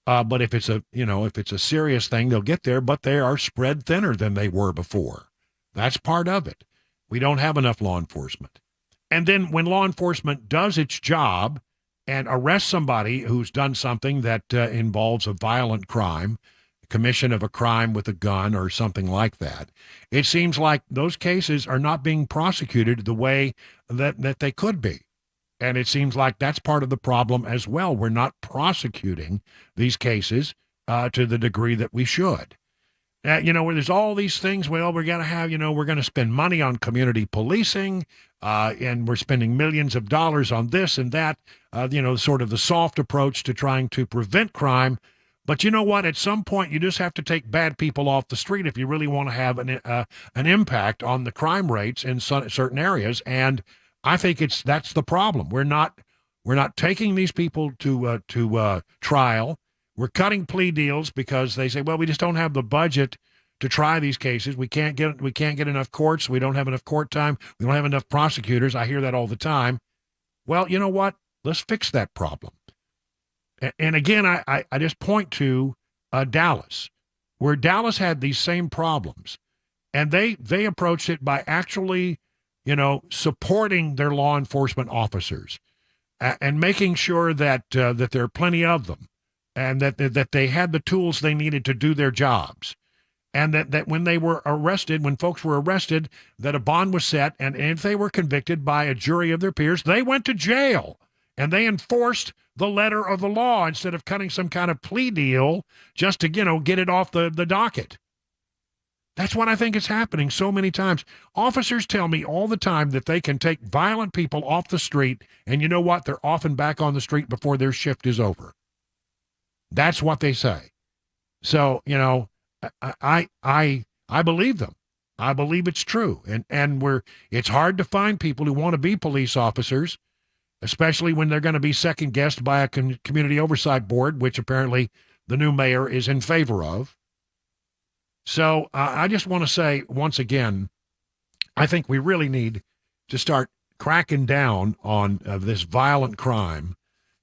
But if it's a serious thing, they'll get there, but they are spread thinner than they were before. That's part of it. We don't have enough law enforcement. And then when law enforcement does its job and arrests somebody who's done something that involves a violent crime, commission of a crime with a gun or something like that, it seems like those cases are not being prosecuted the way that they could be. And it seems like that's part of the problem as well. We're not prosecuting these cases to the degree that we should. Where there's all these things, well, we're going to have, we're going to spend money on community policing, and we're spending millions of dollars on this and that, sort of the soft approach to trying to prevent crime. But you know what? At some point, you just have to take bad people off the street if you really want to have an impact on the crime rates in certain areas. And I think that's the problem. We're not taking these people to trial. We're cutting plea deals because they say, well, we just don't have the budget to try these cases. We can't get enough courts. We don't have enough court time. We don't have enough prosecutors. I hear that all the time. Well, you know what? Let's fix that problem. And again, I just point to Dallas, where Dallas had these same problems, and they approached it by actually, supporting their law enforcement officers and making sure that that there are plenty of them, and that they had the tools they needed to do their jobs, and that when they were arrested, when folks were arrested, that a bond was set, and if they were convicted by a jury of their peers, they went to jail, and they enforced the letter of the law instead of cutting some kind of plea deal just to, get it off the docket. That's what I think is happening so many times. Officers tell me all the time that they can take violent people off the street, and you know what? They're often back on the street before their shift is over. That's what they say. So, I believe them. I believe it's true. And it's hard to find people who want to be police officers, especially when they're going to be second-guessed by a community oversight board, which apparently the new mayor is in favor of. So I just want to say, once again, I think we really need to start cracking down on this violent crime.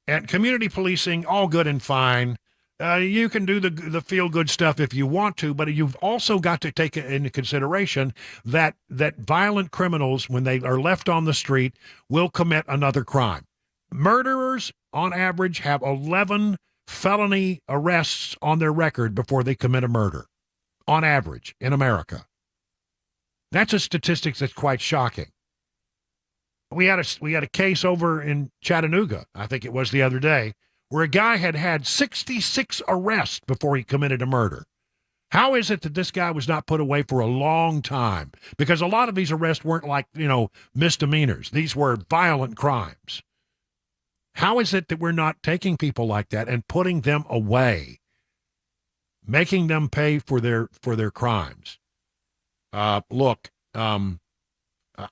And community policing, all good and fine. You can do the feel-good stuff if you want to, but you've also got to take into consideration that violent criminals, when they are left on the street, will commit another crime. Murderers, on average, have 11 felony arrests on their record before they commit a murder, on average, in America. That's a statistic that's quite shocking. We had a case over in Chattanooga, I think it was the other day, where a guy had 66 arrests before he committed a murder. How is it that this guy was not put away for a long time? Because a lot of these arrests weren't like, misdemeanors. These were violent crimes. How is it that we're not taking people like that and putting them away, making them pay for their crimes? Look,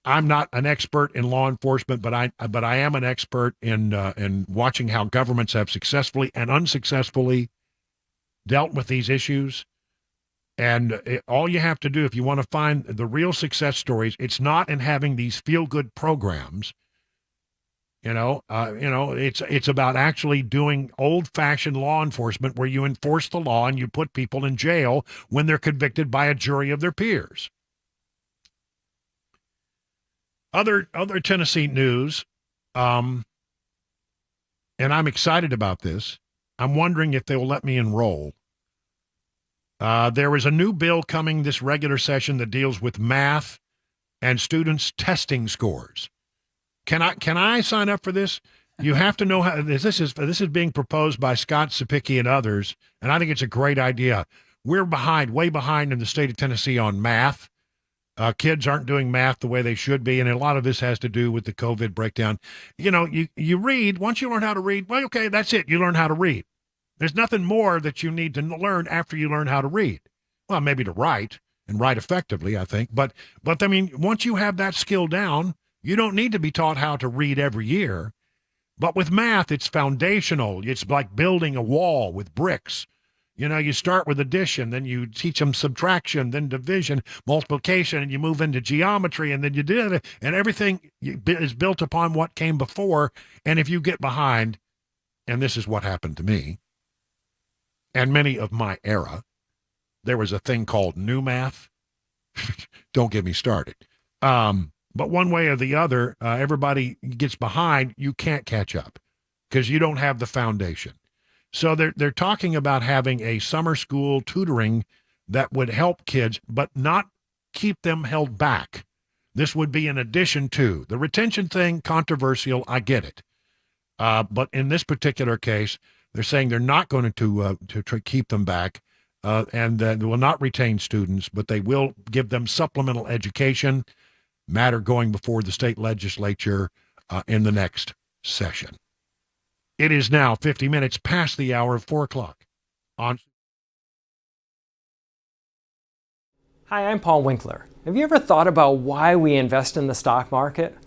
I'm not an expert in law enforcement, but I am an expert in watching how governments have successfully and unsuccessfully dealt with these issues. And all you have to do, if you want to find the real success stories, it's not in having these feel-good programs. It's about actually doing old-fashioned law enforcement where you enforce the law and you put people in jail when they're convicted by a jury of their peers. Other Tennessee news, and I'm excited about this. I'm wondering if they will let me enroll. There is a new bill coming this regular session that deals with math and students' testing scores. Can I sign up for this? You have to know how this is being proposed by Scott Sapicki and others, and I think it's a great idea. We're way behind in the state of Tennessee on math. Kids aren't doing math the way they should be, and a lot of this has to do with the COVID breakdown. You read, once you learn how to read, well, okay, that's it. You learn how to read. There's nothing more that you need to learn after you learn how to read. Well, maybe to write, and write effectively, I think. But I mean, once you have that skill down, you don't need to be taught how to read every year. But with math, it's foundational. It's like building a wall with bricks. You start with addition, then you teach them subtraction, then division, multiplication, and you move into geometry, and then you did it, and everything is built upon what came before. And if you get behind, and this is what happened to me, and many of my era, there was a thing called new math. Don't get me started. But one way or the other, everybody gets behind. You can't catch up because you don't have the foundation. So they're talking about having a summer school tutoring that would help kids, but not keep them held back. This would be in addition to the retention thing. Controversial, I get it, but in this particular case, they're saying they're not going to keep them back, and they will not retain students, but they will give them supplemental education. Matter going before the state legislature in the next session. It is now 50 minutes past the hour of 4 o'clock. Hi, I'm Paul Winkler. Have you ever thought about why we invest in the stock market?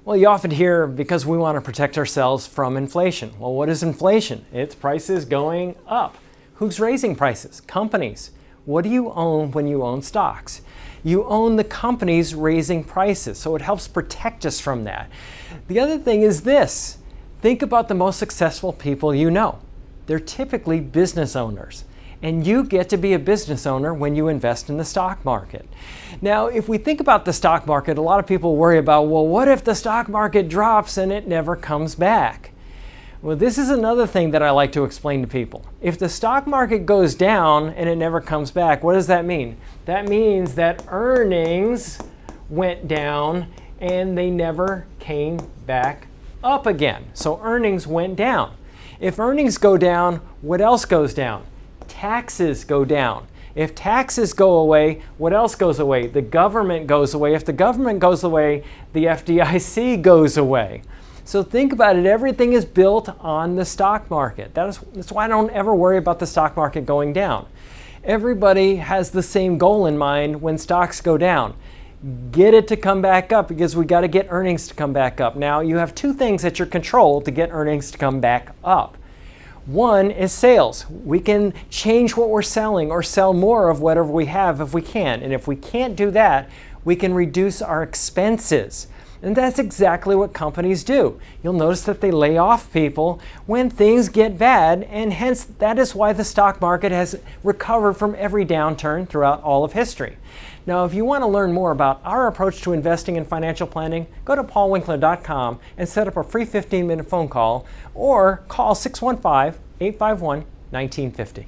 Well, you often hear because we want to protect ourselves from inflation. Well, what is inflation? It's prices going up. Who's raising prices? Companies. What do you own when you own stocks? You own the companies raising prices, so it helps protect us from that. The other thing is this. Think about the most successful people you know. They're typically business owners. And you get to be a business owner when you invest in the stock market. Now, if we think about the stock market, a lot of people worry about, well, what if the stock market drops and it never comes back? Well, this is another thing that I like to explain to people. If the stock market goes down and it never comes back, what does that mean? That means that earnings went down and they never came back up again. So earnings went down. If earnings go down, what else goes down? Taxes go down. If taxes go away, what else goes away? The government goes away. If the government goes away, the FDIC goes away. So think about it. Everything is built on the stock market. That's why I don't ever worry about the stock market going down. Everybody has the same goal in mind when stocks go down. Get it to come back up because we got to get earnings to come back up. Now, you have two things at your control to get earnings to come back up. One is sales. We can change what we're selling or sell more of whatever we have if we can. And if we can't do that, we can reduce our expenses. And that's exactly what companies do. You'll notice that they lay off people when things get bad, and hence that is why the stock market has recovered from every downturn throughout all of history. Now, if you want to learn more about our approach to investing and financial planning, go to paulwinkler.com and set up a free 15-minute phone call or call 615-851-1950.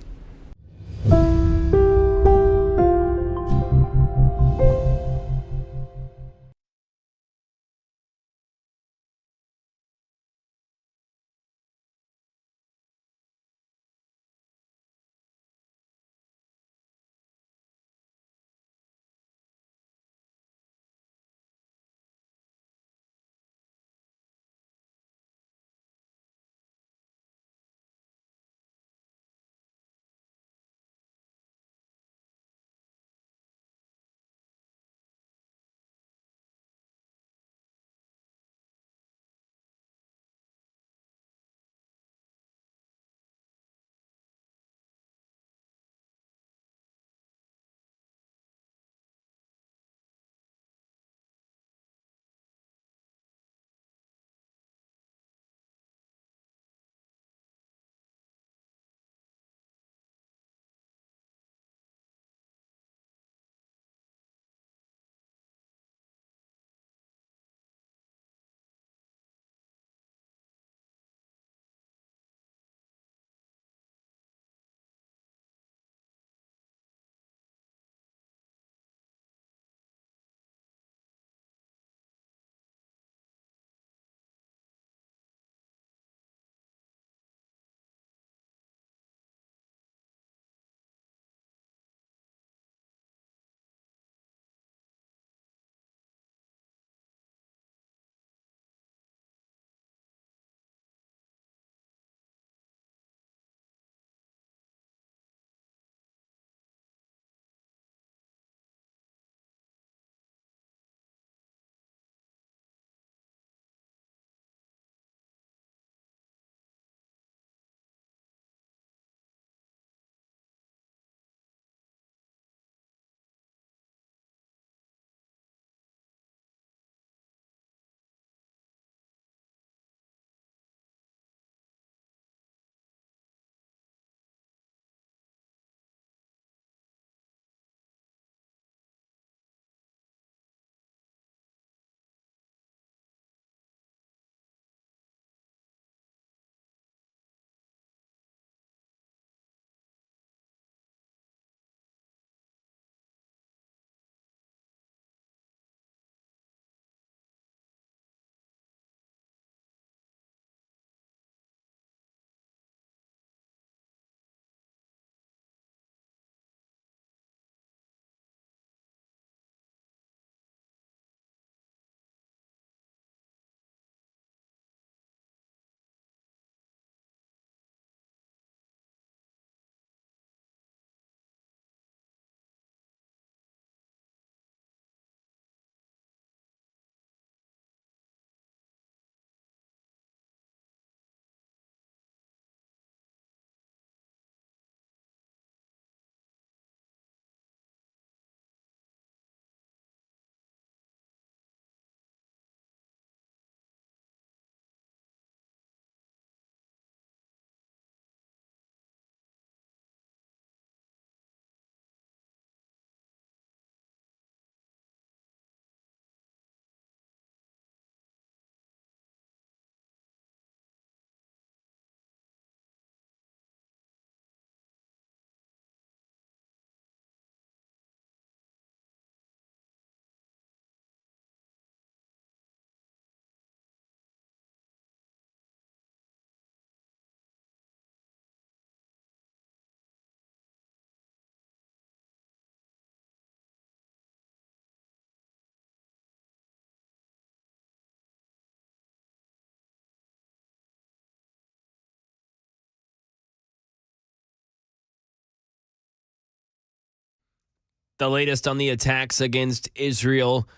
The latest on the attacks against Israel.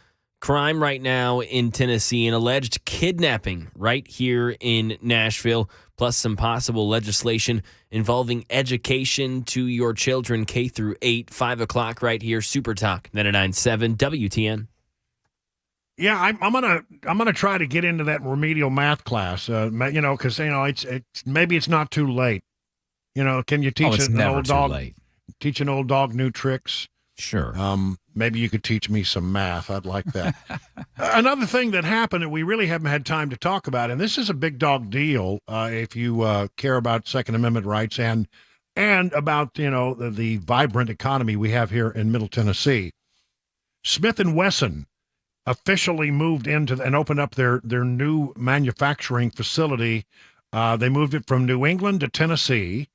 Crime right now in Tennessee, an alleged kidnapping right here in Nashville, plus some possible legislation involving education to your children K through 8, 5 o'clock right here, Super Talk 99.7 WTN. Yeah, I'm gonna try to get into that remedial math class. Because it's maybe it's not too late. Can you teach an old dog? Teach an old dog new tricks. Sure. Maybe you could teach me some math. I'd like that. Another thing that happened that we really haven't had time to talk about, and this is a big dog deal if you care about Second Amendment rights and about the vibrant economy we have here in Middle Tennessee. Smith & Wesson officially moved into and opened up their new manufacturing facility. They moved it from New England to Tennessee,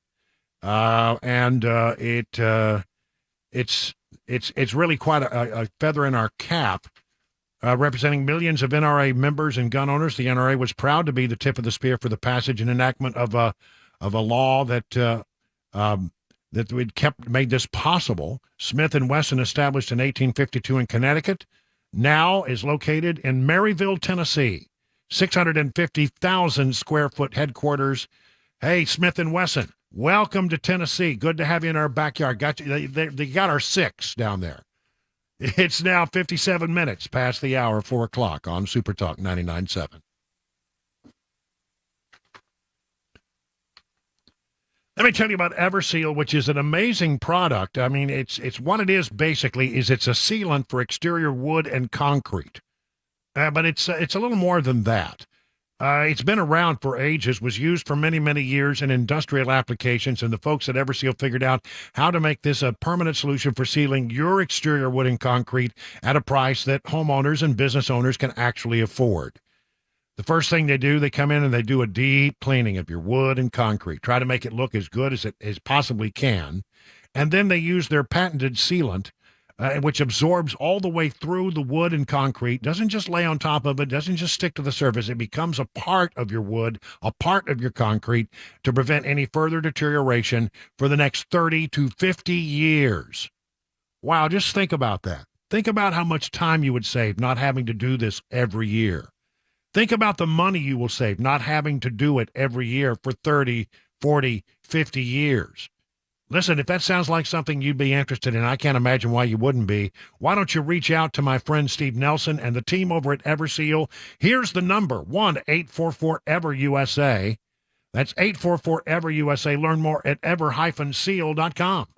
and it's really quite a feather in our cap, representing millions of NRA members and gun owners. The NRA was proud to be the tip of the spear for the passage and enactment of a law that made this possible. Smith & Wesson, established in 1852 in Connecticut, now is located in Maryville, Tennessee, 650,000 square foot headquarters. Hey, Smith & Wesson, welcome to Tennessee. Good to have you in our backyard. Got you. They got our 6 down there. It's now 57 minutes past the hour, 4 o'clock on Super Talk 99.7. Let me tell you about Everseal, which is an amazing product. I mean, it's what it is basically is it's a sealant for exterior wood and concrete. But it's a little more than that. It's been around for ages, was used for many, many years in industrial applications, and the folks at Everseal figured out how to make this a permanent solution for sealing your exterior wood and concrete at a price that homeowners and business owners can actually afford. The first thing they do, they come in and they do a deep cleaning of your wood and concrete, try to make it look as good as it possibly can, and then they use their patented sealant, which absorbs all the way through the wood and concrete, doesn't just lay on top of it, doesn't just stick to the surface. It becomes a part of your wood, a part of your concrete, to prevent any further deterioration for the next 30 to 50 years. Wow, just think about that. Think about how much time you would save not having to do this every year. Think about the money you will save not having to do it every year for 30, 40, 50 years. Listen, if that sounds like something you'd be interested in, I can't imagine why you wouldn't be. Why don't you reach out to my friend Steve Nelson and the team over at Everseal? Here's the number, 1-844-EVER-USA. That's 844-EVER-USA. Learn more at ever-seal.com.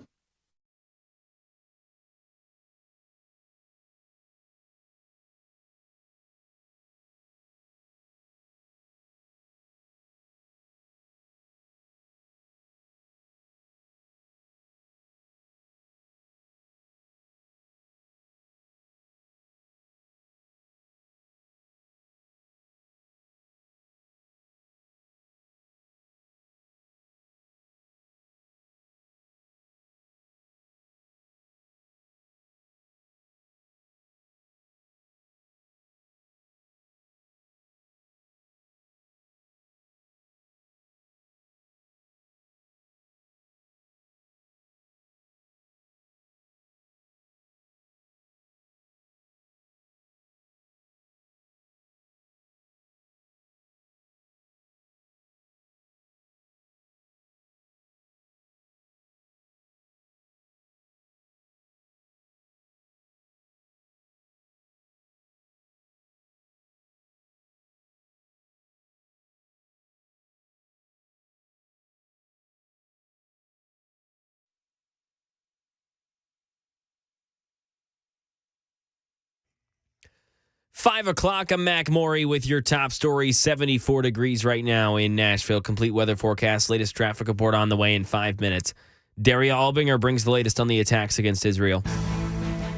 Five o'clock, I'm Mac Maury with your top story. 74 degrees right now in Nashville. Complete weather forecast. Latest traffic report on the way in 5 minutes. Daria Albinger brings the latest on the attacks against Israel.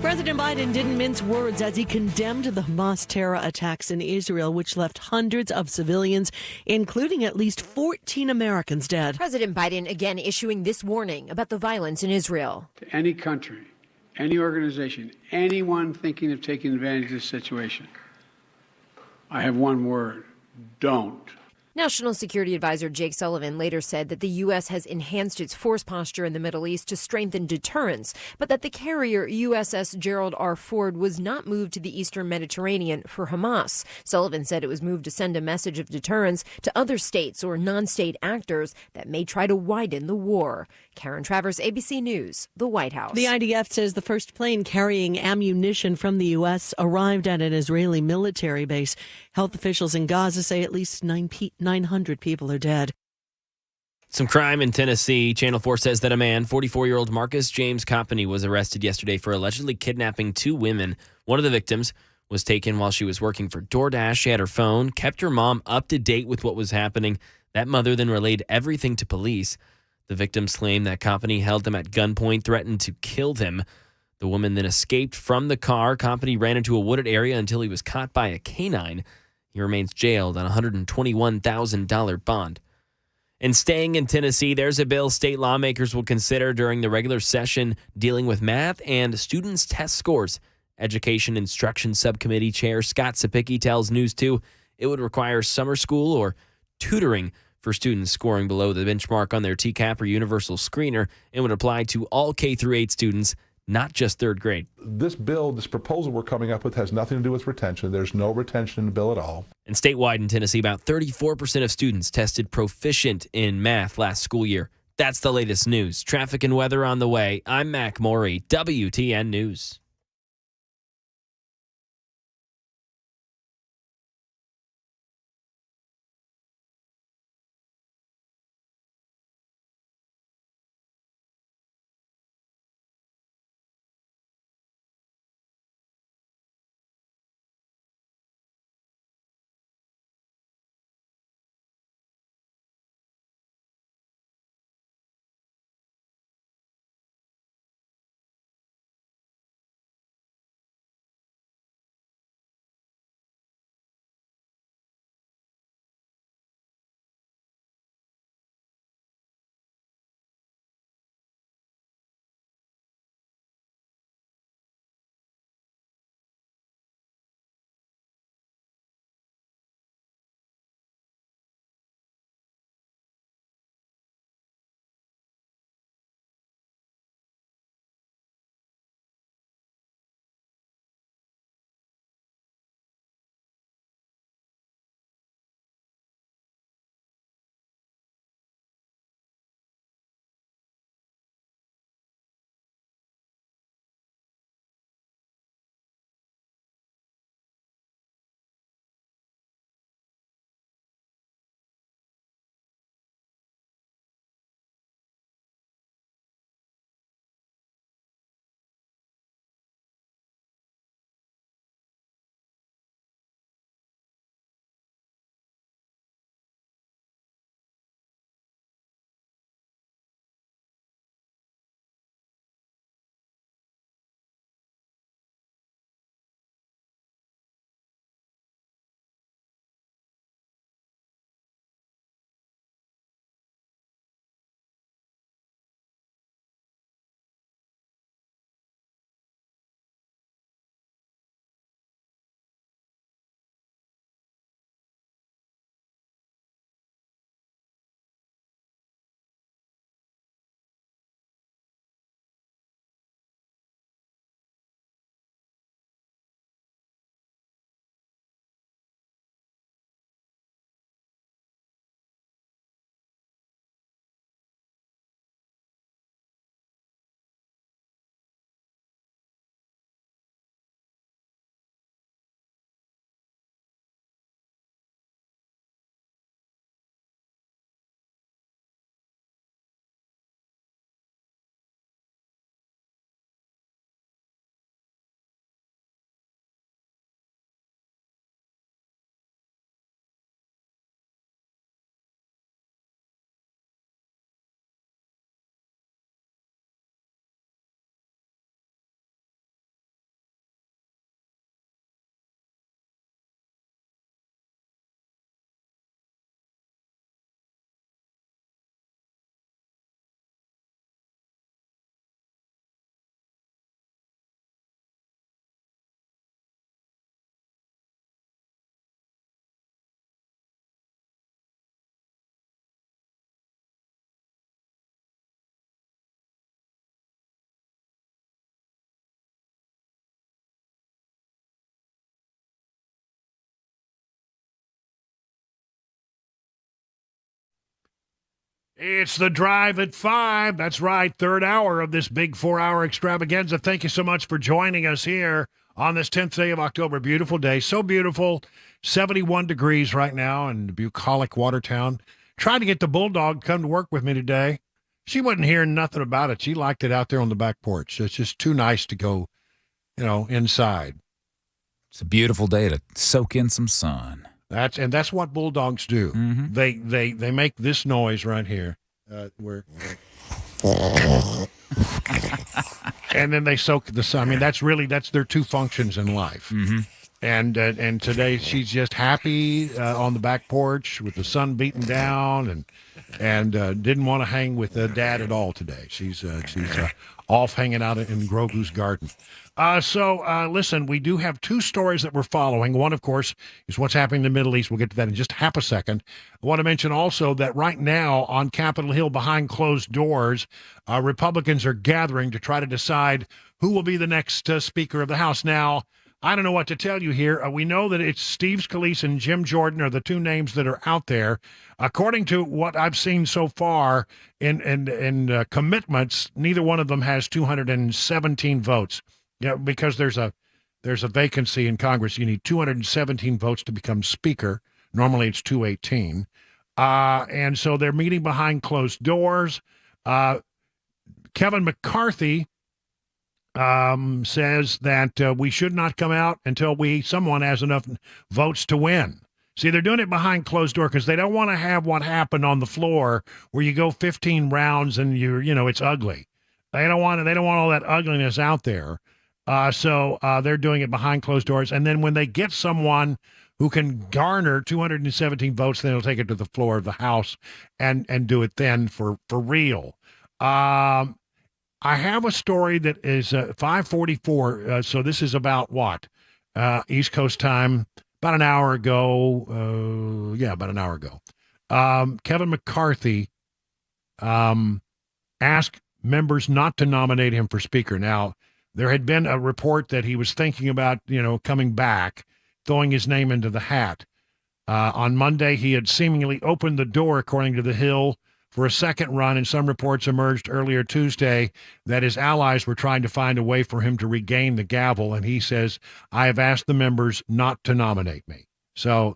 President Biden didn't mince words as he condemned the Hamas terror attacks in Israel, which left hundreds of civilians, including at least 14 Americans, dead. President Biden again issuing this warning about the violence in Israel. To any country, any organization, anyone thinking of taking advantage of this situation, I have one word: don't. National Security Advisor Jake Sullivan later said that the U.S. has enhanced its force posture in the Middle East to strengthen deterrence, but that the carrier USS Gerald R. Ford was not moved to the eastern Mediterranean for Hamas. Sullivan said it was moved to send a message of deterrence to other states or non-state actors that may try to widen the war. Karen Travers, ABC News, the White House. The IDF says the first plane carrying ammunition from the U.S. arrived at an Israeli military base. Health officials in Gaza say at least 900 people are dead. Some crime in Tennessee. Channel 4 says that a man, 44-year-old Marcus James Company, was arrested yesterday for allegedly kidnapping 2 women. One of the victims was taken while she was working for DoorDash. She had her phone, kept her mom up to date with what was happening. That mother then relayed everything to police. The victims claim that Company held them at gunpoint, threatened to kill them. The woman then escaped from the car. Company ran into a wooded area until he was caught by a canine. He remains jailed on a $121,000 bond. And staying in Tennessee, there's a bill state lawmakers will consider during the regular session dealing with math and students' test scores. Education Instruction Subcommittee Chair Scott Sapicki tells News 2 it would require summer school or tutoring for students scoring below the benchmark on their TCAP or universal screener, and would apply to all K-8 students, not just third grade. This proposal we're coming up with has nothing to do with retention. There's no retention in the bill at all. And statewide in Tennessee, about 34% of students tested proficient in math last school year. That's the latest news. Traffic and weather on the way. I'm Mac Morey, WTN News. It's the Drive at 5. That's right, third hour of this big 4-hour extravaganza. Thank you so much for joining us here on this 10th day of October. Beautiful day, so beautiful. 71 degrees right now in bucolic Watertown. Tried to get the Bulldog to come to work with me today. She wasn't hearing nothing about it. She liked it out there on the back porch. It's just too nice to go, inside. It's a beautiful day to soak in some sun. That's what bulldogs do. Mm-hmm. They make this noise right here, and then they soak the sun. I mean, that's their two functions in life. Mm-hmm. And today she's just happy on the back porch with the sun beating down, and didn't want to hang with Dad at all today. She's off hanging out in Grogu's garden. So listen, we do have two stories that we're following. One, of course, is what's happening in the Middle East. We'll get to that in just half a second. I want to mention also that right now on Capitol Hill, behind closed doors, Republicans are gathering to try to decide who will be the next Speaker of the House. Now, I don't know what to tell you here. We know that it's Steve Scalise and Jim Jordan are the two names that are out there. According to what I've seen so far in commitments, neither one of them has 217 votes. Yeah, because there's a vacancy in Congress. You need 217 votes to become Speaker. Normally it's 218. And so they're meeting behind closed doors. Kevin McCarthy says that we should not come out until someone has enough votes to win. See, they're doing it behind closed door because they don't want to have what happened on the floor where you go 15 rounds and it's ugly. They don't want all that ugliness out there. So they're doing it behind closed doors. And then when they get someone who can garner 217 votes, then they'll take it to the floor of the House and do it then for real. I have a story that is 5:44. So this is about what? East Coast time, about an hour ago. About an hour ago. Kevin McCarthy asked members not to nominate him for Speaker. Now, there had been a report that he was thinking about, coming back, throwing his name into the hat. On Monday, he had seemingly opened the door, according to The Hill, for a second run, and some reports emerged earlier Tuesday that his allies were trying to find a way for him to regain the gavel, and he says, I have asked the members not to nominate me. So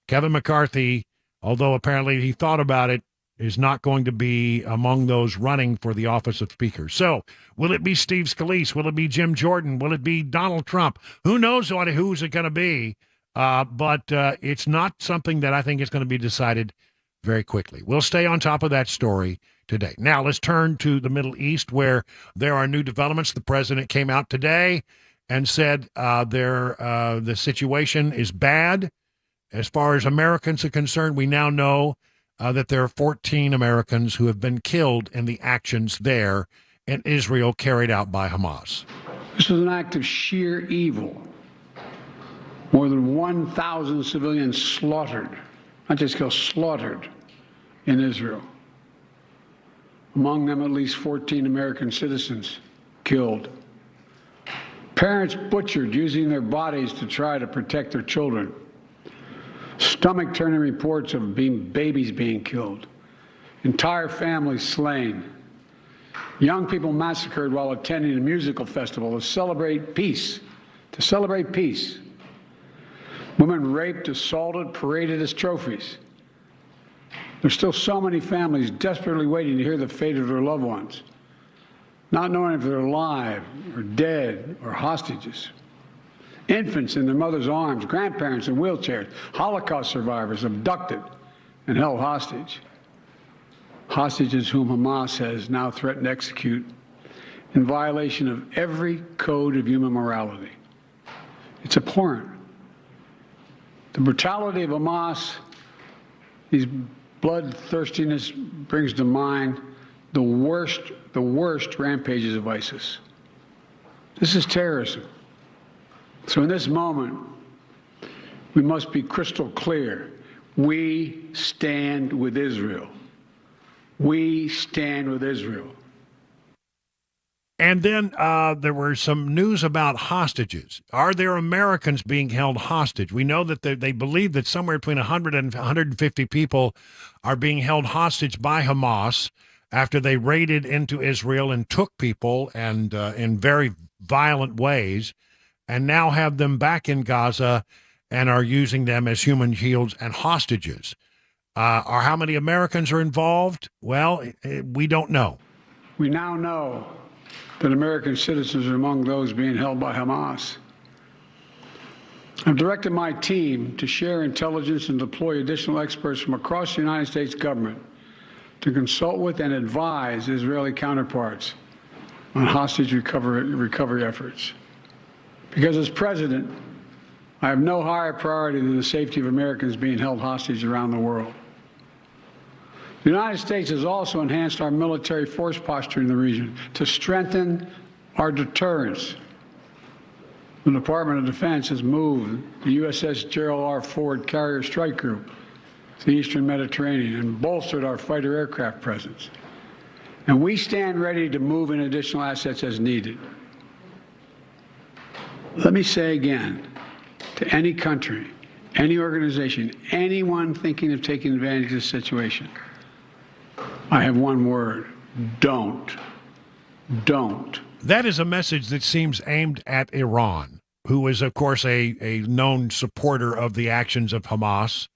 Kevin McCarthy, although apparently he thought about it, is not going to be among those running for the office of Speaker. So will it be Steve Scalise? Will it be Jim Jordan? Will it be Donald Trump? Who knows who's it going to be? But it's not something that I think is going to be decided very quickly. We'll stay on top of that story today. Now, let's turn to the Middle East, where there are new developments. The president came out today and said the situation is bad. As far as Americans are concerned, we now know that there are 14 Americans who have been killed in the actions there in Israel carried out by Hamas. This is an act of sheer evil. More than 1,000 civilians slaughtered, not just killed, slaughtered in Israel. Among them, at least 14 American citizens killed. Parents butchered using their bodies to try to protect their children. Stomach-turning reports of babies being killed. Entire families slain. Young people massacred while attending a musical festival to celebrate peace. Women raped, assaulted, paraded as trophies. There's still so many families desperately waiting to hear the fate of their loved ones, not knowing if they're alive or dead or hostages. Infants in their mother's arms, grandparents in wheelchairs, Holocaust survivors abducted and held hostage. Hostages whom Hamas has now threatened to execute in violation of every code of human morality. It's abhorrent. The brutality of Hamas, these bloodthirstiness brings to mind the worst rampages of ISIS. This is terrorism. So in this moment, we must be crystal clear. We stand with Israel. We stand with Israel. And then there were some news about hostages. Are there Americans being held hostage? We know that they believe that somewhere between 100 and 150 people are being held hostage by Hamas after they raided into Israel and took people and in very violent ways, and now have them back in Gaza and are using them as human shields and hostages. Or how many Americans are involved? Well, we don't know. We now know that American citizens are among those being held by Hamas. I've directed my team to share intelligence and deploy additional experts from across the United States government to consult with and advise Israeli counterparts on hostage recovery efforts. Because as president, I have no higher priority than the safety of Americans being held hostage around the world. The United States has also enhanced our military force posture in the region to strengthen our deterrence. The Department of Defense has moved the USS Gerald R. Ford Carrier Strike Group to the Eastern Mediterranean and bolstered our fighter aircraft presence. And we stand ready to move in additional assets as needed. Let me say again, to any country, any organization, anyone thinking of taking advantage of this situation, I have one word: don't. Don't. That is a message that seems aimed at Iran, who is, of course, a known supporter of the actions of Hamas.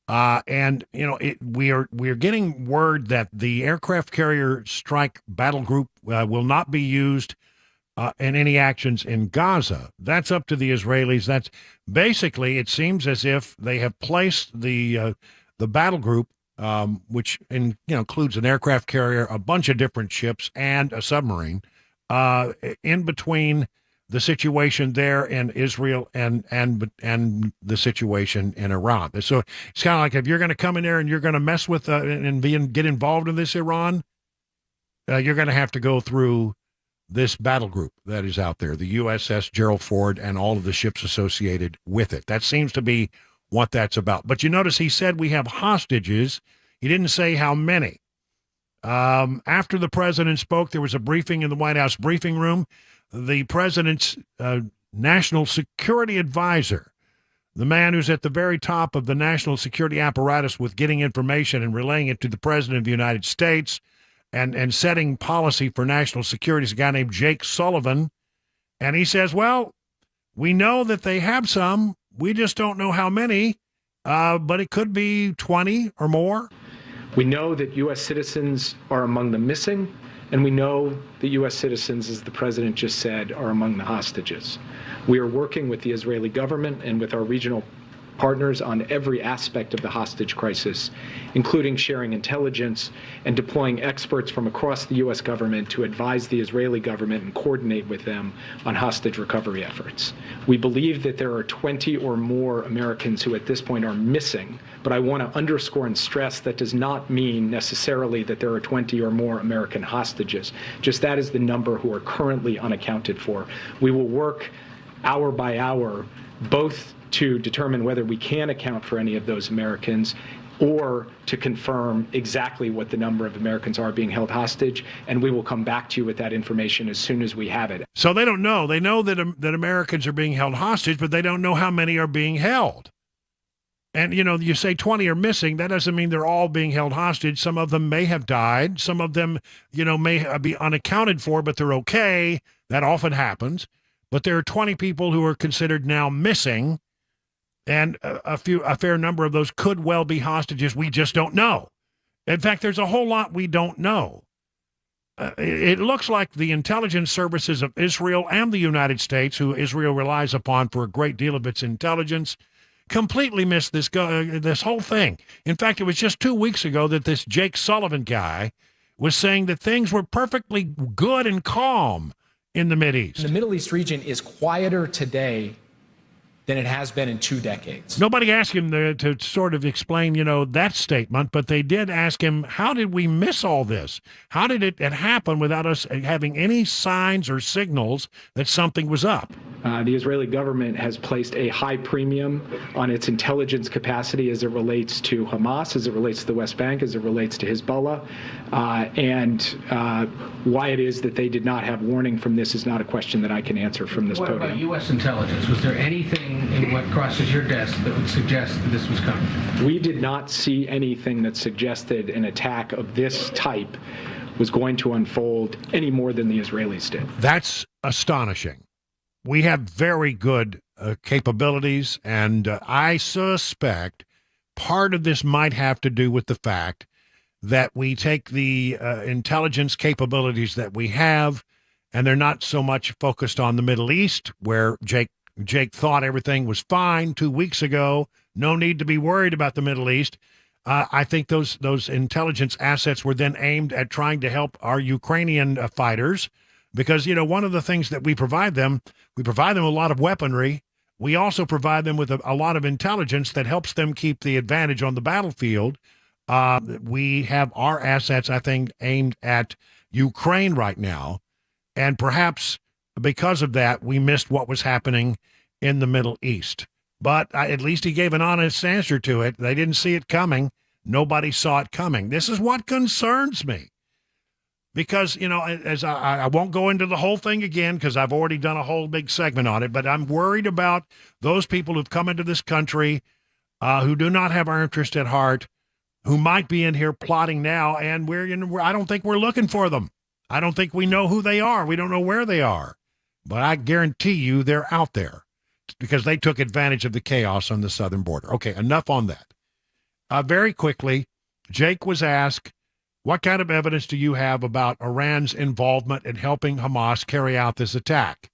And, you know, we are getting word that the aircraft carrier strike battle group will not be used in any actions in Gaza. That's up to the Israelis. That's basically, it seems as if they have placed the battle group, which includes an aircraft carrier, a bunch of different ships, and a submarine, in between the situation there in Israel and the situation in Iran. So it's kind of like, if you're going to come in there and you're going to mess with and get involved in this Iran, you're going to have to go through this battle group that is out there, the USS Gerald Ford and all of the ships associated with it. That seems to be what that's about. But you notice he said we have hostages. He didn't say how many. After the president spoke, there was a briefing in the White House briefing room. The president's national security advisor, the man who's at the very top of the national security apparatus with getting information and relaying it to the president of the United States and setting policy for national security, is a guy named Jake Sullivan. And he says, well, we know that they have some. We just don't know how many, but it could be 20 or more. We know that U.S. citizens are among the missing, and we know that U.S. citizens, as the president just said, are among the hostages. We are working with the Israeli government and with our regional partners on every aspect of the hostage crisis, including sharing intelligence and deploying experts from across the U.S. government to advise the Israeli government and coordinate with them on hostage recovery efforts. We believe that there are 20 or more Americans who at this point are missing, but I want to underscore and stress that does not mean necessarily that there are 20 or more American hostages. Just that is the number who are currently unaccounted for. We will work hour by hour, both to determine whether we can account for any of those Americans or to confirm exactly what the number of Americans are being held hostage, and we will come back to you with that information as soon as we have it. So they don't know. They know that Americans are being held hostage, but they don't know how many are being held. And, you know, you say 20 are missing. That doesn't mean they're all being held hostage. Some of them may have died. Some of them, you know, may be unaccounted for, but they're okay. That often happens. But there are 20 people who are considered now missing, and a fair number of those could well be hostages. We just don't know. In fact, there's a whole lot we don't know. It looks like the intelligence services of Israel and the United States, who Israel relies upon for a great deal of its intelligence, completely missed this whole thing. In fact, it was just 2 weeks ago that this Jake Sullivan guy was saying that things were perfectly good and calm in the Mideast. The Middle East region is quieter today than it has been in 2 decades. Nobody asked him to sort of explain, you know, that statement, but they did ask him, how did we miss all this? How did it happen without us having any signs or signals that something was up? The Israeli government has placed a high premium on its intelligence capacity as it relates to Hamas, as it relates to the West Bank, as it relates to Hezbollah, and why it is that they did not have warning from this is not a question that I can answer from this podium. What about U.S. intelligence? Was there anything in what crosses your desk that would suggest that this was coming? We did not see anything that suggested an attack of this type was going to unfold any more than the Israelis did. That's astonishing. We have very good capabilities, and I suspect part of this might have to do with the fact that we take the intelligence capabilities that we have, and they're not so much focused on the Middle East, where Jake thought everything was fine 2 weeks ago. No need to be worried about the Middle East. I think those intelligence assets were then aimed at trying to help our Ukrainian fighters, because, you know, one of the things that we provide them a lot of weaponry. We also provide them with a lot of intelligence that helps them keep the advantage on the battlefield. We have our assets, I think, aimed at Ukraine right now, and perhaps because of that, we missed what was happening in the Middle East. But at least he gave an honest answer to it. They didn't see it coming. Nobody saw it coming. This is what concerns me. Because, you know, as I won't go into the whole thing again because I've already done a whole big segment on it, but I'm worried about those people who've come into this country who do not have our interest at heart, who might be in here plotting now, and I don't think we're looking for them. I don't think we know who they are. We don't know where they are. But I guarantee you they're out there, because they took advantage of the chaos on the southern border. Okay, enough on that. Very quickly, Jake was asked, what kind of evidence do you have about Iran's involvement in helping Hamas carry out this attack?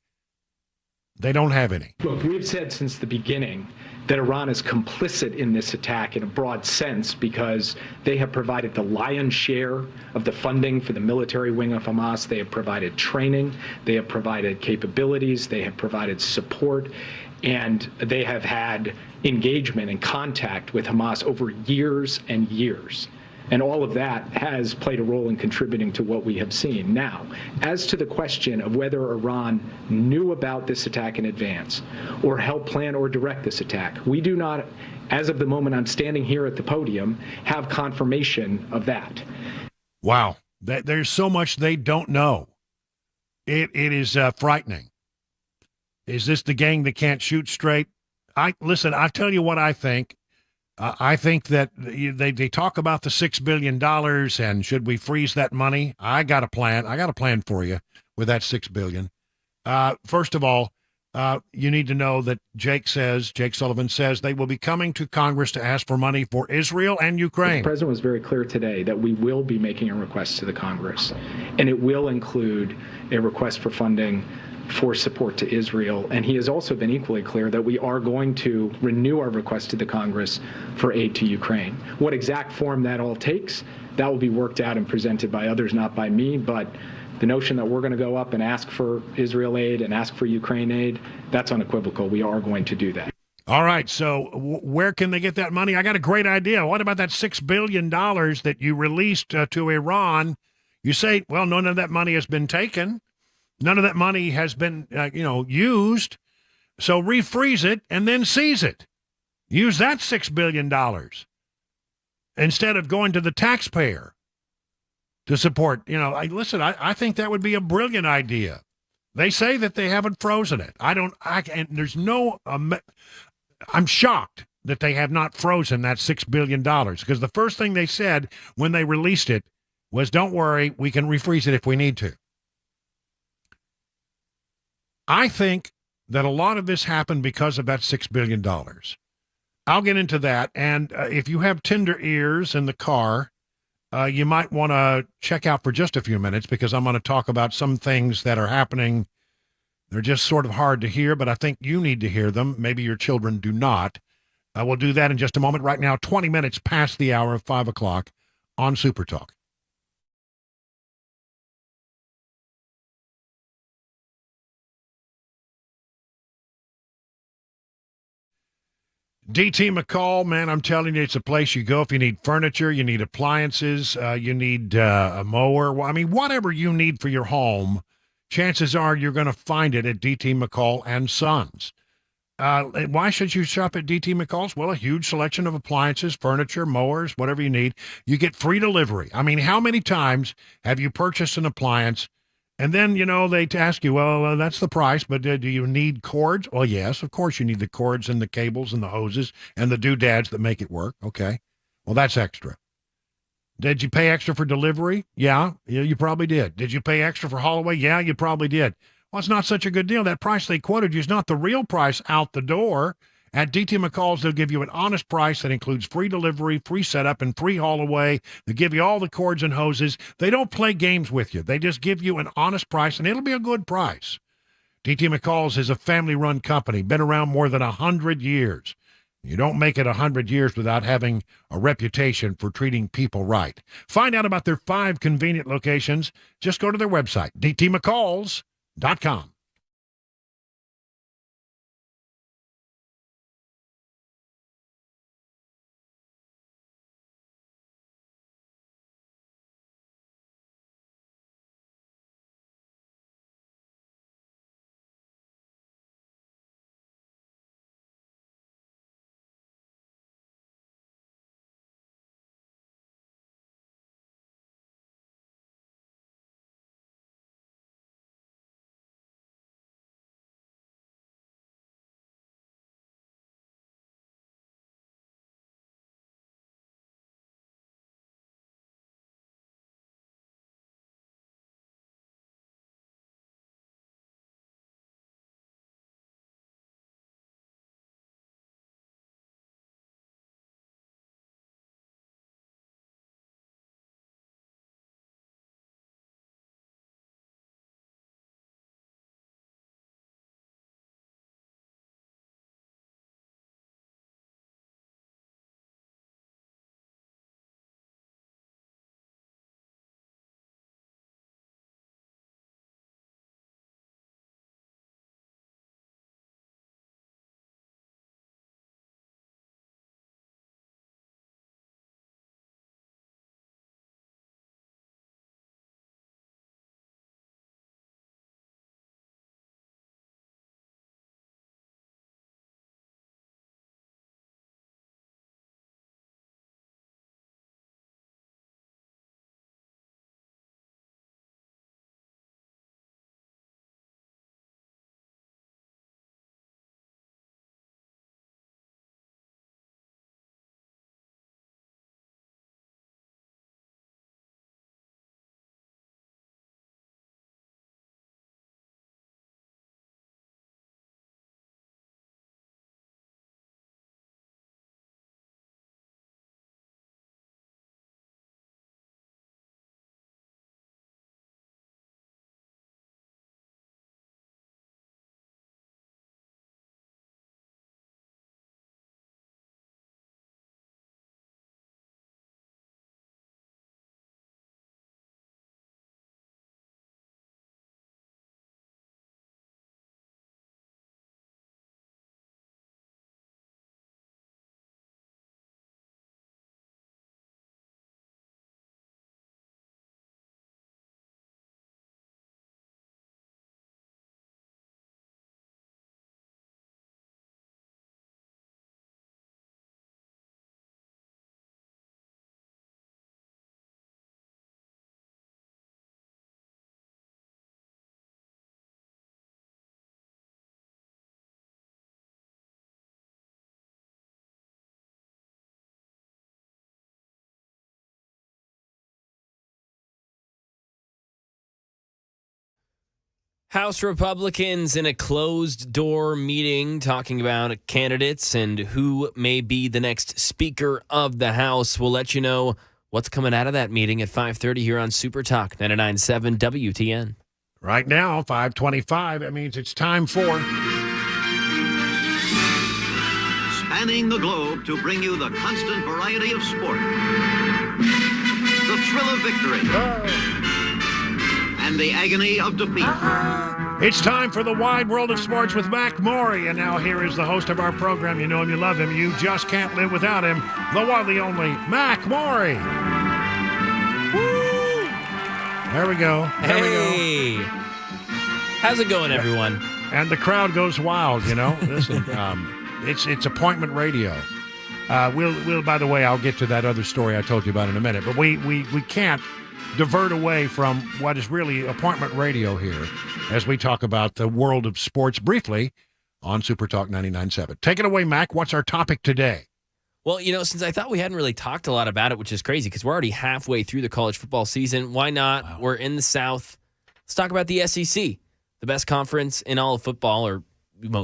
They don't have any. Look, we've said since the beginning that Iran is complicit in this attack in a broad sense because they have provided the lion's share of the funding for the military wing of Hamas. They have provided training. They have provided capabilities. They have provided support. And they have had engagement and contact with Hamas over years and years. And all of that has played a role in contributing to what we have seen. Now, as to the question of whether Iran knew about this attack in advance or helped plan or direct this attack, we do not, as of the moment I'm standing here at the podium, have confirmation of that. Wow. There's so much they don't know. It is frightening. Is this the gang that can't shoot straight? Listen, I'll tell you what I think. I think that they talk about the $6 billion and should we freeze that money? I got a plan. I got a plan for you with that $6 billion. First of all, you need to know that Jake Sullivan says they will be coming to Congress to ask for money for Israel and Ukraine. The president was very clear today that we will be making a request to the Congress, and it will include a request for funding for support to Israel. And he has also been equally clear that we are going to renew our request to the Congress for aid to Ukraine. What exact form that all takes, that will be worked out and presented by others, not by me. But the notion that we're going to go up and ask for Israel aid and ask for Ukraine aid, that's unequivocal. We are going to do that. All right, so where can they get that money? I got a great idea. What about that $6 billion that you released to Iran? You say, well, none of that money has been taken. None of that money has been, used. So refreeze it and then seize it. Use that $6 billion instead of going to the taxpayer to support. I think that would be a brilliant idea. They say that they haven't frozen it. I'm shocked that they have not frozen that $6 billion, because the first thing they said when they released it was, don't worry, we can refreeze it if we need to. I think that a lot of this happened because of that $6 billion. I'll get into that. And if you have tender ears in the car, you might want to check out for just a few minutes, because I'm going to talk about some things that are happening. They're just sort of hard to hear, but I think you need to hear them. Maybe your children do not. We'll do that in just a moment. Right now, 20 minutes past the hour of 5 o'clock on Super Talk. DT McCall, man, I'm telling you, it's a place you go if you need furniture, you need appliances, you need a mower. I mean, whatever you need for your home, chances are you're going to find it at DT McCall and Sons. Why should you shop at DT McCall's? Well, a huge selection of appliances, furniture, mowers, whatever you need. You get free delivery. I mean, how many times have you purchased an appliance and then, they ask you, well, that's the price, but do you need cords? Well, yes, of course you need the cords and the cables and the hoses and the doodads that make it work. Okay. Well, that's extra. Did you pay extra for delivery? Yeah, you probably did. Did you pay extra for haul away? Yeah, you probably did. Well, it's not such a good deal. That price they quoted you is not the real price out the door. At DT McCall's, they'll give you an honest price that includes free delivery, free setup, and free haul away. They give you all the cords and hoses. They don't play games with you. They just give you an honest price, and it'll be a good price. DT McCall's is a family-run company, been around more than 100 years. You don't make it 100 years without having a reputation for treating people right. Find out about their 5 convenient locations. Just go to their website, dtmccalls.com. House Republicans in a closed-door meeting talking about candidates and who may be the next Speaker of the House. We'll let you know what's coming out of that meeting at 5:30 here on Super Talk 99.7 WTN. Right now, 5:25, that means it's time for... Spanning the globe to bring you the constant variety of sport. The thrill of victory. And the agony of defeat. It's time for the wide world of sports with Mac Morey. And now here is the host of our program. You know him, you love him. You just can't live without him. The one, the only, Mac Morey. Woo! There we go. There we go. How's it going, everyone? And the crowd goes wild, you know. Listen, it's appointment radio. We'll. By the way, I'll get to that other story I told you about in a minute. But we can't divert away from what is really appointment radio here as we talk about the world of sports briefly on Super Talk 99.7. Take it away, Mac. What's our topic today? Well, since I thought we hadn't really talked a lot about it, which is crazy because we're already halfway through the college football season. Why not? Wow. We're in the South. Let's talk about the SEC, the best conference in all of football, or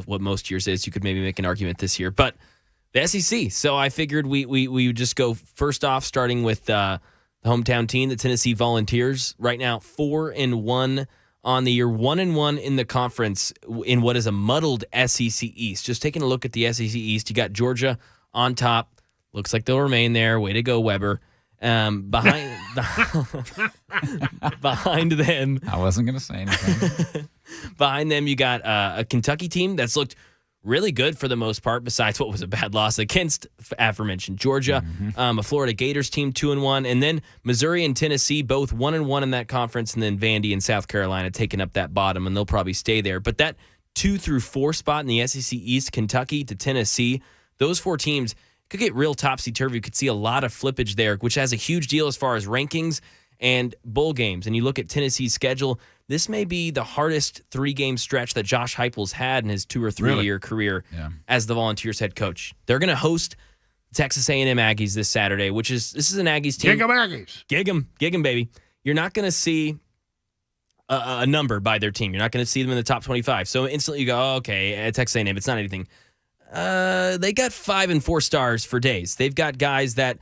what most years is. You could maybe make an argument this year, but the SEC. So I figured we would just go first off, starting with the hometown team, the Tennessee Volunteers. Right now, 4-1 on the year, 1-1 in the conference in what is a muddled SEC East. Just taking a look at the SEC East, you got Georgia on top. Looks like they'll remain there. Way to go, Weber. Behind them. I wasn't going to say anything. Behind them, you got a Kentucky team that's looked really good for the most part, besides what was a bad loss against aforementioned Georgia. A Florida Gators team 2-1, and then Missouri and Tennessee both 1-1 in that conference, and then Vandy and South Carolina taking up that bottom, and they'll probably stay there. But that 2 through 4 spot in the SEC East, Kentucky to Tennessee, those 4 teams could get real topsy-turvy. You could see a lot of flippage there, which has a huge deal as far as rankings and bowl games. And you look at Tennessee's schedule, this may be the hardest 3-game stretch that Josh Heupel's had in his 2 or 3 year career as the Volunteers head coach. They're going to host Texas A&M Aggies this Saturday, this is an Aggies team. Gig 'em Aggies. Gig 'em, baby. You're not going to see a number by their team. You're not going to see them in the top 25. So instantly you go, oh, okay, at Texas A&M, it's not anything. They got 5 and 4 stars for days. They've got guys that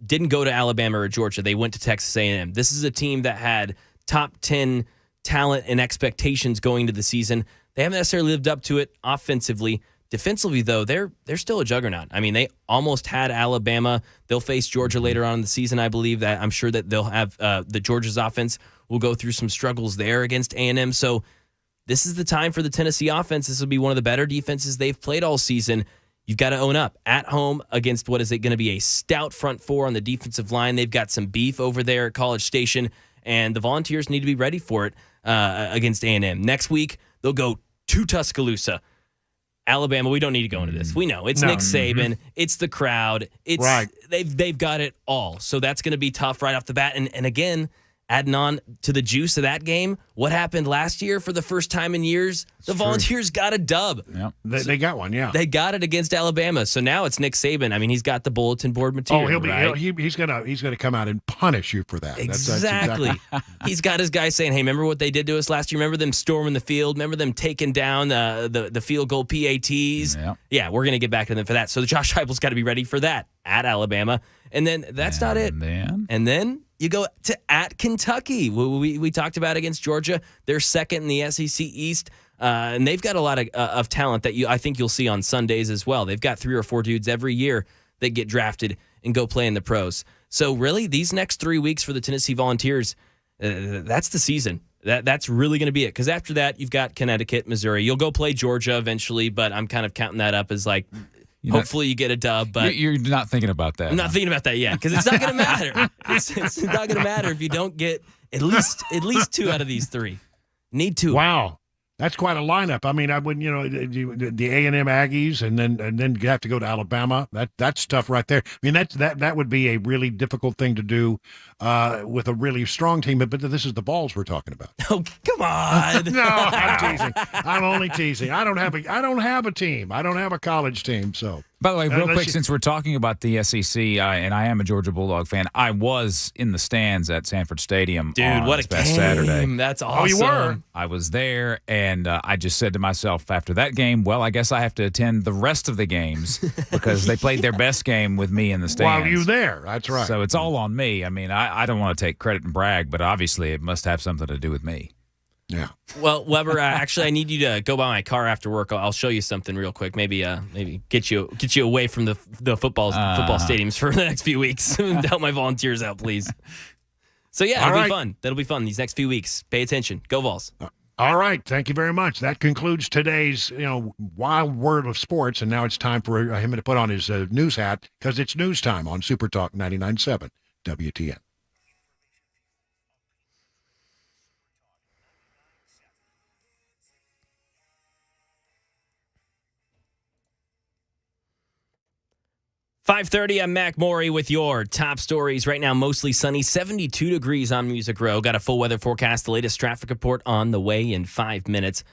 didn't go to Alabama or Georgia. They went to Texas A&M. This is a team that had top 10 talent and expectations going into the season. They haven't necessarily lived up to it offensively. Defensively, though, they're still a juggernaut. I mean, they almost had Alabama. They'll face Georgia later on in the season, I believe. That I'm sure that they'll have the Georgia's offense will go through some struggles there against A&M. So this is the time for the Tennessee offense. This will be one of the better defenses they've played all season. You've got to own up at home against what is it going to be a stout front four on the defensive line. They've got some beef over there at College Station, and the Volunteers need to be ready for it against A&M. Next week, they'll go to Tuscaloosa. Alabama, we don't need to go into this. We know. It's Nick Saban. It's the crowd. It's They've got it all. So that's going to be tough right off the bat. And again, adding on to the juice of that game, what happened last year for the first time in years? The Volunteers got a dub. Yep. They got one, yeah. They got it against Alabama. So now it's Nick Saban. I mean, he's got the bulletin board material. He's gonna come out and punish you for that. Exactly. He's got his guys saying, "Hey, remember what they did to us last year? Remember them storming the field? Remember them taking down the field goal PATs? Yeah, we're gonna get back to them for that." So the Josh Heupel's got to be ready for that at Alabama. And then that's not it. And then you go to at Kentucky. We talked about against Georgia. They're second in the SEC East, and they've got a lot of talent that I think you'll see on Sundays as well. They've got 3 or 4 dudes every year that get drafted and go play in the pros. So really, these next 3 weeks for the Tennessee Volunteers, that's the season. That's really going to be it. Because after that, you've got Connecticut, Missouri. You'll go play Georgia eventually, but I'm kind of counting that up as like, hopefully you get a dub, but you're not thinking about that. I'm not thinking about that yet because it's not going to matter. It's not going to matter if you don't get at least 2 out of these 3. Need 2. Wow, that's quite a lineup. I mean, I wouldn't, the A&M Aggies, and then you have to go to Alabama. That's tough right there. I mean, that would be a really difficult thing to do with a really strong team. But this is the balls we're talking about. Oh, come on! No, I'm teasing. I'm only teasing. I don't have a team. I don't have a college team. So. By the way, real quick, since we're talking about the SEC, and I am a Georgia Bulldog fan, I was in the stands at Sanford Stadium. Dude, what a past game. Saturday. That's awesome. Oh, you were? I was there, and I just said to myself after that game, well, I guess I have to attend the rest of the games because they played their best game with me in the stands. While you there, that's right. So it's all on me. I mean, I don't want to take credit and brag, but obviously it must have something to do with me. Yeah. Well, Weber, actually, I need you to go by my car after work. I'll show you something real quick. Maybe get you away from the football stadiums for the next few weeks. Help my Volunteers out, please. So yeah, it'll be fun. That'll be fun these next few weeks. Pay attention. Go Vols. All right. Thank you very much. That concludes today's wild world of sports, and now it's time for him to put on his news hat because it's news time on Super Talk 99.7 WTN. 5:30, I'm Mac Maury with your top stories. Right now, mostly sunny, 72 degrees on Music Row. Got a full weather forecast, the latest traffic report on the way in 5 minutes.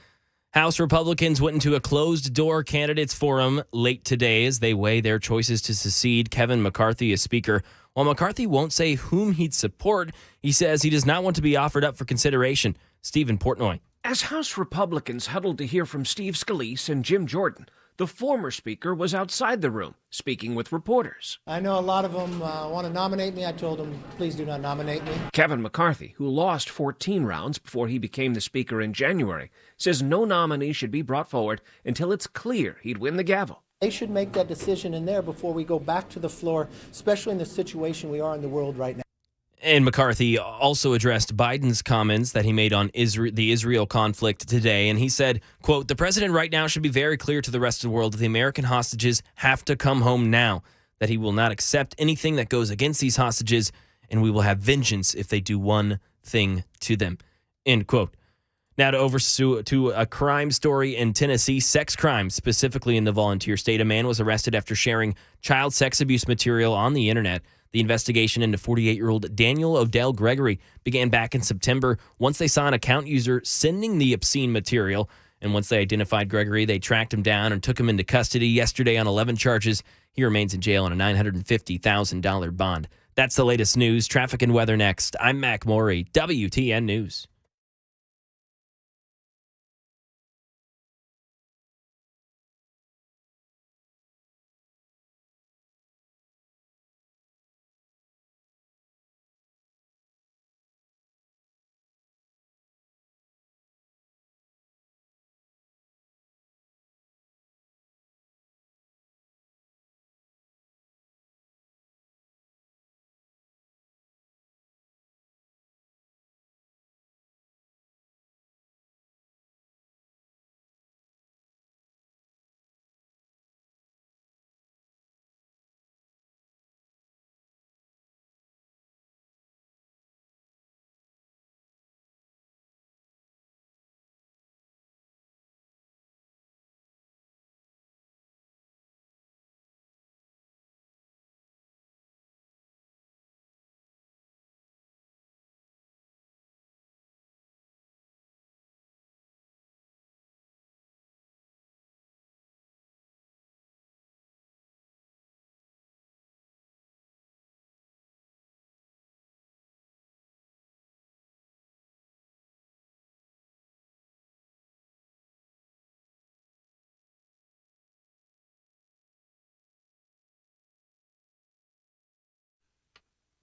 House Republicans went into a closed-door candidates forum late today as they weigh their choices to secede Kevin McCarthy as Speaker. While McCarthy won't say whom he'd support, he says he does not want to be offered up for consideration. Stephen Portnoy. As House Republicans huddled to hear from Steve Scalise and Jim Jordan, the former Speaker was outside the room, speaking with reporters. I know a lot of them want to nominate me. I told them, please do not nominate me. Kevin McCarthy, who lost 14 rounds before he became the Speaker in January, says no nominee should be brought forward until it's clear he'd win the gavel. They should make that decision in there before we go back to the floor, especially in the situation we are in the world right now. And McCarthy also addressed Biden's comments that he made on the Israel conflict today. And he said, quote, "The president right now should be very clear to the rest of the world that the American hostages have to come home now, that he will not accept anything that goes against these hostages, and we will have vengeance if they do one thing to them," end quote. Now to a crime story in Tennessee, sex crimes, specifically in the Volunteer State. A man was arrested after sharing child sex abuse material on the internet. The investigation into 48-year-old Daniel Odell Gregory began back in September once they saw an account user sending the obscene material. And once they identified Gregory, they tracked him down and took him into custody yesterday on 11 charges. He remains in jail on a $950,000 bond. That's the latest news. Traffic and weather next. I'm Mac Maury, WTN News.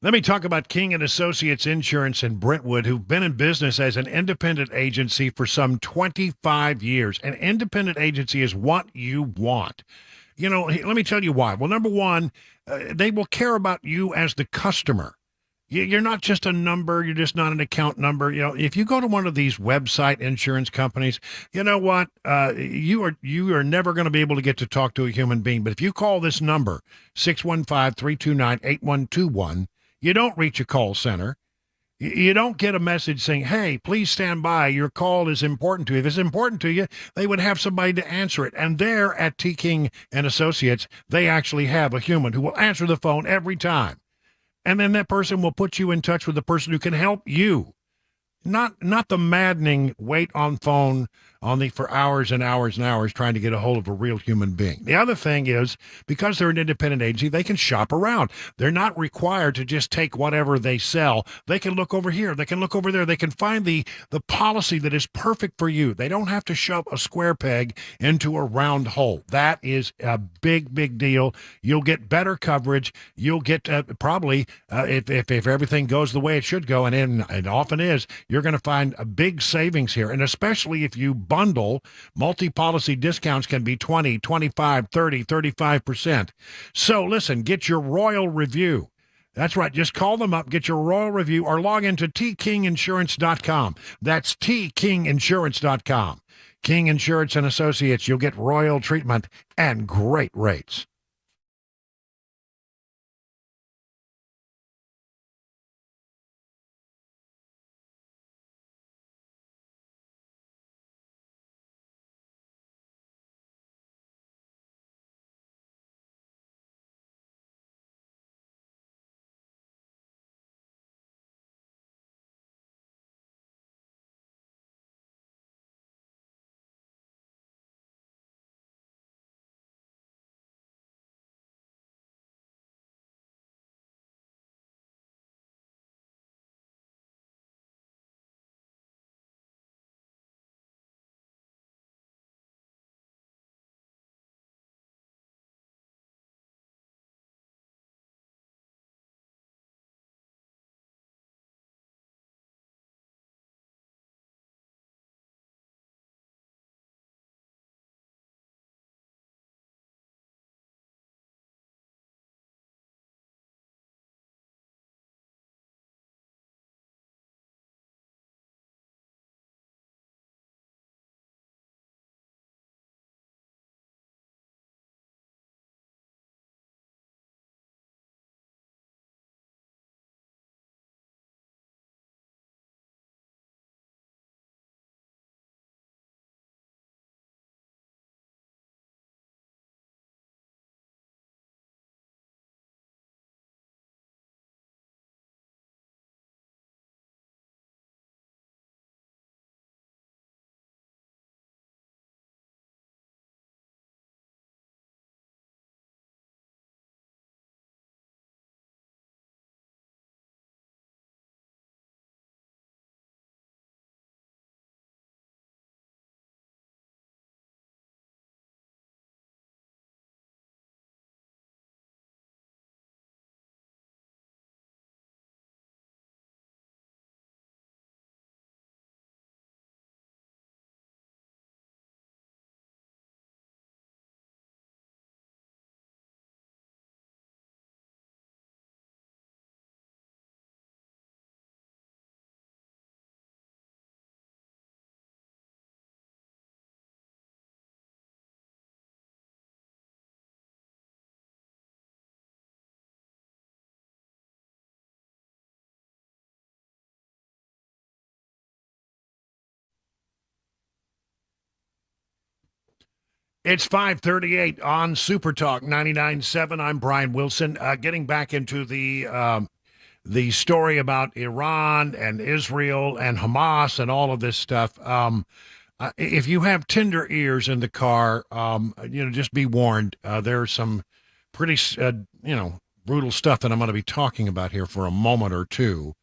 Let me talk about King and Associates Insurance in Brentwood, who've been in business as an independent agency for some 25 years. An independent agency is what you want. You know, let me tell you why. Well, number one, they will care about you as the customer. You're not just a number. You're just not an account number. You know, if you go to one of these website insurance companies, you know what? You are never going to be able to get to talk to a human being. But if you call this number, 615-329-8121, you don't reach a call center. You don't get a message saying, hey, please stand by. Your call is important to you. If it's important to you, they would have somebody to answer it. And there at T. King and Associates, they actually have a human who will answer the phone every time. And then that person will put you in touch with the person who can help you. Not the maddening wait on phone for hours and hours and hours trying to get a hold of a real human being. The other thing is, because they're an independent agency, they can shop around. They're not required to just take whatever they sell. They can look over here. They can look over there. They can find the policy that is perfect for you. They don't have to shove a square peg into a round hole. That is a big, big deal. You'll get better coverage. You'll get probably, if everything goes the way it should go, and it often is, you're going to find a big savings here. And especially if you bundle, multi-policy discounts can be 20, 25, 30, 35%. So listen, get your royal review. That's right. Just call them up, get your royal review, or log into tkinginsurance.com. That's tkinginsurance.com. King Insurance and Associates. You'll get royal treatment and great rates. It's 5:38 on Super Talk 99.7. I'm Brian Wilson. Getting back into the story about Iran and Israel and Hamas and all of this stuff. If you have tender ears in the car, just be warned. There's some pretty, brutal stuff that I'm going to be talking about here for a moment or two,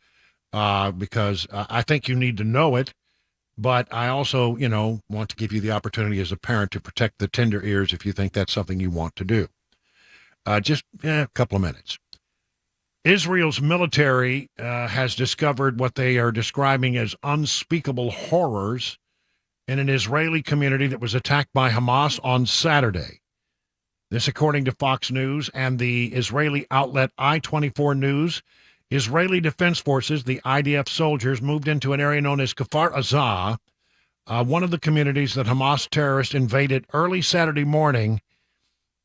because I think you need to know it. But I also, want to give you the opportunity as a parent to protect the tender ears if you think that's something you want to do. Just a couple of minutes. Israel's military has discovered what they are describing as unspeakable horrors in an Israeli community that was attacked by Hamas on Saturday. This, according to Fox News and the Israeli outlet I-24 News. Israeli Defense Forces, the IDF soldiers, moved into an area known as Kfar Aza, one of the communities that Hamas terrorists invaded early Saturday morning,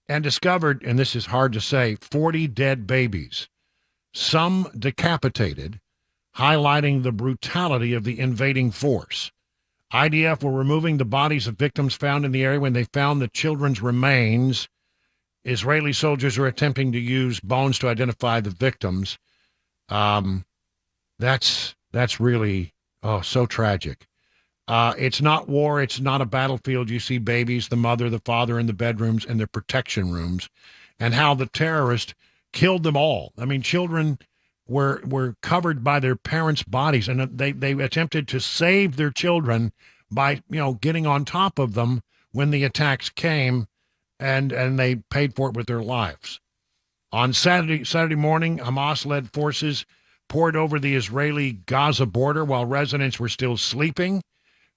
and discovered, and this is hard to say, 40 dead babies, some decapitated, highlighting the brutality of the invading force. IDF were removing the bodies of victims found in the area when they found the children's remains. Israeli soldiers are attempting to use bones to identify the victims. That's really, so tragic. It's not war. It's not a battlefield. You see babies, the mother, the father in the bedrooms and their protection rooms, and how the terrorists killed them all. I mean, children were covered by their parents' bodies, and they attempted to save their children by, getting on top of them when the attacks came, and they paid for it with their lives. On Saturday morning, Hamas-led forces poured over the Israeli-Gaza border while residents were still sleeping,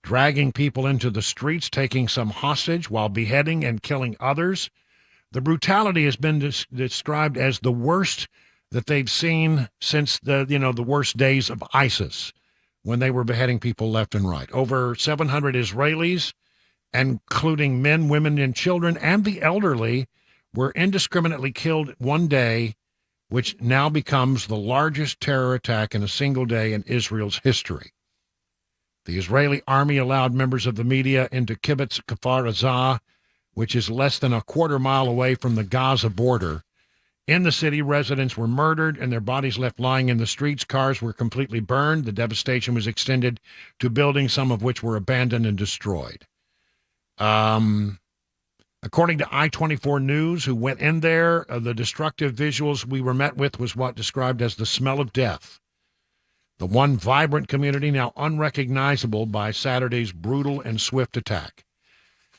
dragging people into the streets, taking some hostage while beheading and killing others. The brutality has been described as the worst that they've seen since the worst days of ISIS, when they were beheading people left and right. Over 700 Israelis, including men, women, and children, and the elderly, were indiscriminately killed one day, which now becomes the largest terror attack in a single day in Israel's history. The Israeli army allowed members of the media into Kibbutz Kfar Aza, which is less than a quarter mile away from the Gaza border. In the city, residents were murdered and their bodies left lying in the streets. Cars were completely burned. The devastation was extended to buildings, some of which were abandoned and destroyed. According to I-24 News, who went in there, the destructive visuals we were met with was what described as the smell of death. The one vibrant community now unrecognizable by Saturday's brutal and swift attack.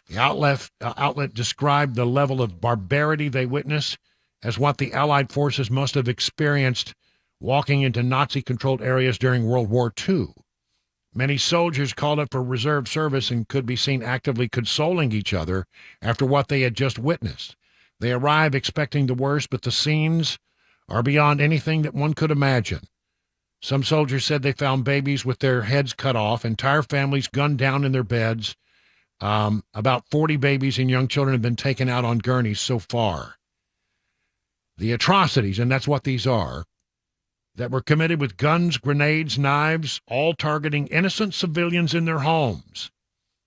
The outlet described the level of barbarity they witnessed as what the Allied forces must have experienced walking into Nazi-controlled areas during World War II. Many soldiers called up for reserve service and could be seen actively consoling each other after what they had just witnessed. They arrive expecting the worst, but the scenes are beyond anything that one could imagine. Some soldiers said they found babies with their heads cut off, entire families gunned down in their beds. About 40 babies and young children have been taken out on gurneys so far. The atrocities, and that's what these are, that were committed with guns, grenades, knives, all targeting innocent civilians in their homes.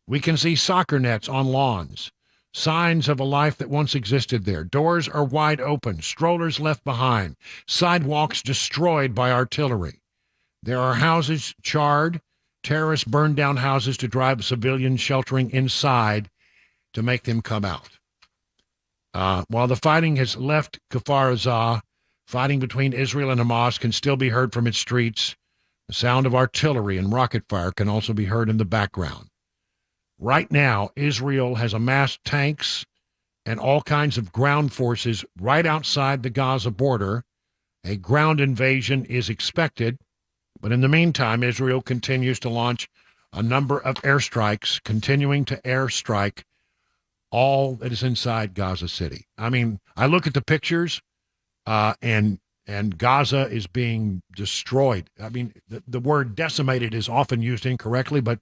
We can see soccer nets on lawns, signs of a life that once existed there. Doors are wide open, strollers left behind, sidewalks destroyed by artillery. There are houses charred. Terrorists burned down houses to drive civilians sheltering inside to make them come out. While the fighting has left Kfar Aza, fighting between Israel and Hamas can still be heard from its streets. The sound of artillery and rocket fire can also be heard in the background. Right now, Israel has amassed tanks and all kinds of ground forces right outside the Gaza border. A ground invasion is expected, but in the meantime, Israel continues to launch a number of airstrikes, continuing to airstrike all that is inside Gaza City. I mean, I look at the pictures, and Gaza is being destroyed. I mean, the word decimated is often used incorrectly, but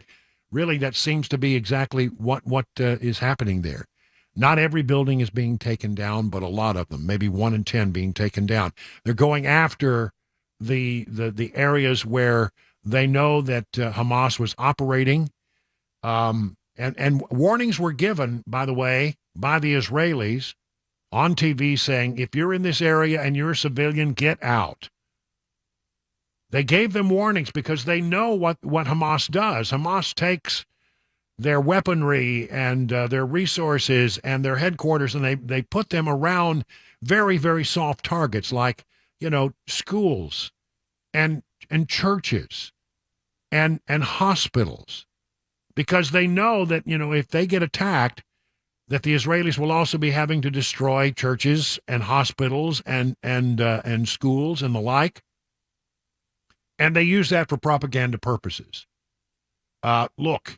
really that seems to be exactly what is happening there. Not every building is being taken down, but a lot of them, maybe 1 in 10 being taken down. They're going after the areas where they know that Hamas was operating, And warnings were given, by the way, by the Israelis on TV saying, if you're in this area and you're a civilian, get out. They gave them warnings because they know what Hamas does. Hamas takes their weaponry and their resources and their headquarters, and they put them around very, very soft targets like, schools and churches and hospitals, because they know that, if they get attacked, that the Israelis will also be having to destroy churches and hospitals and schools and the like. And they use that for propaganda purposes. Look,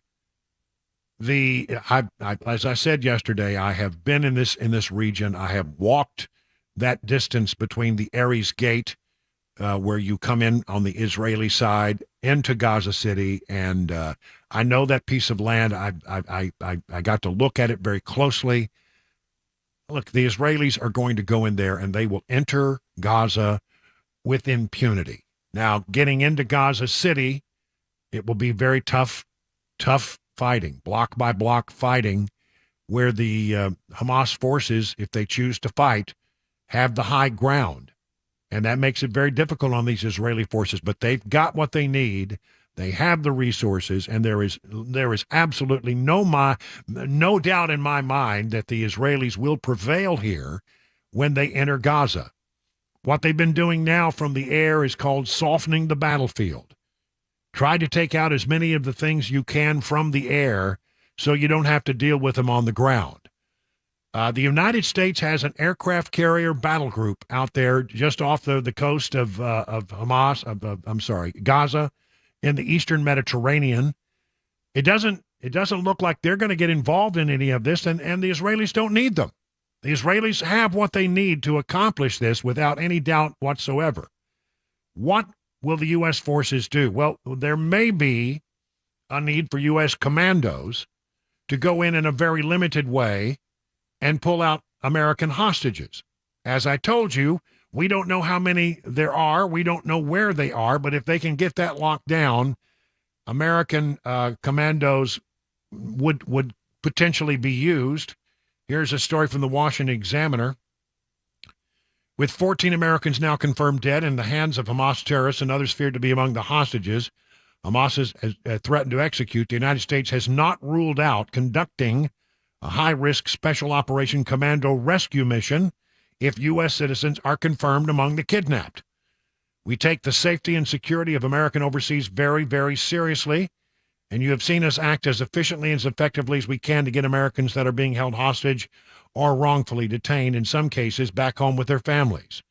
as I said yesterday, I have been in this region. I have walked that distance between the Ares Gate, where you come in on the Israeli side into Gaza City, and I know that piece of land. I got to look at it very closely. Look, the Israelis are going to go in there, and they will enter Gaza with impunity. Now, getting into Gaza City, it will be very tough fighting, block by block fighting, where the Hamas forces, if they choose to fight, have the high ground. And that makes it very difficult on these Israeli forces. But they've got what they need. They have the resources, and there is absolutely no doubt in my mind that the Israelis will prevail here when they enter Gaza. What they've been doing now from the air is called softening the battlefield. Try to take out as many of the things you can from the air so you don't have to deal with them on the ground. The United States has an aircraft carrier battle group out there just off the coast of Gaza, in the eastern Mediterranean. It doesn't look like they're going to get involved in any of this, and the Israelis don't need them. The Israelis have what they need to accomplish this without any doubt whatsoever. What will the U.S. forces do? Well, there may be a need for U.S. commandos to go in a very limited way and pull out American hostages. As I told you, we don't know how many there are. We don't know where they are, but if they can get that locked down, American commandos would potentially be used. Here's a story from the Washington Examiner. With 14 Americans now confirmed dead in the hands of Hamas terrorists and others feared to be among the hostages Hamas has threatened to execute, the United States has not ruled out conducting a high-risk special operation commando rescue mission if U.S. citizens are confirmed among the kidnapped. We take the safety and security of American overseas very, very seriously, and you have seen us act as efficiently and as effectively as we can to get Americans that are being held hostage or wrongfully detained, in some cases, back home with their families.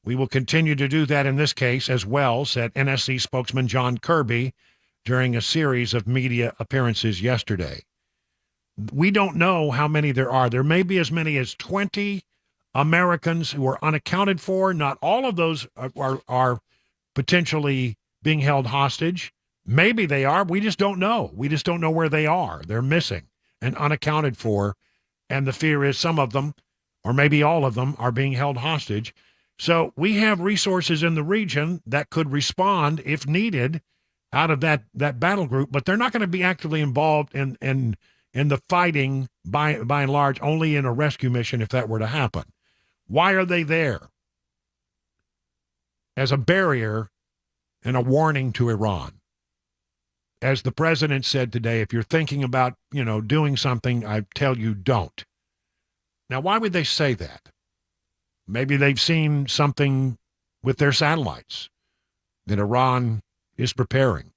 We will continue to do that in this case as well, said NSC spokesman John Kirby during a series of media appearances yesterday. We don't know how many there are. There may be as many as 20 Americans who are unaccounted for. Not all of those are potentially being held hostage. Maybe they are. We just don't know. We just don't know where they are. They're missing and unaccounted for. And the fear is some of them, or maybe all of them, are being held hostage. So we have resources in the region that could respond if needed out of that battle group, but they're not going to be actively involved in the fighting by and large, only in a rescue mission if that were to happen. Why are they there? As a barrier and a warning to Iran. As the president said today, if you're thinking about, doing something, I tell you don't. Now, why would they say that? Maybe they've seen something with their satellites that Iran is preparing.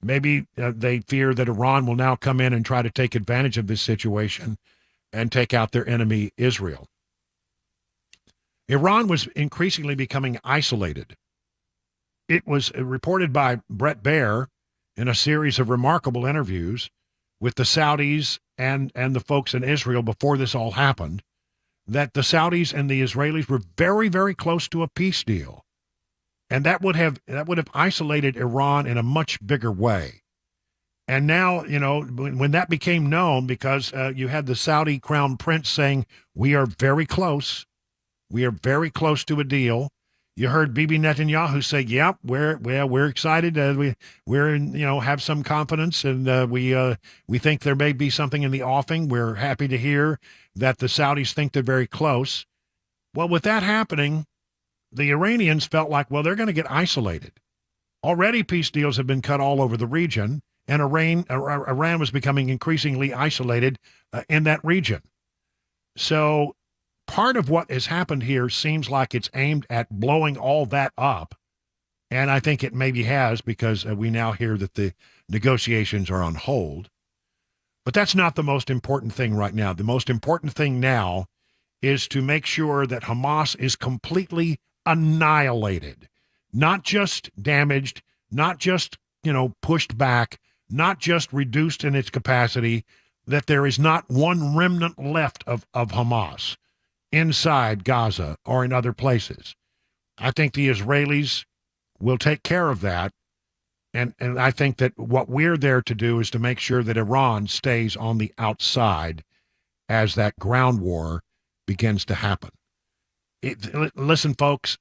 Maybe they fear that Iran will now come in and try to take advantage of this situation and take out their enemy, Israel. Iran was increasingly becoming isolated. It was reported by Brett Baer in a series of remarkable interviews with the Saudis and the folks in Israel before this all happened, that the Saudis and the Israelis were very, very close to a peace deal. And that would have isolated Iran in a much bigger way. And now, when that became known, because you had the Saudi crown prince saying, we are very close to a deal. You heard Bibi Netanyahu say, "Yep, we're excited. We're have some confidence, and we think there may be something in the offing. We're happy to hear that the Saudis think they're very close." Well, with that happening, the Iranians felt like, well, they're going to get isolated. Already, peace deals have been cut all over the region, and Iran was becoming increasingly isolated in that region. So part of what has happened here seems like it's aimed at blowing all that up. And I think it maybe has, because we now hear that the negotiations are on hold. But that's not the most important thing right now. The most important thing now is to make sure that Hamas is completely annihilated, not just damaged, not just, pushed back, not just reduced in its capacity, that there is not one remnant left of Hamas inside Gaza or in other places. I think the Israelis will take care of that. And I think that what we're there to do is to make sure that Iran stays on the outside as that ground war begins to happen. Listen, folks,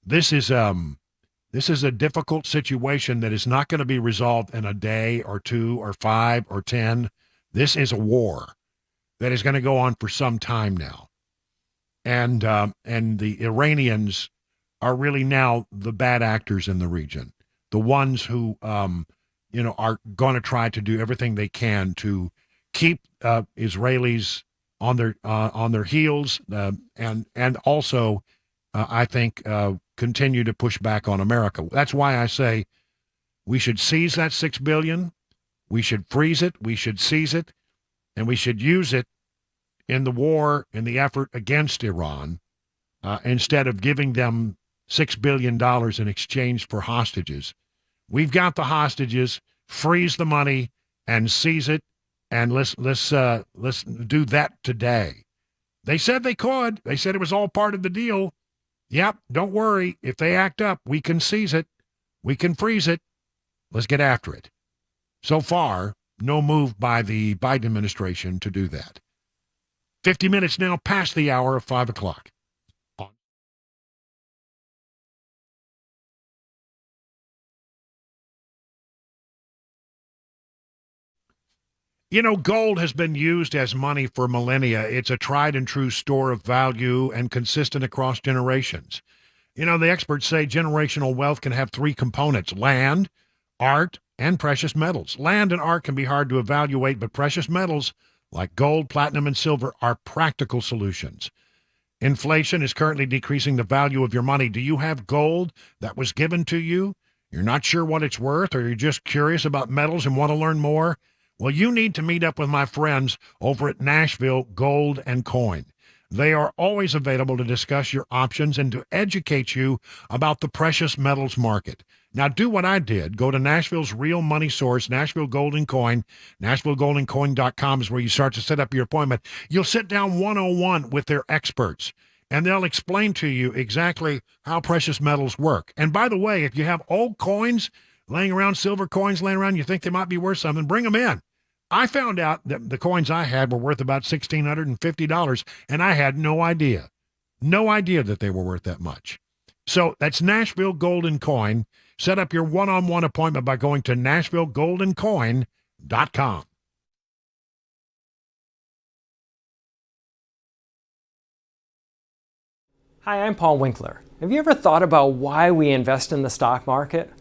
this is a difficult situation that is not going to be resolved in a day or 2 or 5 or 10. This is a war that is going to go on for some time now. And the Iranians are really now the bad actors in the region, the ones who, are going to try to do everything they can to keep Israelis on their heels, and also, I think, continue to push back on America. That's why I say we should seize that $6 billion. We should freeze it. We should seize it, and we should use it in the war, in the effort against Iran, instead of giving them $6 billion in exchange for hostages. We've got the hostages. Freeze the money and seize it, and let's do that today. They said they could. They said it was all part of the deal. Yep, don't worry. If they act up, we can seize it. We can freeze it. Let's get after it. So far, no move by the Biden administration to do that. 50 minutes now past the hour of 5 o'clock. Gold has been used as money for millennia. It's a tried and true store of value and consistent across generations. The experts say generational wealth can have 3 components: land, art, and precious metals. Land and art can be hard to evaluate, but precious metals like gold, platinum, and silver are practical solutions. Inflation is currently decreasing the value of your money. Do you have gold that was given to you? You're not sure what it's worth, or you're just curious about metals and want to learn more? Well, you need to meet up with my friends over at Nashville Gold and Coin. They are always available to discuss your options and to educate you about the precious metals market. Now, do what I did. Go to Nashville's real money source, Nashville Gold and Coin. NashvilleGoldandCoin.com is where you start to set up your appointment. You'll sit down one-on-one with their experts, and they'll explain to you exactly how precious metals work. And by the way, if you have old coins laying around, silver coins laying around, you think they might be worth something, bring them in. I found out that the coins I had were worth about $1,650, and I had no idea that they were worth that much. So that's Nashville Gold and Coin. Set up your one-on-one appointment by going to NashvilleGoldandCoin.com. Hi, I'm Paul Winkler. Have you ever thought about why we invest in the stock market?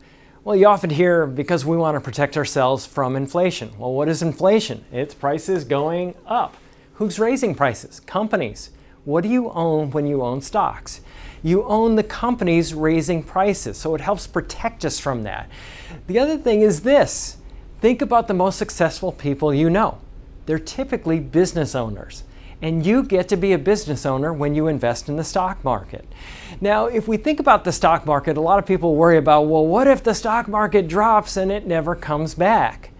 Well, you often hear because we want to protect ourselves from inflation. Well, what is inflation? It's prices going up. Who's raising prices? Companies. What do you own when you own stocks? You own the companies raising prices, so it helps protect us from that. The other thing is this. Think about the most successful people you know. They're typically business owners. And you get to be a business owner when you invest in the stock market. Now, if we think about the stock market, a lot of people worry about, well, what if the stock market drops and it never comes back?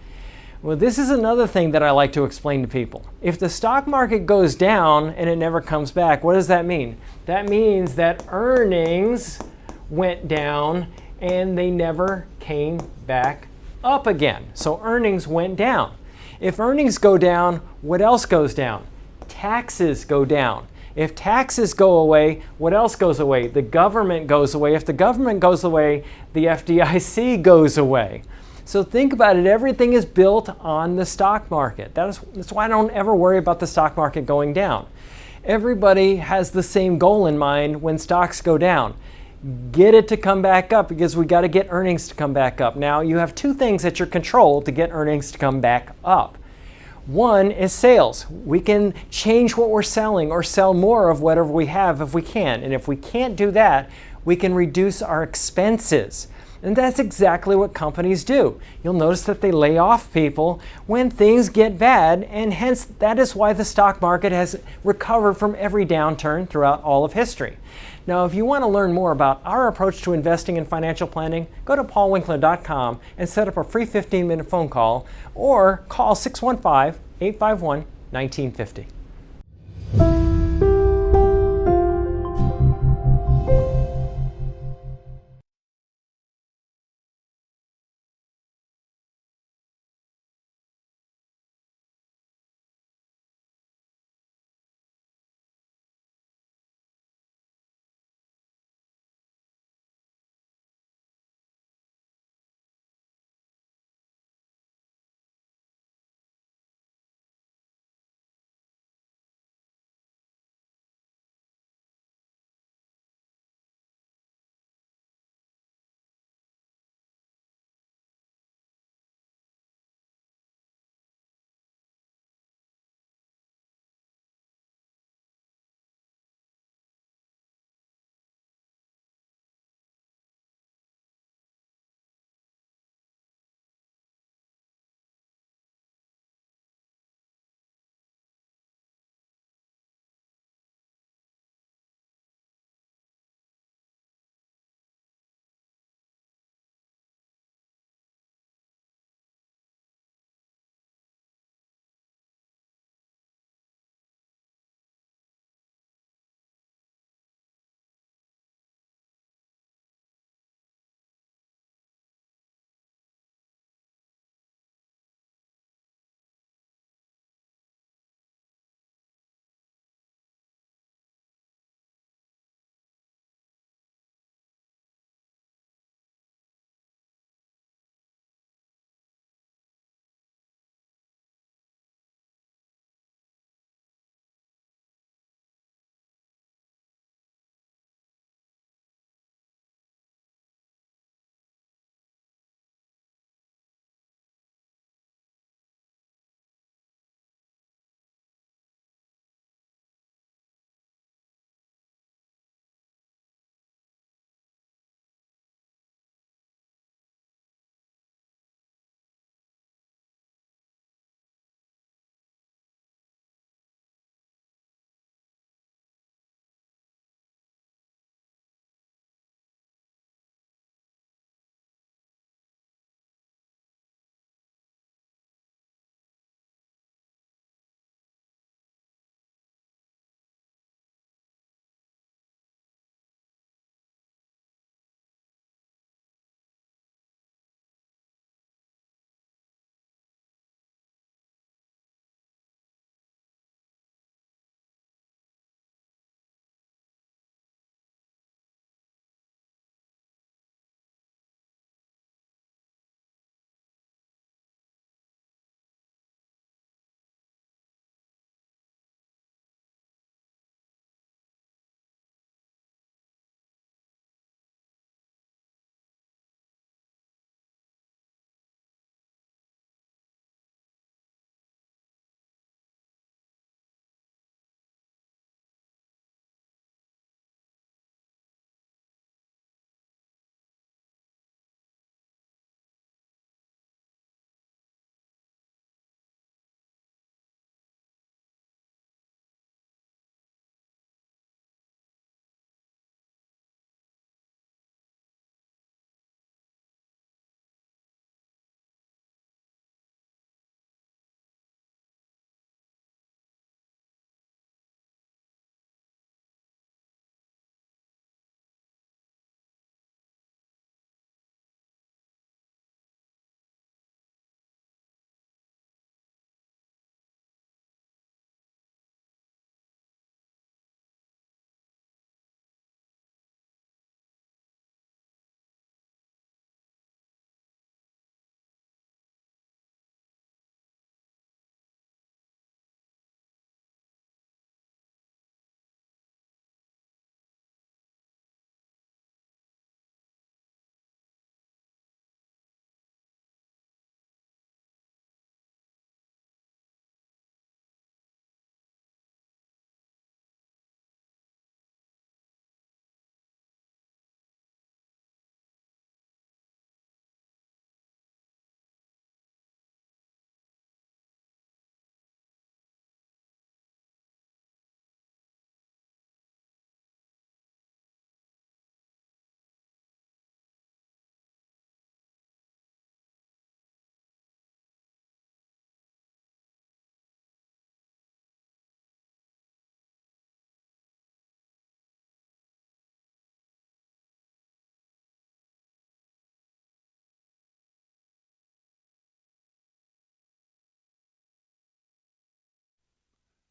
Well, this is another thing that I like to explain to people. If the stock market goes down and it never comes back, what does that mean? That means that earnings went down and they never came back up again. So earnings went down. If earnings go down, what else goes down? Taxes go down. If taxes go away, what else goes away? The government goes away. If the government goes away, the FDIC goes away. So think about it. Everything is built on the stock market. That's why I don't ever worry about the stock market going down. Everybody has the same goal in mind when stocks go down. Get it to come back up, because we got to get earnings to come back up. Now, you have two things at your control to get earnings to come back up. One is sales. We can change what we're selling or sell more of whatever we have if we can. And if we can't do that, we can reduce our expenses. And that's exactly what companies do. You'll notice that they lay off people when things get bad, and hence that is why the stock market has recovered from every downturn throughout all of history. Now, if you want to learn more about our approach to investing and financial planning, go to paulwinkler.com and set up a free 15-minute phone call, or call 615-851-1950.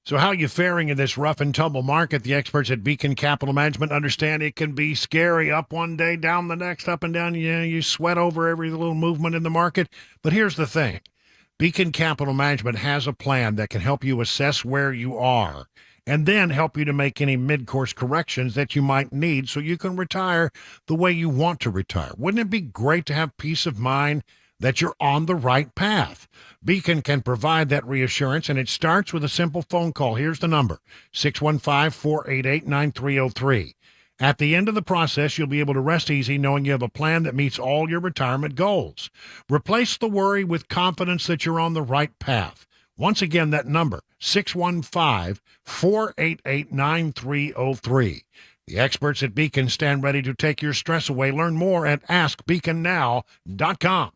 So how are you faring in this rough and tumble market? The experts at Beacon Capital Management understand it can be scary. Up one day, down the next, up and down. You sweat over every little movement in the market. But here's the thing. Beacon Capital Management has a plan that can help you assess where you are and then help you to make any mid-course corrections that you might need so you can retire the way you want to retire. Wouldn't it be great to have peace of mind that you're on the right path? Beacon can provide that reassurance, and it starts with a simple phone call. Here's the number, 615-488-9303. At the end of the process, you'll be able to rest easy knowing you have a plan that meets all your retirement goals. Replace the worry with confidence that you're on the right path. Once again, that number, 615-488-9303. The experts at Beacon stand ready to take your stress away. Learn more at askbeaconnow.com.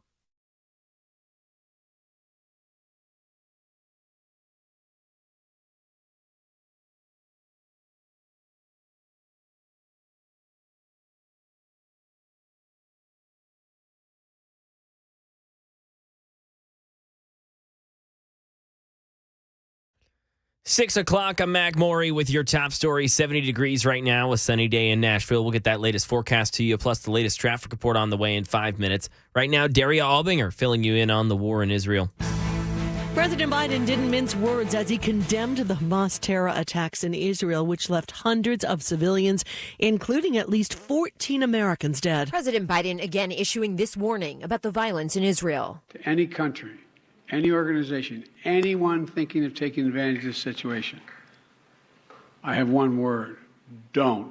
Six o'clock, I'm Mac Maury with your top story. 70 degrees right now, a sunny day in Nashville. We'll get that latest forecast to you, plus the latest traffic report on the way in 5 minutes. Right now, Daria Albinger filling you in on the war in Israel. President Biden didn't mince words as he condemned the Hamas terror attacks in Israel, which left hundreds of civilians, including at least 14 Americans, dead. President Biden again issuing this warning about the violence in Israel. To any country, any organization, anyone thinking of taking advantage of this situation, I have one word: don't.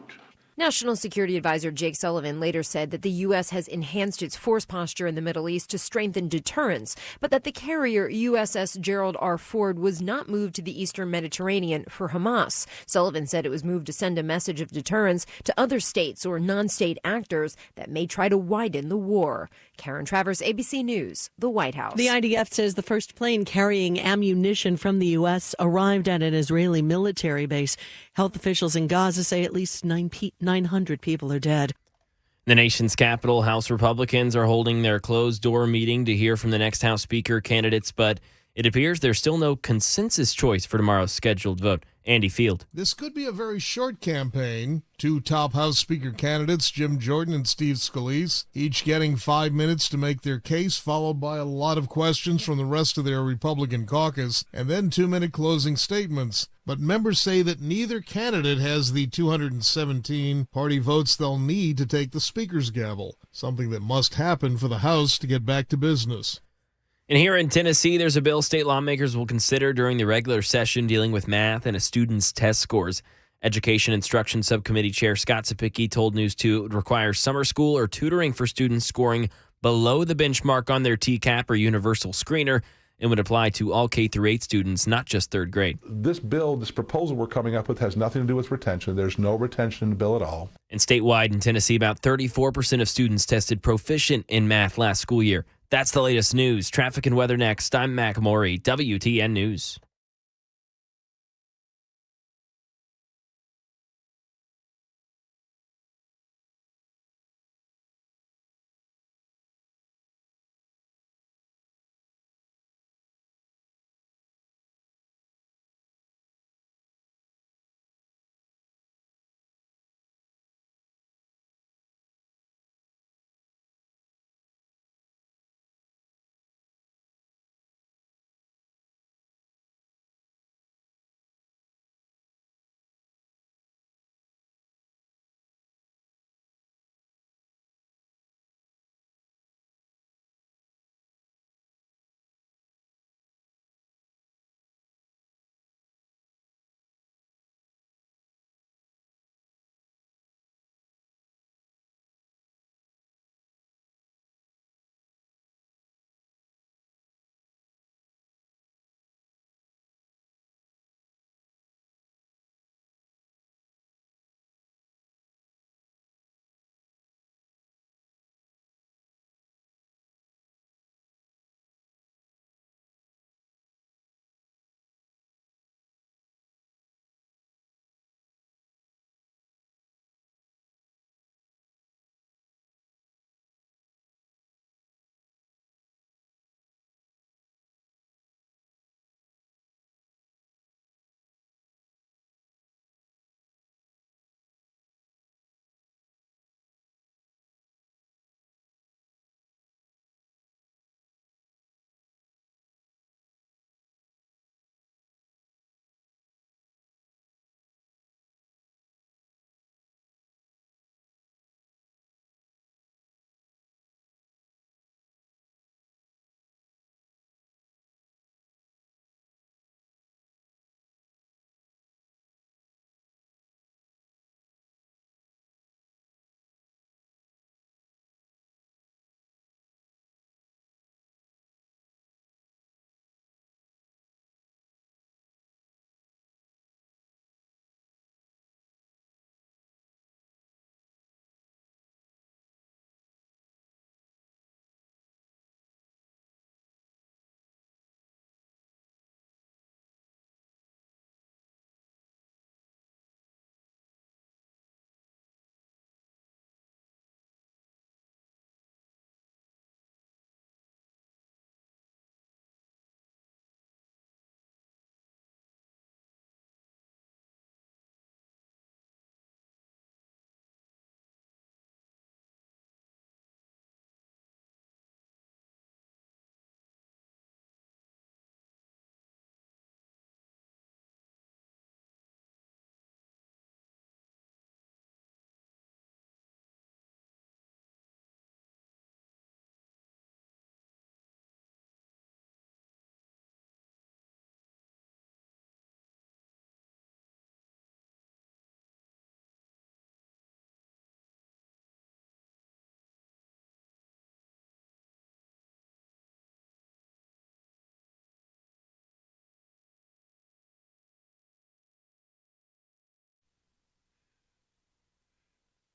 National Security Advisor Jake Sullivan later said that the U.S. has enhanced its force posture in the Middle East to strengthen deterrence, but that the carrier USS Gerald R. Ford was not moved to the eastern Mediterranean for Hamas. Sullivan said it was moved to send a message of deterrence to other states or non-state actors that may try to widen the war. Karen Travers, ABC News, the White House. The IDF says the first plane carrying ammunition from the U.S. arrived at an Israeli military base. Health officials in Gaza say at least 900 people are dead. The nation's capital, House Republicans are holding their closed-door meeting to hear from the next House Speaker candidates, but it appears there's still no consensus choice for tomorrow's scheduled vote. Andy Field. This could be a very short campaign. Two top House Speaker candidates, Jim Jordan and Steve Scalise, each getting 5 minutes to make their case, followed by a lot of questions from the rest of their Republican caucus, and then 2-minute closing statements. But members say that neither candidate has the 217 party votes they'll need to take the Speaker's gavel, something that must happen for the House to get back to business. And here in Tennessee, there's a bill state lawmakers will consider during the regular session dealing with math and a student's test scores. Education Instruction Subcommittee Chair Scott Sapicki told News 2 it would require summer school or tutoring for students scoring below the benchmark on their TCAP or universal screener and would apply to all K-8 students, not just third grade. This bill, this proposal we're coming up with has nothing to do with retention. There's no retention in the bill at all. And statewide in Tennessee, about 34% of students tested proficient in math last school year. That's the latest news. Traffic and weather next. I'm Mac Maury, WTN News.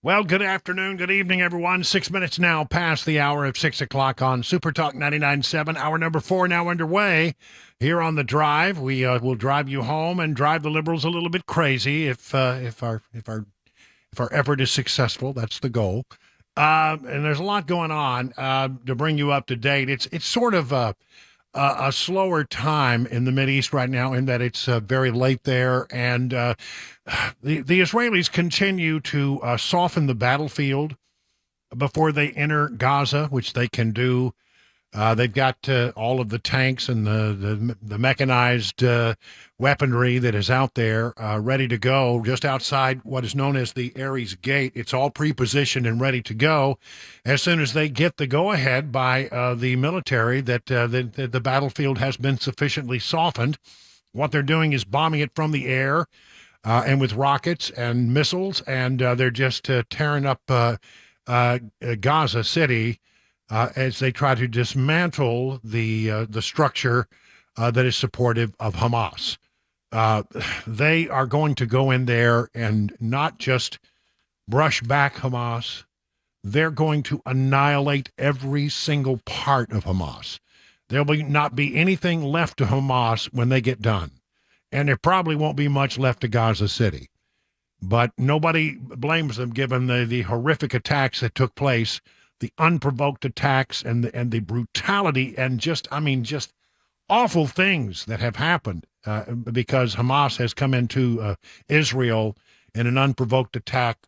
Well, good afternoon, good evening, everyone. 6 minutes now past the hour of 6 o'clock on Super Talk 99.7. Hour number 4 now underway here on The Drive. We will drive you home and drive the liberals a little bit crazy if our effort is successful. That's the goal. And there's a lot going on to bring you up to date. It's sort of a slower time in the Mideast right now in that it's very late there, and the Israelis continue to soften the battlefield before they enter Gaza, which they can do. They've got all of the tanks and the mechanized weaponry that is out there ready to go just outside what is known as the Ares Gate. It's all pre-positioned and ready to go as soon as they get the go-ahead by the military that the battlefield has been sufficiently softened. What they're doing is bombing it from the air and with rockets and missiles, and they're just tearing up Gaza City as they try to dismantle the structure that is supportive of Hamas. They are going to go in there and not just brush back Hamas. They're going to annihilate every single part of Hamas. There'll not be anything left to Hamas when they get done. And there probably won't be much left to Gaza City. But nobody blames them given the horrific attacks that took place, the unprovoked attacks and the brutality and just awful things that have happened because Hamas has come into Israel in an unprovoked attack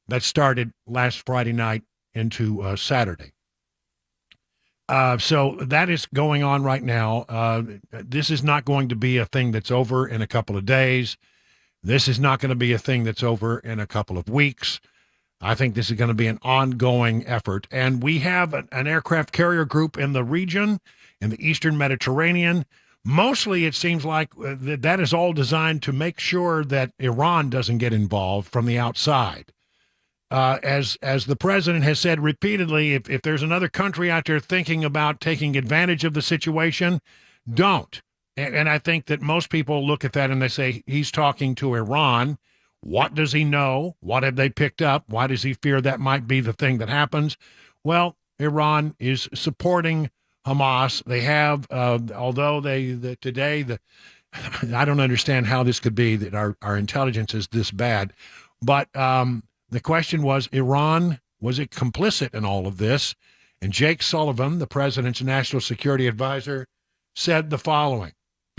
that started last Friday night into Saturday. So that is going on right now. This is not going to be a thing that's over in a couple of days. This is not going to be a thing that's over in a couple of weeks. I think this is going to be an ongoing effort. And we have an aircraft carrier group in the region, in the Eastern Mediterranean. Mostly it seems like that is all designed to make sure that Iran doesn't get involved from the outside. As the president has said repeatedly, if there's another country out there thinking about taking advantage of the situation, don't. And I think that most people look at that and they say, he's talking to Iran. What does he know? What have they picked up? Why does he fear that might be the thing that happens? Well, Iran is supporting Hamas. They have, although today, I don't understand how this could be that our intelligence is this bad. But the question was, Iran, was it complicit in all of this? And Jake Sullivan, the president's national security advisor, said the following.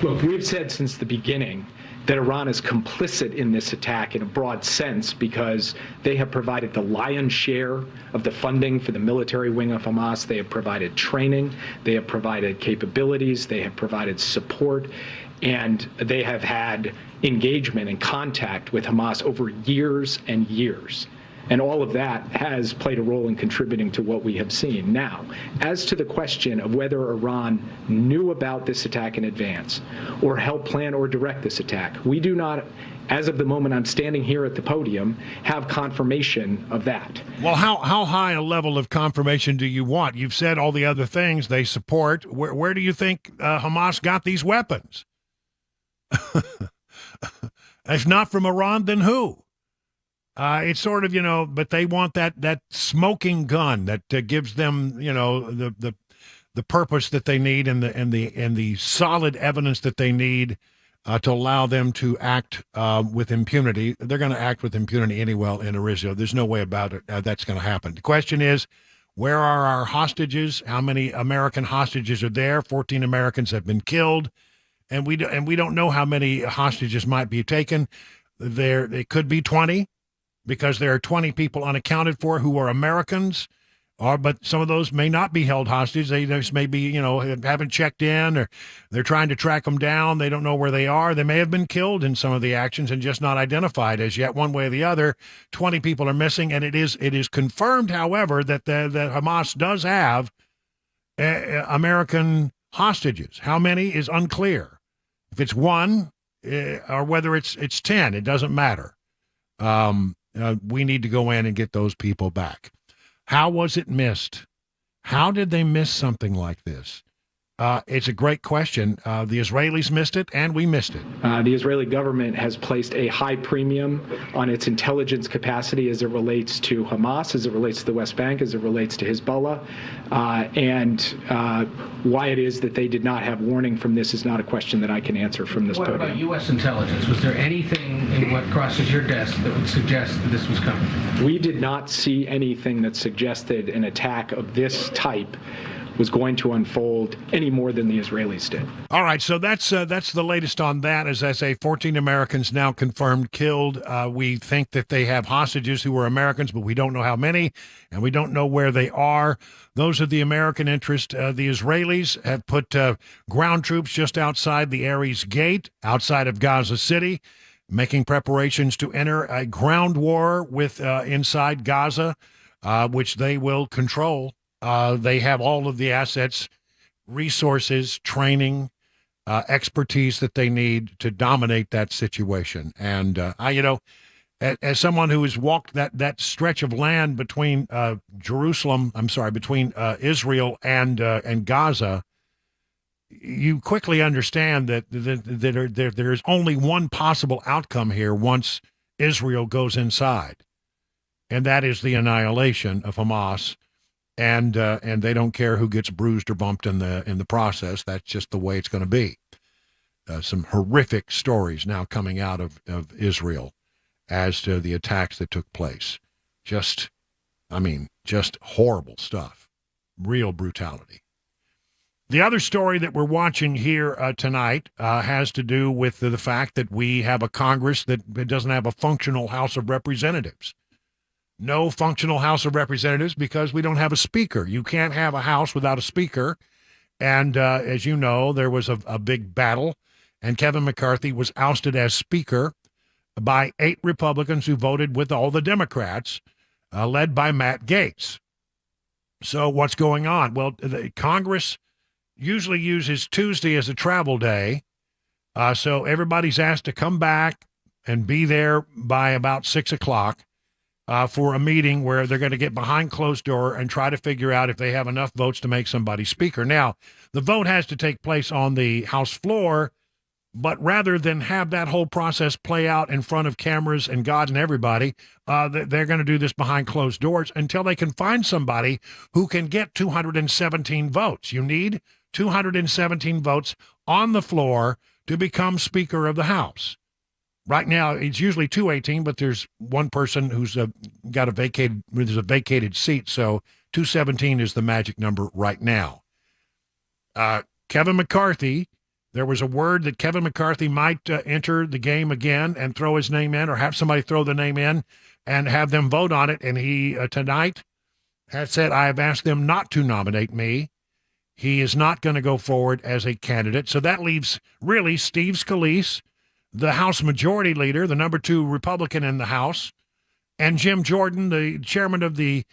Look, we've said since the beginning that Iran is complicit in this attack in a broad sense because they have provided the lion's share of the funding for the military wing of Hamas. They have provided training, they have provided capabilities, they have provided support, and they have had engagement and contact with Hamas over years and years. And all of that has played a role in contributing to what we have seen. Now, as to the question of whether Iran knew about this attack in advance or helped plan or direct this attack, we do not, as of the moment I'm standing here at the podium, have confirmation of that. Well, how high a level of confirmation do you want? You've said all the other things they support. Where do you think Hamas got these weapons? If not from Iran, then who? It's sort of, but they want that smoking gun that gives them, the purpose that they need and the solid evidence that they need to allow them to act with impunity. They're going to act with impunity anyway in Israel. There's no way about it that's going to happen. The question is, where are our hostages? How many American hostages are there? 14 Americans have been killed, and we don't know how many hostages might be taken. It could be 20. Because there are 20 people unaccounted for who are Americans, but some of those may not be held hostage. They just may be, haven't checked in, or they're trying to track them down. They don't know where they are. They may have been killed in some of the actions and just not identified as yet, one way or the other. 20 people are missing, and it is confirmed, however, that Hamas does have American hostages. How many is unclear. If it's one or whether it's 10, it doesn't matter. We need to go in and get those people back. How was it missed? How did they miss something like this? It's a great question. The Israelis missed it, and we missed it. The Israeli government has placed a high premium on its intelligence capacity as it relates to Hamas, as it relates to the West Bank, as it relates to Hezbollah. And why it is that they did not have warning from this is not a question that I can answer from this podium. What about U.S. intelligence? Was there anything in what crosses your desk that would suggest that this was coming? We did not see anything that suggested an attack of this type was going to unfold any more than the Israelis did. All right, so that's the latest on that. As I say, 14 Americans now confirmed killed. We think that they have hostages who are Americans, but we don't know how many, and we don't know where they are. Those are the American interest. The Israelis have put ground troops just outside the Ares Gate, outside of Gaza City, making preparations to enter a ground war with inside Gaza, which they will control. They have all of the assets, resources, training, expertise that they need to dominate that situation. And as someone who has walked that stretch of land between between Israel and Gaza, you quickly understand that there is only one possible outcome here once Israel goes inside, and that is the annihilation of Hamas. And they don't care who gets bruised or bumped in the process. That's just the way it's going to be. Some horrific stories now coming out of Israel as to the attacks that took place. Just horrible stuff. Real brutality. The other story that we're watching here tonight has to do with the fact that we have a Congress that doesn't have a functional House of Representatives. No functional House of Representatives because we don't have a speaker. You can't have a House without a speaker. And as you know, there was a big battle, and Kevin McCarthy was ousted as Speaker by 8 Republicans who voted with all the Democrats, led by Matt Gaetz. So what's going on? Well, the Congress usually uses Tuesday as a travel day, so everybody's asked to come back and be there by about 6 o'clock. For a meeting where they're going to get behind closed door and try to figure out if they have enough votes to make somebody speaker. Now, the vote has to take place on the House floor, but rather than have that whole process play out in front of cameras and God and everybody, they're going to do this behind closed doors until they can find somebody who can get 217 votes. You need 217 votes on the floor to become Speaker of the House. Right now, it's usually 218, but there's one person who's got a vacated seat, so 217 is the magic number right now. Kevin McCarthy, there was a word that Kevin McCarthy might enter the game again and throw his name in, or have somebody throw the name in and have them vote on it, and he tonight has said, I have asked them not to nominate me. He is not going to go forward as a candidate, so that leaves really Steve Scalise, the House Majority Leader, the number 2 Republican in the House, and Jim Jordan, the chairman of the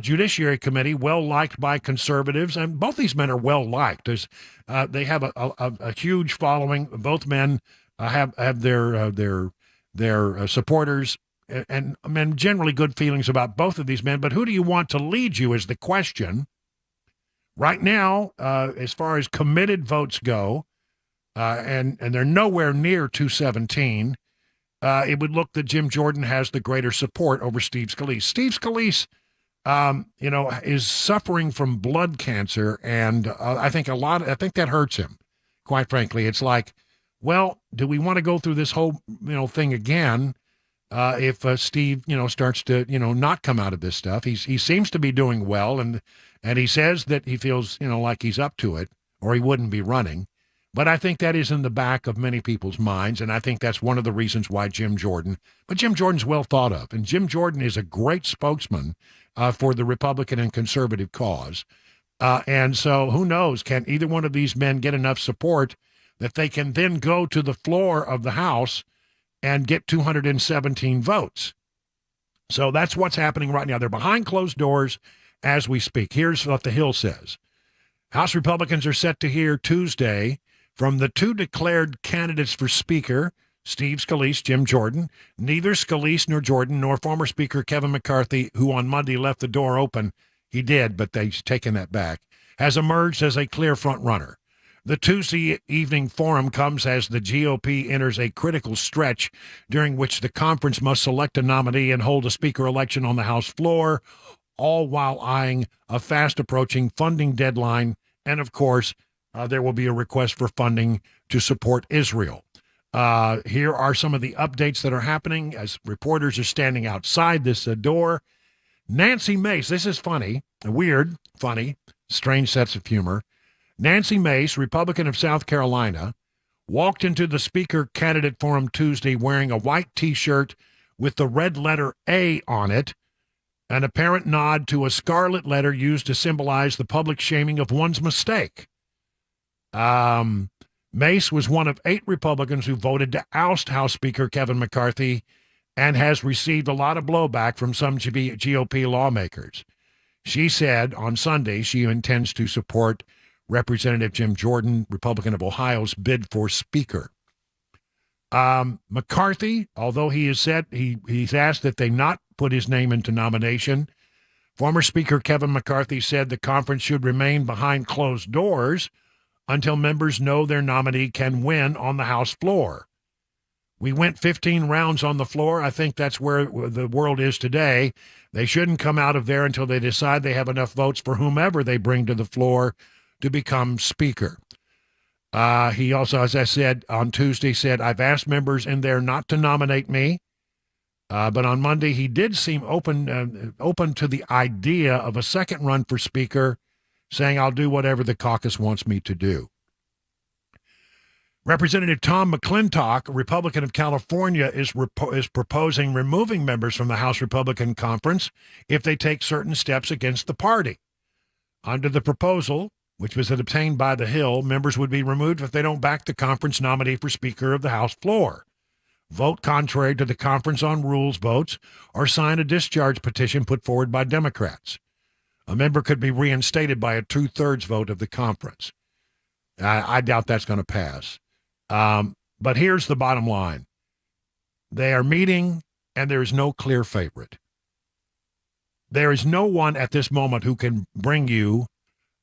Judiciary Committee, well-liked by conservatives. And both these men are well-liked. They have a huge following. Both men have their supporters and generally good feelings about both of these men. But who do you want to lead you is the question. Right now, as far as committed votes go, and they're nowhere near 217, it would look that Jim Jordan has the greater support over Steve Scalise. Steve Scalise, is suffering from blood cancer, and I think that hurts him, quite frankly. It's like, well, do we want to go through this whole, thing again if Steve, starts to, not come out of this stuff? He seems to be doing well, and he says that he feels, like he's up to it, or he wouldn't be running. But I think that is in the back of many people's minds, and I think that's one of the reasons why Jim Jordan's well thought of, and Jim Jordan is a great spokesman for the Republican and conservative cause. And so who knows, can either one of these men get enough support that they can then go to the floor of the House and get 217 votes? So that's what's happening right now. They're behind closed doors as we speak. Here's what the Hill says. House Republicans are set to hear Tuesday from the 2 declared candidates for Speaker, Steve Scalise, Jim Jordan. Neither Scalise nor Jordan nor former Speaker Kevin McCarthy, who on Monday left the door open, he did, but they've taken that back, has emerged as a clear front-runner. The Tuesday evening forum comes as the GOP enters a critical stretch during which the conference must select a nominee and hold a speaker election on the House floor, all while eyeing a fast-approaching funding deadline. And, of course, there will be a request for funding to support Israel. Here are some of the updates that are happening as reporters are standing outside this door. Nancy Mace, this is funny, weird, funny, strange sense of humor. Nancy Mace, Republican of South Carolina, walked into the Speaker Candidate Forum Tuesday wearing a white T-shirt with the red letter A on it, an apparent nod to a scarlet letter used to symbolize the public shaming of one's mistake. Mace was one of 8 Republicans who voted to oust House Speaker Kevin McCarthy and has received a lot of blowback from some GOP lawmakers. She said on Sunday she intends to support Representative Jim Jordan, Republican of Ohio's bid for Speaker. McCarthy, although he has said he's asked that they not put his name into nomination, former Speaker Kevin McCarthy said the conference should remain behind closed doors until members know their nominee can win on the House floor. We went 15 rounds on the floor. I think that's where the world is today. They shouldn't come out of there until they decide they have enough votes for whomever they bring to the floor to become Speaker. He also, as I said on Tuesday, said, I've asked members in there not to nominate me. But on Monday, he did seem open to the idea of a second run for Speaker, saying, I'll do whatever the caucus wants me to do. Representative Tom McClintock, a Republican of California, is proposing removing members from the House Republican Conference if they take certain steps against the party. Under the proposal, which was obtained by the Hill, members would be removed if they don't back the conference nominee for Speaker of the House floor, vote contrary to the conference on rules votes, or sign a discharge petition put forward by Democrats. A member could be reinstated by a 2/3 vote of the conference. I doubt that's going to pass. But here's the bottom line. They are meeting, and there is no clear favorite. There is no one at this moment who can bring you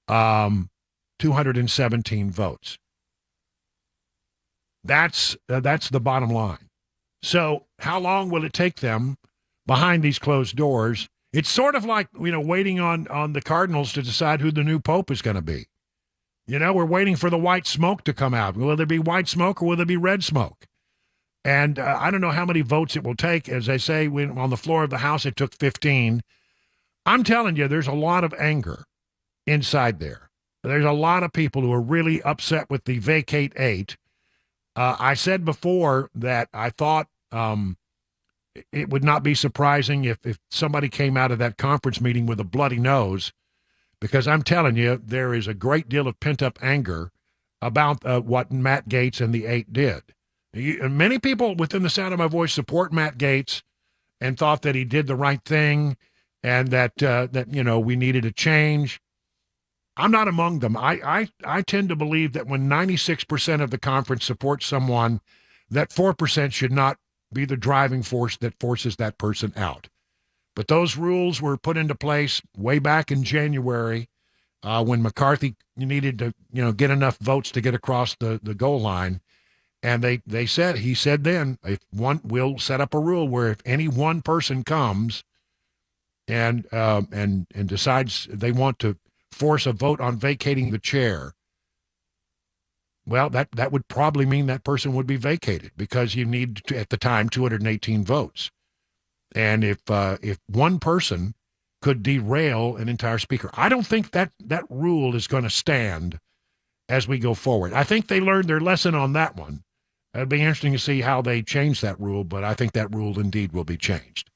217 votes. That's the bottom line. So how long will it take them behind these closed doors? It's sort of like, waiting on the Cardinals to decide who the new pope is going to be. We're waiting for the white smoke to come out. Will there be white smoke or will there be red smoke? And I don't know how many votes it will take. As I say, on the floor of the House, it took 15. I'm telling you, there's a lot of anger inside there. There's a lot of people who are really upset with the vacate 8. I said before that I thought it would not be surprising if somebody came out of that conference meeting with a bloody nose, because I'm telling you, there is a great deal of pent-up anger about what Matt Gaetz and the 8 did. Many people within the sound of my voice support Matt Gaetz and thought that he did the right thing and that we needed a change. I'm not among them. I tend to believe that when 96% of the conference supports someone, that 4% should not be the driving force that forces that person out. But those rules were put into place way back in January when McCarthy needed to, get enough votes to get across the goal line. And he said then, we'll set up a rule where if any one person comes and decides they want to force a vote on vacating the chair, well, that would probably mean that person would be vacated because you need, at the time, 218 votes. And if one person could derail an entire speaker, I don't think that rule is going to stand as we go forward. I think they learned their lesson on that one. It'd be interesting to see how they change that rule, but I think that rule indeed will be changed.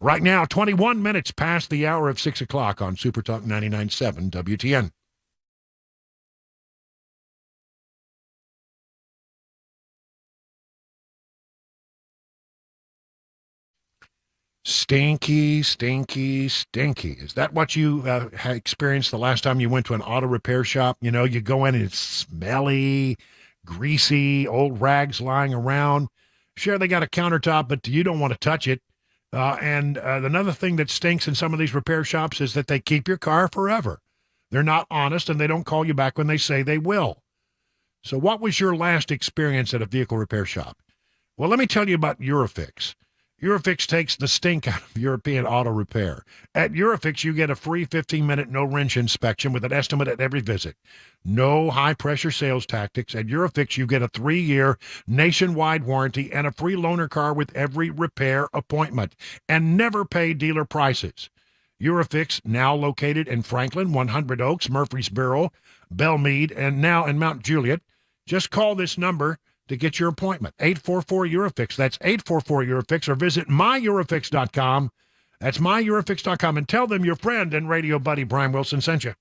Right now, 21 minutes past the hour of 6 o'clock on Super Talk 99.7 WTN. Stinky, stinky, stinky. Is that what you experienced the last time you went to an auto repair shop? You go in and it's smelly, greasy, old rags lying around. Sure, they got a countertop, but you don't want to touch it. And another thing that stinks in some of these repair shops is that they keep your car forever. They're not honest, and they don't call you back when they say they will. So what was your last experience at a vehicle repair shop? Well, let me tell you about Eurofix. Eurofix takes the stink out of European auto repair. At Eurofix, you get a free 15-minute no-wrench inspection with an estimate at every visit. No high-pressure sales tactics. At Eurofix, you get a 3-year nationwide warranty and a free loaner car with every repair appointment, and never pay dealer prices. Eurofix, now located in Franklin, 100 Oaks, Murfreesboro, Belmead, and now in Mount Juliet. Just call this number to get your appointment. 844-EUROFIX. That's 844-EUROFIX, or visit myEurofix.com. That's myEurofix.com, and tell them your friend and radio buddy Brian Wilson sent you.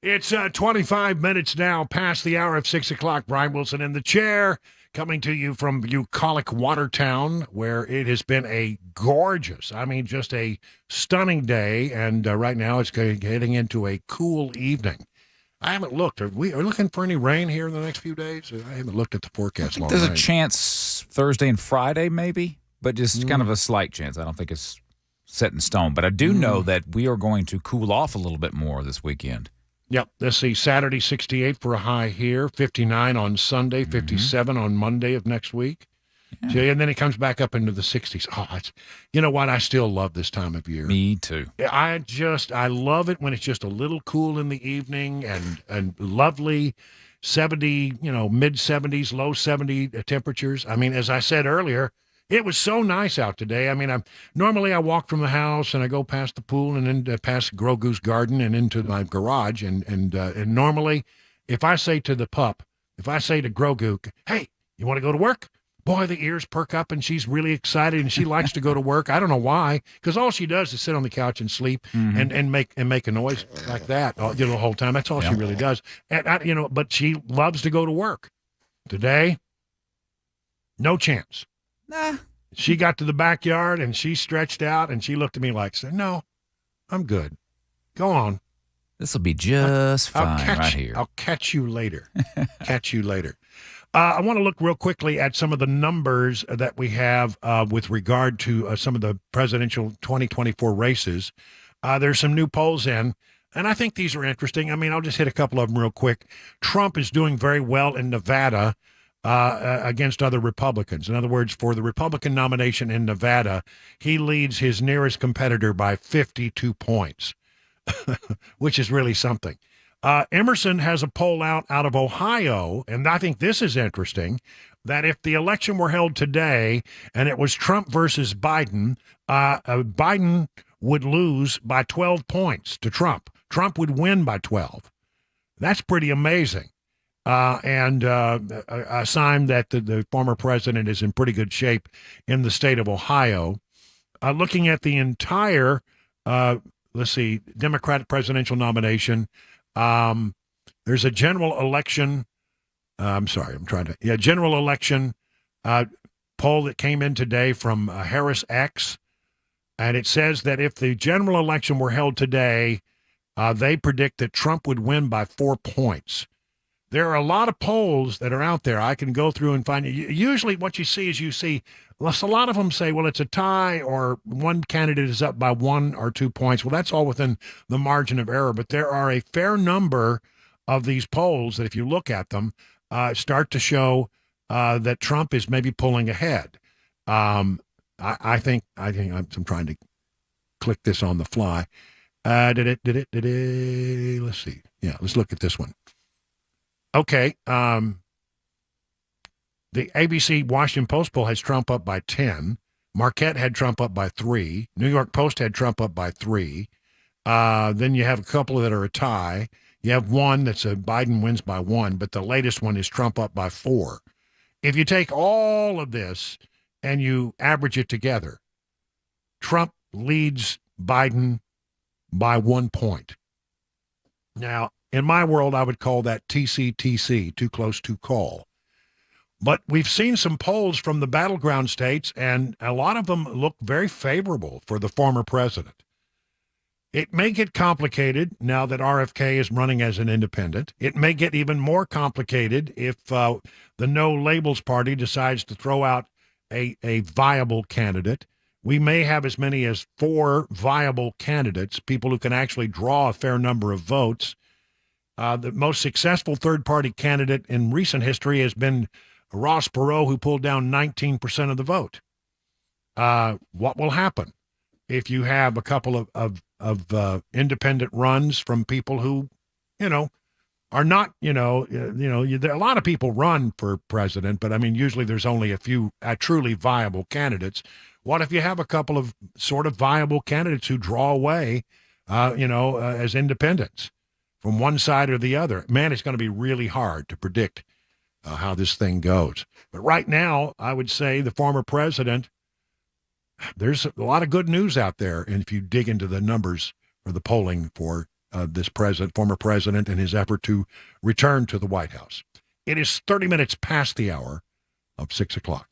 It's 25 minutes now past the hour of 6 o'clock. Brian Wilson in the chair, coming to you from bucolic Watertown, where it has been a gorgeous, just a stunning day. And right now it's getting into a cool evening. I haven't looked. Are we looking for any rain here in the next few days? I haven't looked at the forecast. There's a chance Thursday and Friday, maybe, but just kind of a slight chance. I don't think it's set in stone. But I do know that we are going to cool off a little bit more this weekend. Yep. Let's see. Saturday, 68 for a high here, 59 on Sunday, 57 on Monday of next week. Yeah. So, and then it comes back up into the 60s. Oh, you know what? I still love this time of year. Me too. I love it when it's just a little cool in the evening and lovely 70, mid 70s, low 70 temperatures. As I said earlier, it was so nice out today. Normally I walk from the house and I go past the pool and then past Grogu's garden and into my garage. And normally if I say to the pup, If I say to Grogu, hey, you want to go to work? Boy, the ears perk up and she's really excited and she likes to go to work. I don't know why, because all she does is sit on the couch and sleep and make a noise like that, the whole time. That's all she really does. And but she loves to go to work. Today, no chance. Nah. She got to the backyard and she stretched out and she looked at me like, said, "No, I'm good. Go on. This will be just fine right here. I'll catch you later." Catch you later. I want to look real quickly at some of the numbers that we have with regard to some of the presidential 2024 races. There's some new polls in, and I think these are interesting. I mean, I'll just hit a couple of them real quick. Trump is doing very well in Nevada against other Republicans. In other words, for the Republican nomination in Nevada, he leads his nearest competitor by 52 points, which is really something. Emerson has a poll out of Ohio, and I think this is interesting, that if the election were held today and it was Trump versus Biden, Biden would lose by 12 points to Trump. Trump would win by 12. That's pretty amazing. And a sign that the former president is in pretty good shape in the state of Ohio. Looking at the entire, Democratic presidential nomination, there's a general election. General election poll that came in today from Harris X, and it says that if the general election were held today, they predict that Trump would win by 4 points. There are a lot of polls that are out there. I can go through and find. Usually, what you see is a lot of them say, well, it's a tie or one candidate is up by 1 or 2 points. Well, that's all within the margin of error. But there are a fair number of these polls that, if you look at them, start to show that Trump is maybe pulling ahead. I think I'm trying to click this on the fly. Let's see. Yeah, let's look at this one. Okay. The ABC Washington Post poll has Trump up by 10. Marquette had Trump up by 3. New York Post had Trump up by 3. Then you have a couple that are a tie. You have one that's Biden wins by 1, but the latest one is Trump up by 4. If you take all of this and you average it together, Trump leads Biden by 1 point. Now, in my world, I would call that TCTC, too close to call. But we've seen some polls from the battleground states, and a lot of them look very favorable for the former president. It may get complicated now that RFK is running as an independent. It may get even more complicated if the No Labels Party decides to throw out a viable candidate. We may have as many as 4 viable candidates, people who can actually draw a fair number of votes. The most successful third-party candidate in recent history has been Ross Perot, who pulled down 19% of the vote. What will happen if you have a couple of independent runs from people who, are not, a lot of people run for president, but I mean, usually there's only a few truly viable candidates. What if you have a couple of sort of viable candidates who draw away, as independents from one side or the other? Man, it's going to be really hard to predict how this thing goes. But right now, I would say the former president, there's a lot of good news out there. And if you dig into the numbers for the polling for this former president and his effort to return to the White House. It is 30 minutes past the hour of 6 o'clock.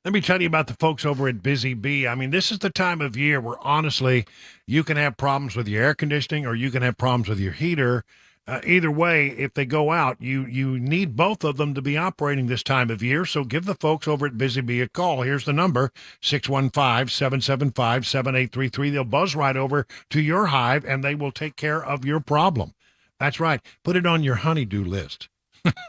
Let me tell you about the folks over at Busy Bee. I mean, this is the time of year where, honestly, you can have problems with your air conditioning or you can have problems with your heater. Either way, if they go out, you need both of them to be operating this time of year. So give the folks over at Busy Bee a call. Here's the number, 615-775-7833. They'll buzz right over to your hive, and they will take care of your problem. That's right. Put it on your honey-do list.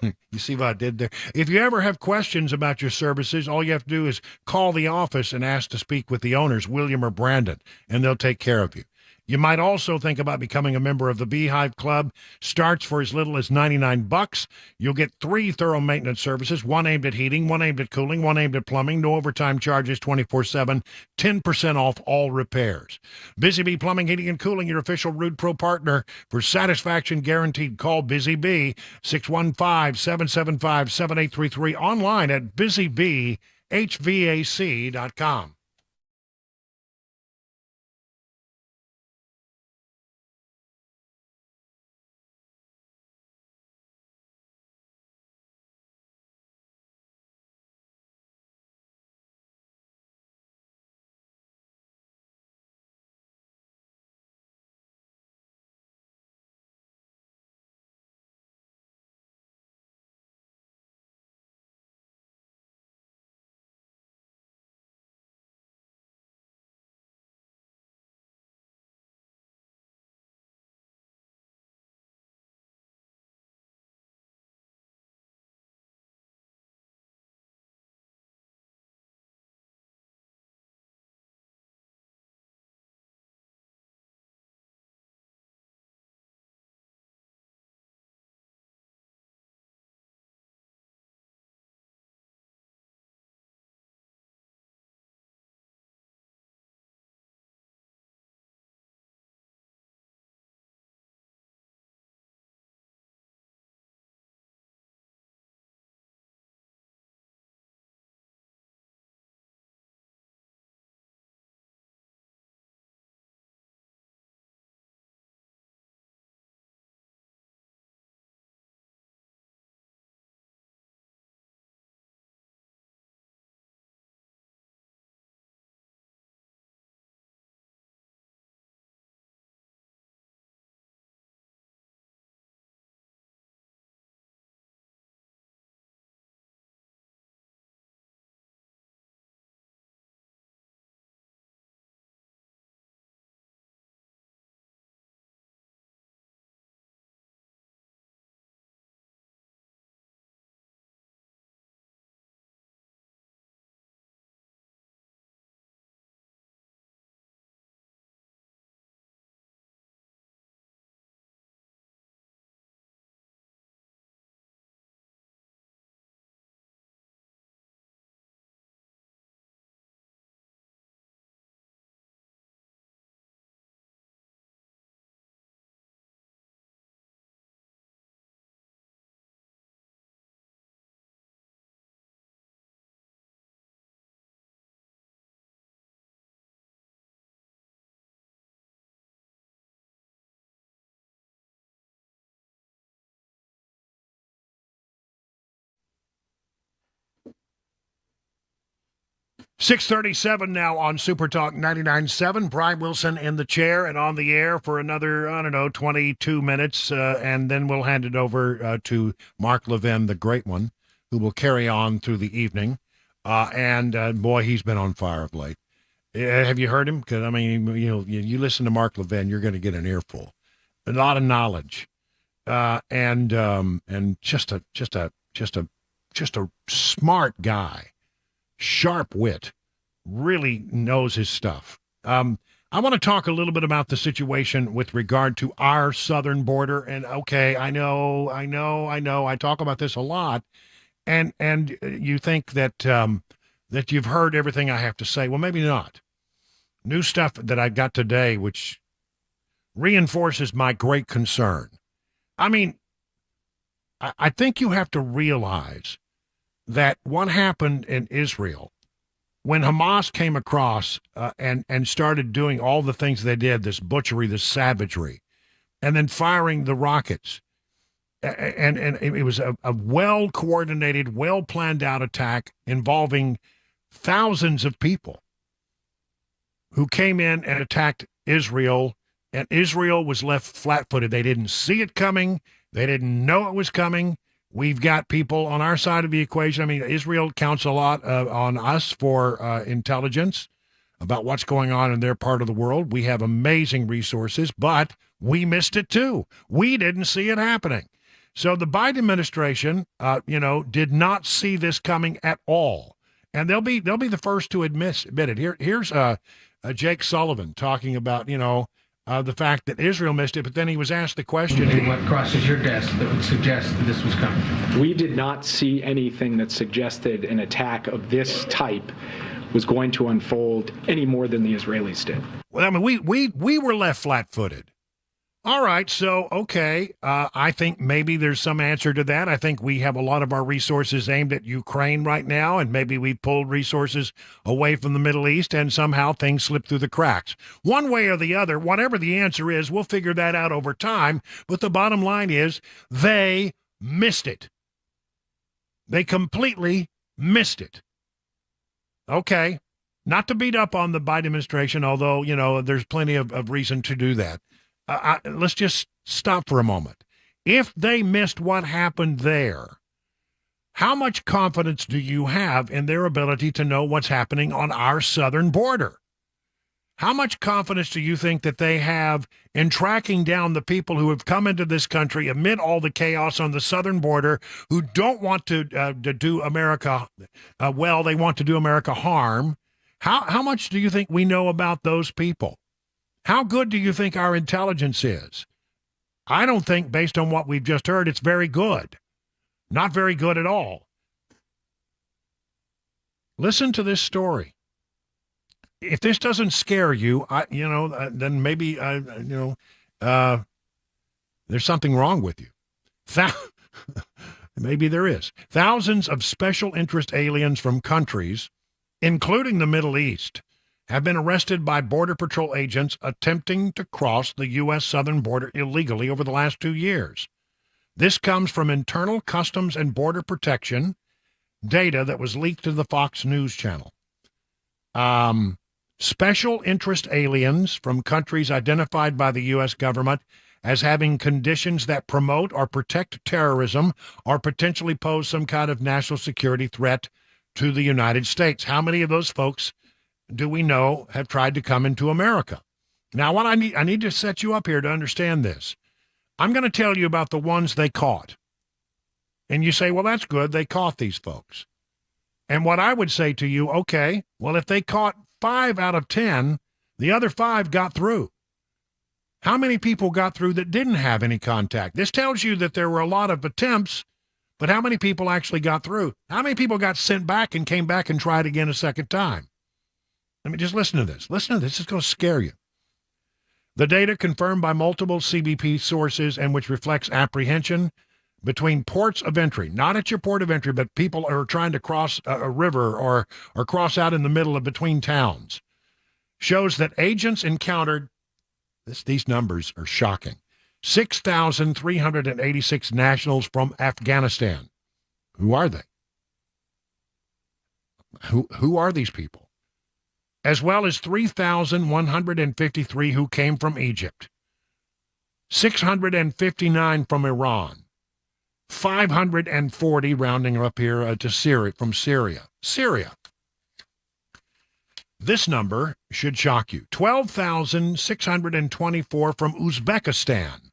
You see what I did there? If you ever have questions about your services, all you have to do is call the office and ask to speak with the owners, William or Brandon, and they'll take care of you. You might also think about becoming a member of the Beehive Club. Starts for as little as $99. You'll get 3 thorough maintenance services, one aimed at heating, one aimed at cooling, one aimed at plumbing, no overtime charges 24/7, 10% off all repairs. Busy Bee Plumbing, Heating, and Cooling, your official Rude Pro partner. For satisfaction guaranteed, call Busy Bee, 615-775-7833, online at busybeehvac.com. .37 now on Super Talk 99.7. Brian Wilson in the chair and on the air for another, 22 minutes, and then we'll hand it over to Mark Levin, the great one, who will carry on through the evening. Boy, he's been on fire of late. Have you heard him? Because, I mean, you listen to Mark Levin, you're going to get an earful. A lot of knowledge. And just a smart guy. Sharp wit, really knows his stuff. I want to talk a little bit about the situation with regard to our southern border. And okay, I know. I talk about this a lot, and you think that that you've heard everything I have to say. Well, maybe not. New stuff that I got today, which reinforces my great concern. I mean, I think you have to realize that what happened in Israel when Hamas came across and started doing all the things they did, this butchery, this savagery, and then firing the rockets, and it was a well-coordinated, well-planned-out attack involving thousands of people who came in and attacked Israel, and Israel was left flat-footed. They didn't see it coming. They didn't know it was coming. We've got people on our side of the equation. I mean, Israel counts a lot on us for intelligence about what's going on in their part of the world. We have amazing resources, but we missed it too. We didn't see it happening. So the Biden administration, did not see this coming at all, and they'll be the first to admit it. Here's Jake Sullivan talking about the fact that Israel missed it, but then he was asked the question: what crosses your desk that would suggest that this was coming? We did not see anything that suggested an attack of this type was going to unfold any more than the Israelis did. Well, I mean, we were left flat-footed. All right, so, okay, I think maybe there's some answer to that. I think we have a lot of our resources aimed at Ukraine right now, and maybe we pulled resources away from the Middle East, and somehow things slipped through the cracks. One way or the other, whatever the answer is, we'll figure that out over time, but the bottom line is they missed it. They completely missed it. Okay, not to beat up on the Biden administration, although, there's plenty of reason to do that. Let's just stop for a moment. If they missed what happened there, how much confidence do you have in their ability to know what's happening on our southern border? How much confidence do you think that they have in tracking down the people who have come into this country amid all the chaos on the southern border, who don't want to do America well, they want to do America harm? How much do you think we know about those people? How good do you think our intelligence is? I don't think, based on what we've just heard, it's very good. Not very good at all. Listen to this story. If this doesn't scare you, then maybe, there's something wrong with you. Maybe there is. Thousands of special interest aliens from countries, including the Middle East, have been arrested by Border Patrol agents attempting to cross the U.S. southern border illegally over the last 2 years. This comes from internal Customs and Border Protection data that was leaked to the Fox News channel. Special interest aliens from countries identified by the U.S. government as having conditions that promote or protect terrorism or potentially pose some kind of national security threat to the United States. How many of those folks do we know have tried to come into America? Now, what I need to set you up here to understand this. I'm going to tell you about the ones they caught. And you say, well, that's good. They caught these folks. And what I would say to you, okay, well, if they caught 5 out of 10, the other 5 got through. How many people got through that didn't have any contact? This tells you that there were a lot of attempts, but how many people actually got through? How many people got sent back and came back and tried again a second time? Let me just listen to this. Listen to this. It's going to scare you. The data confirmed by multiple CBP sources and which reflects apprehension between ports of entry, not at your port of entry, but people are trying to cross a river or cross out in the middle of between towns, shows that agents encountered, these numbers are shocking, 6,386 nationals from Afghanistan. Who are they? Who are these people? As well as 3,153 who came from Egypt, 659 from Iran, 540, rounding up here to Syria, from Syria. This number should shock you. 12,624 from Uzbekistan,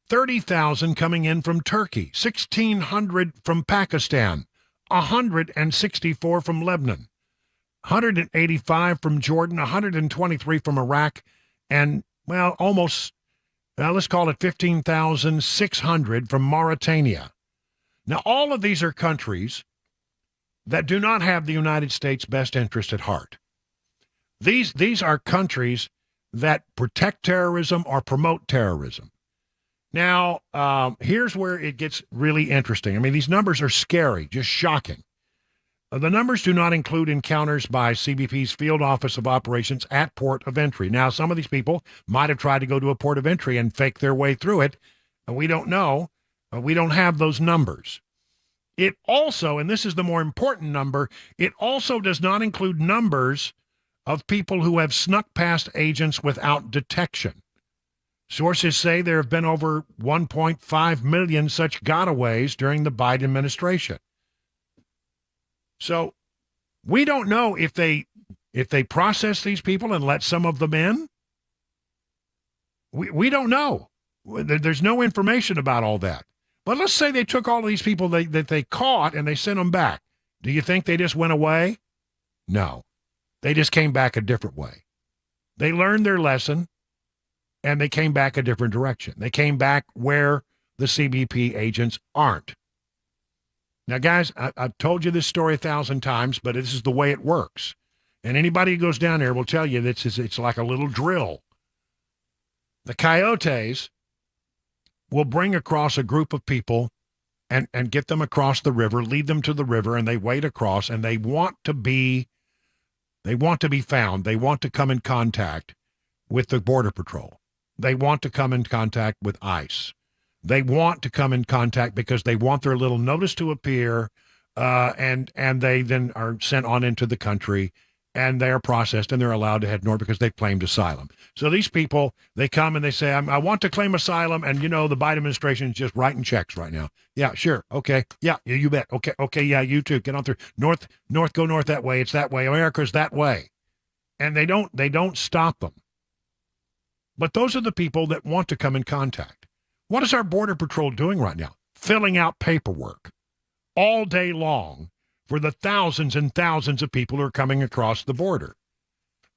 30,000 coming in from Turkey, 1,600 from Pakistan, 164 from Lebanon, 185 from Jordan, 123 from Iraq, and, well, almost, let's call it 15,600 from Mauritania. Now, all of these are countries that do not have the United States' best interest at heart. These are countries that protect terrorism or promote terrorism. Now, here's where it gets really interesting. I mean, these numbers are scary, just shocking. The numbers do not include encounters by CBP's Field Office of Operations at port of entry. Now, some of these people might have tried to go to a port of entry and fake their way through it. We don't know. We don't have those numbers. It also, and this is the more important number, it also does not include numbers of people who have snuck past agents without detection. Sources say there have been over 1.5 million such gotaways during the Biden administration. So we don't know if they process these people and let some of them in. We don't know. There's no information about all that. But let's say they took all of these people that they caught and they sent them back. Do you think they just went away? No. They just came back a different way. They learned their lesson, and they came back a different direction. They came back where the CBP agents aren't. Now, guys, I've told you this story 1,000 times, but this is the way it works. And anybody who goes down there will tell you that it's like a little drill. The coyotes will bring across a group of people and get them across the river, lead them to the river, and they wade across, and they want to be found. They want to come in contact with the Border Patrol. They want to come in contact with ICE. They want to come in contact because they want their little notice to appear, and they then are sent on into the country, and they are processed, and they're allowed to head north because they've claimed asylum. So these people, they come and they say, I want to claim asylum, and, the Biden administration is just writing checks right now. Yeah, sure, okay, yeah, you bet, okay, yeah, you too, get on through. North, go north that way, it's that way, America's that way. And they don't stop them. But those are the people that want to come in contact. What is our Border Patrol doing right now? Filling out paperwork all day long for the thousands and thousands of people who are coming across the border.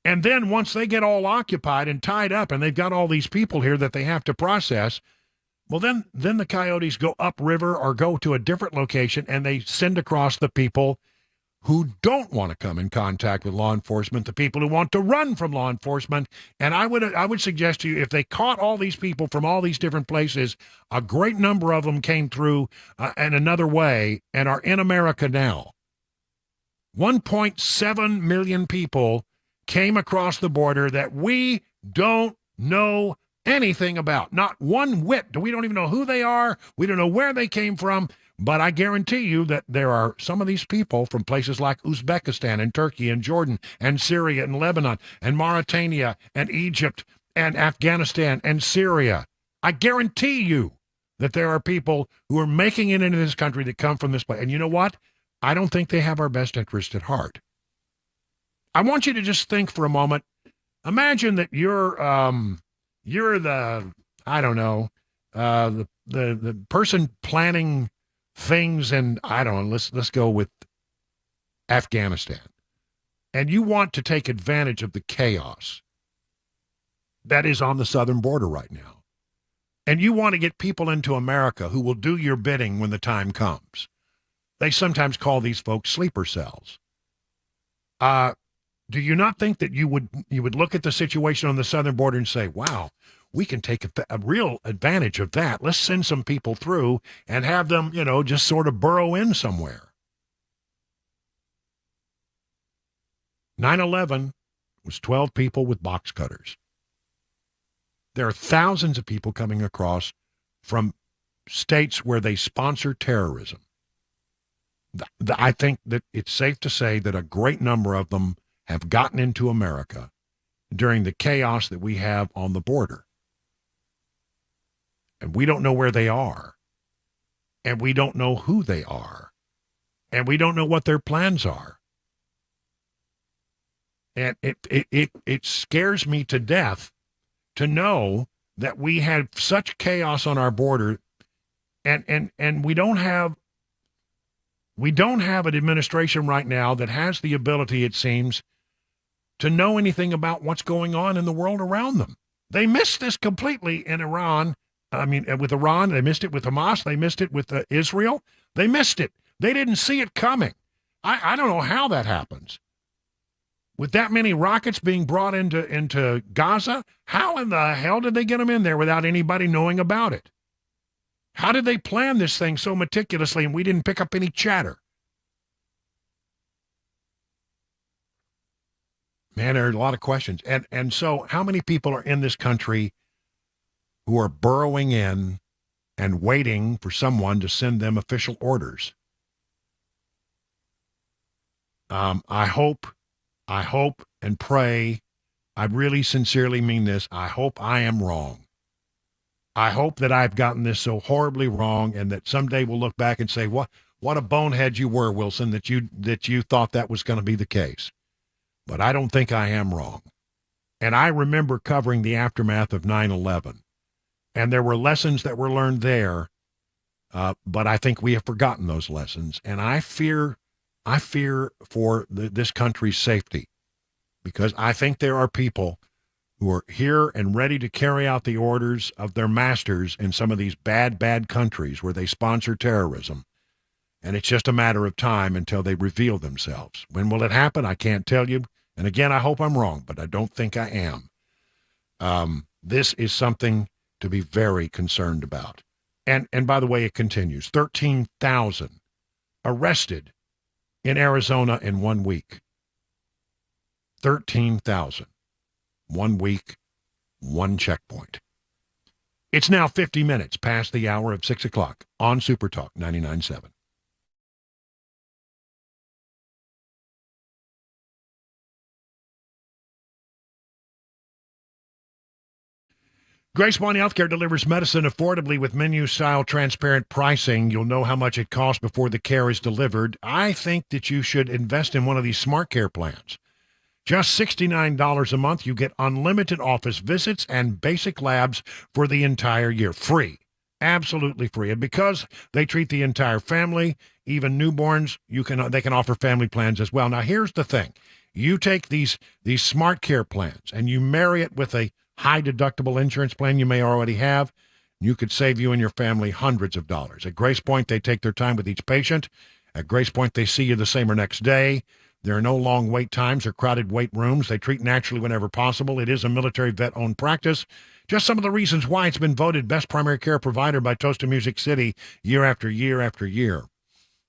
And then once they get all occupied and tied up and they've got all these people here that they have to process, well, then the coyotes go upriver or go to a different location and they send across the people who don't want to come in contact with law enforcement, the people who want to run from law enforcement. And I would suggest to you, if they caught all these people from all these different places, a great number of them came through in another way and are in America now. 1.7 million people came across the border that we don't know anything about. Not one whit. We don't even know who they are. We don't know where they came from. But I guarantee you that there are some of these people from places like Uzbekistan and Turkey and Jordan and Syria and Lebanon and Mauritania and Egypt and Afghanistan and Syria. I guarantee you that there are people who are making it into this country that come from this place. And you know what? I don't think they have our best interest at heart. I want you to just think for a moment. Imagine that you're the, I don't know, the person planning things, and I don't know, let's go with Afghanistan. And you want to take advantage of the chaos that is on the southern border right now. And you want to get people into America who will do your bidding when the time comes. They sometimes call these folks sleeper cells. Do you not think that you would look at the situation on the southern border and say, wow, we can take a real advantage of that. Let's send some people through and have them, just sort of burrow in somewhere. 9/11 was 12 people with box cutters. There are thousands of people coming across from states where they sponsor terrorism. I think that it's safe to say that a great number of them have gotten into America during the chaos that we have on the border. And we don't know where they are. And we don't know who they are. And we don't know what their plans are. And it scares me to death to know that we have such chaos on our border, and we don't have an administration right now that has the ability, it seems, to know anything about what's going on in the world around them. They missed this completely in Iran. I mean, with Iran, they missed it with Hamas. They missed it with Israel. They missed it. They didn't see it coming. I don't know how that happens. With that many rockets being brought into Gaza, how in the hell did they get them in there without anybody knowing about it? How did they plan this thing so meticulously and we didn't pick up any chatter? Man, there are a lot of questions. And so how many people are in this country who are burrowing in and waiting for someone to send them official orders? I hope and pray, I really sincerely mean this, I hope I am wrong. I hope that I've gotten this so horribly wrong and that someday we'll look back and say, what a bonehead you were, Wilson, that you thought that was going to be the case. But I don't think I am wrong. And I remember covering the aftermath of 9/11. And there were lessons that were learned there, but I think we have forgotten those lessons. And I fear for this country's safety, because I think there are people who are here and ready to carry out the orders of their masters in some of these bad countries where they sponsor terrorism. And it's just a matter of time until they reveal themselves. When will it happen? I can't tell you. And again, I hope I'm wrong, but I don't think I am. This is something to be very concerned about. And by the way, it continues. 13,000 arrested in Arizona in 1 week. 13,000. 1 week, one checkpoint. It's now 50 minutes past the hour of 6 o'clock on Super Talk 99.7. Grace Point Healthcare delivers medicine affordably with menu-style transparent pricing. You'll know how much it costs before the care is delivered. I think that you should invest in one of these smart care plans. Just $69 a month, you get unlimited office visits and basic labs for the entire year. Free. Absolutely free. And because they treat the entire family, even newborns, they can offer family plans as well. Now, here's the thing. You take these smart care plans and you marry it with a high deductible insurance plan you may already have, you could save you and your family hundreds of dollars. At Grace Point, they take their time with each patient. At Grace Point, they see you the same or next day. There are no long wait times or crowded wait rooms. They treat naturally whenever possible. It is a military vet-owned practice. Just some of the reasons why it's been voted best primary care provider by Toast to Music City year after year after year.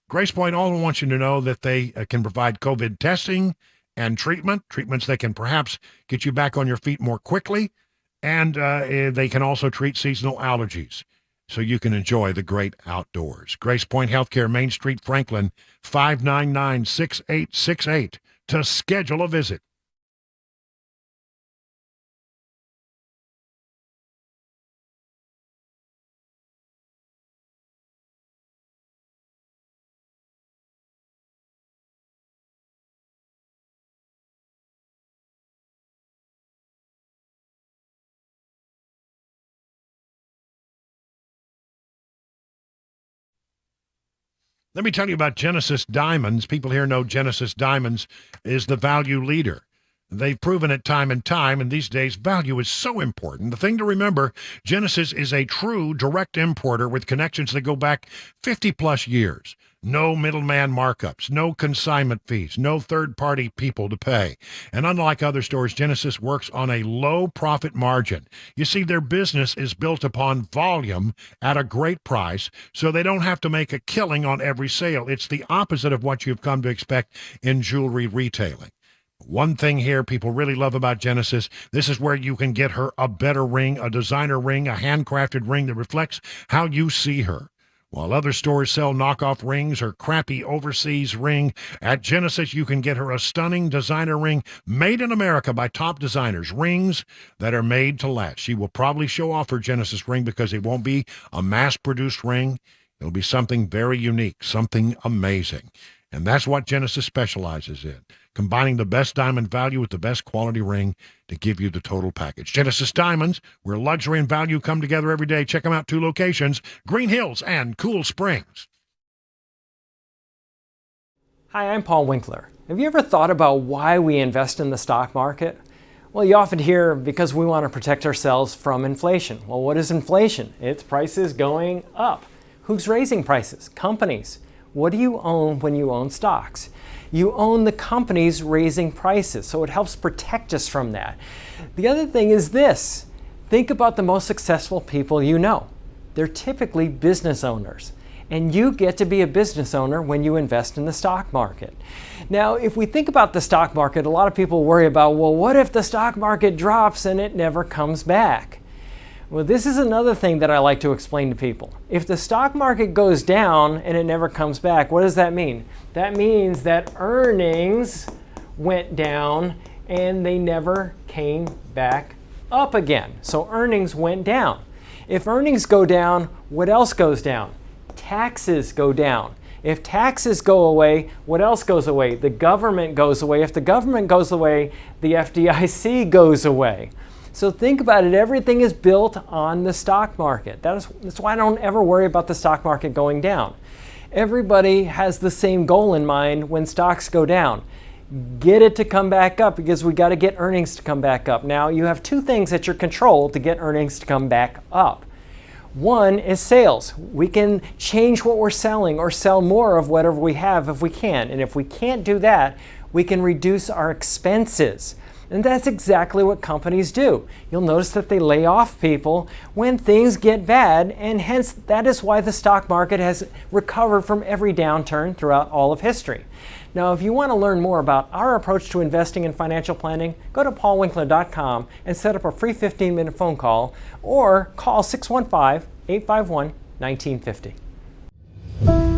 Grace Point also wants you to know that they can provide COVID testing and treatments that can perhaps get you back on your feet more quickly, and they can also treat seasonal allergies so you can enjoy the great outdoors. Grace Point Healthcare, Main Street, Franklin, 599-6868 to schedule a visit. Let me tell you about Genesis Diamonds. People here know Genesis Diamonds is the value leader. They've proven it time and time, and these days value is so important. The thing to remember, Genesis is a true direct importer with connections that go back 50-plus years. No middleman markups, no consignment fees, no third-party people to pay. And unlike other stores, Genesis works on a low profit margin. You see, their business is built upon volume at a great price, so they don't have to make a killing on every sale. It's the opposite of what you've come to expect in jewelry retailing. One thing here people really love about Genesis, this is where you can get her a better ring, a designer ring, a handcrafted ring that reflects how you see her. While other stores sell knockoff rings or crappy overseas ring, at Genesis you can get her a stunning designer ring made in America by top designers, rings that are made to last. She will probably show off her Genesis ring because it won't be a mass-produced ring. It'll be something very unique, something amazing. And that's what Genesis specializes in, combining the best diamond value with the best quality ring to give you the total package. Genesis Diamonds, where luxury and value come together every day. Check them out, 2 locations, Green Hills and Cool Springs. Hi, I'm Paul Winkler. Have you ever thought about why we invest in the stock market? Well, you often hear because we want to protect ourselves from inflation. Well, what is inflation? It's prices going up. Who's raising prices? Companies. What do you own when you own stocks? You own the companies raising prices, so it helps protect us from that. The other thing is this. Think about the most successful people you know. They're typically business owners, and you get to be a business owner when you invest in the stock market. Now, if we think about the stock market, a lot of people worry about, well, what if the stock market drops and it never comes back? Well, this is another thing that I like to explain to people. If the stock market goes down and it never comes back, what does that mean? That means that earnings went down and they never came back up again. So earnings went down. If earnings go down, what else goes down? Taxes go down. If taxes go away, what else goes away? The government goes away. If the government goes away, the FDIC goes away. So think about it. Everything is built on the stock market. That's why I don't ever worry about the stock market going down. Everybody has the same goal in mind when stocks go down. Get it to come back up, because we got to get earnings to come back up. Now, you have two things at your control to get earnings to come back up. One is sales. We can change what we're selling or sell more of whatever we have if we can. And if we can't do that, we can reduce our expenses. And that's exactly what companies do. You'll notice that they lay off people when things get bad, and hence that is why the stock market has recovered from every downturn throughout all of history. Now, if you want to learn more about our approach to investing and financial planning, go to paulwinkler.com and set up a free 15-minute phone call, or call 615-851-1950.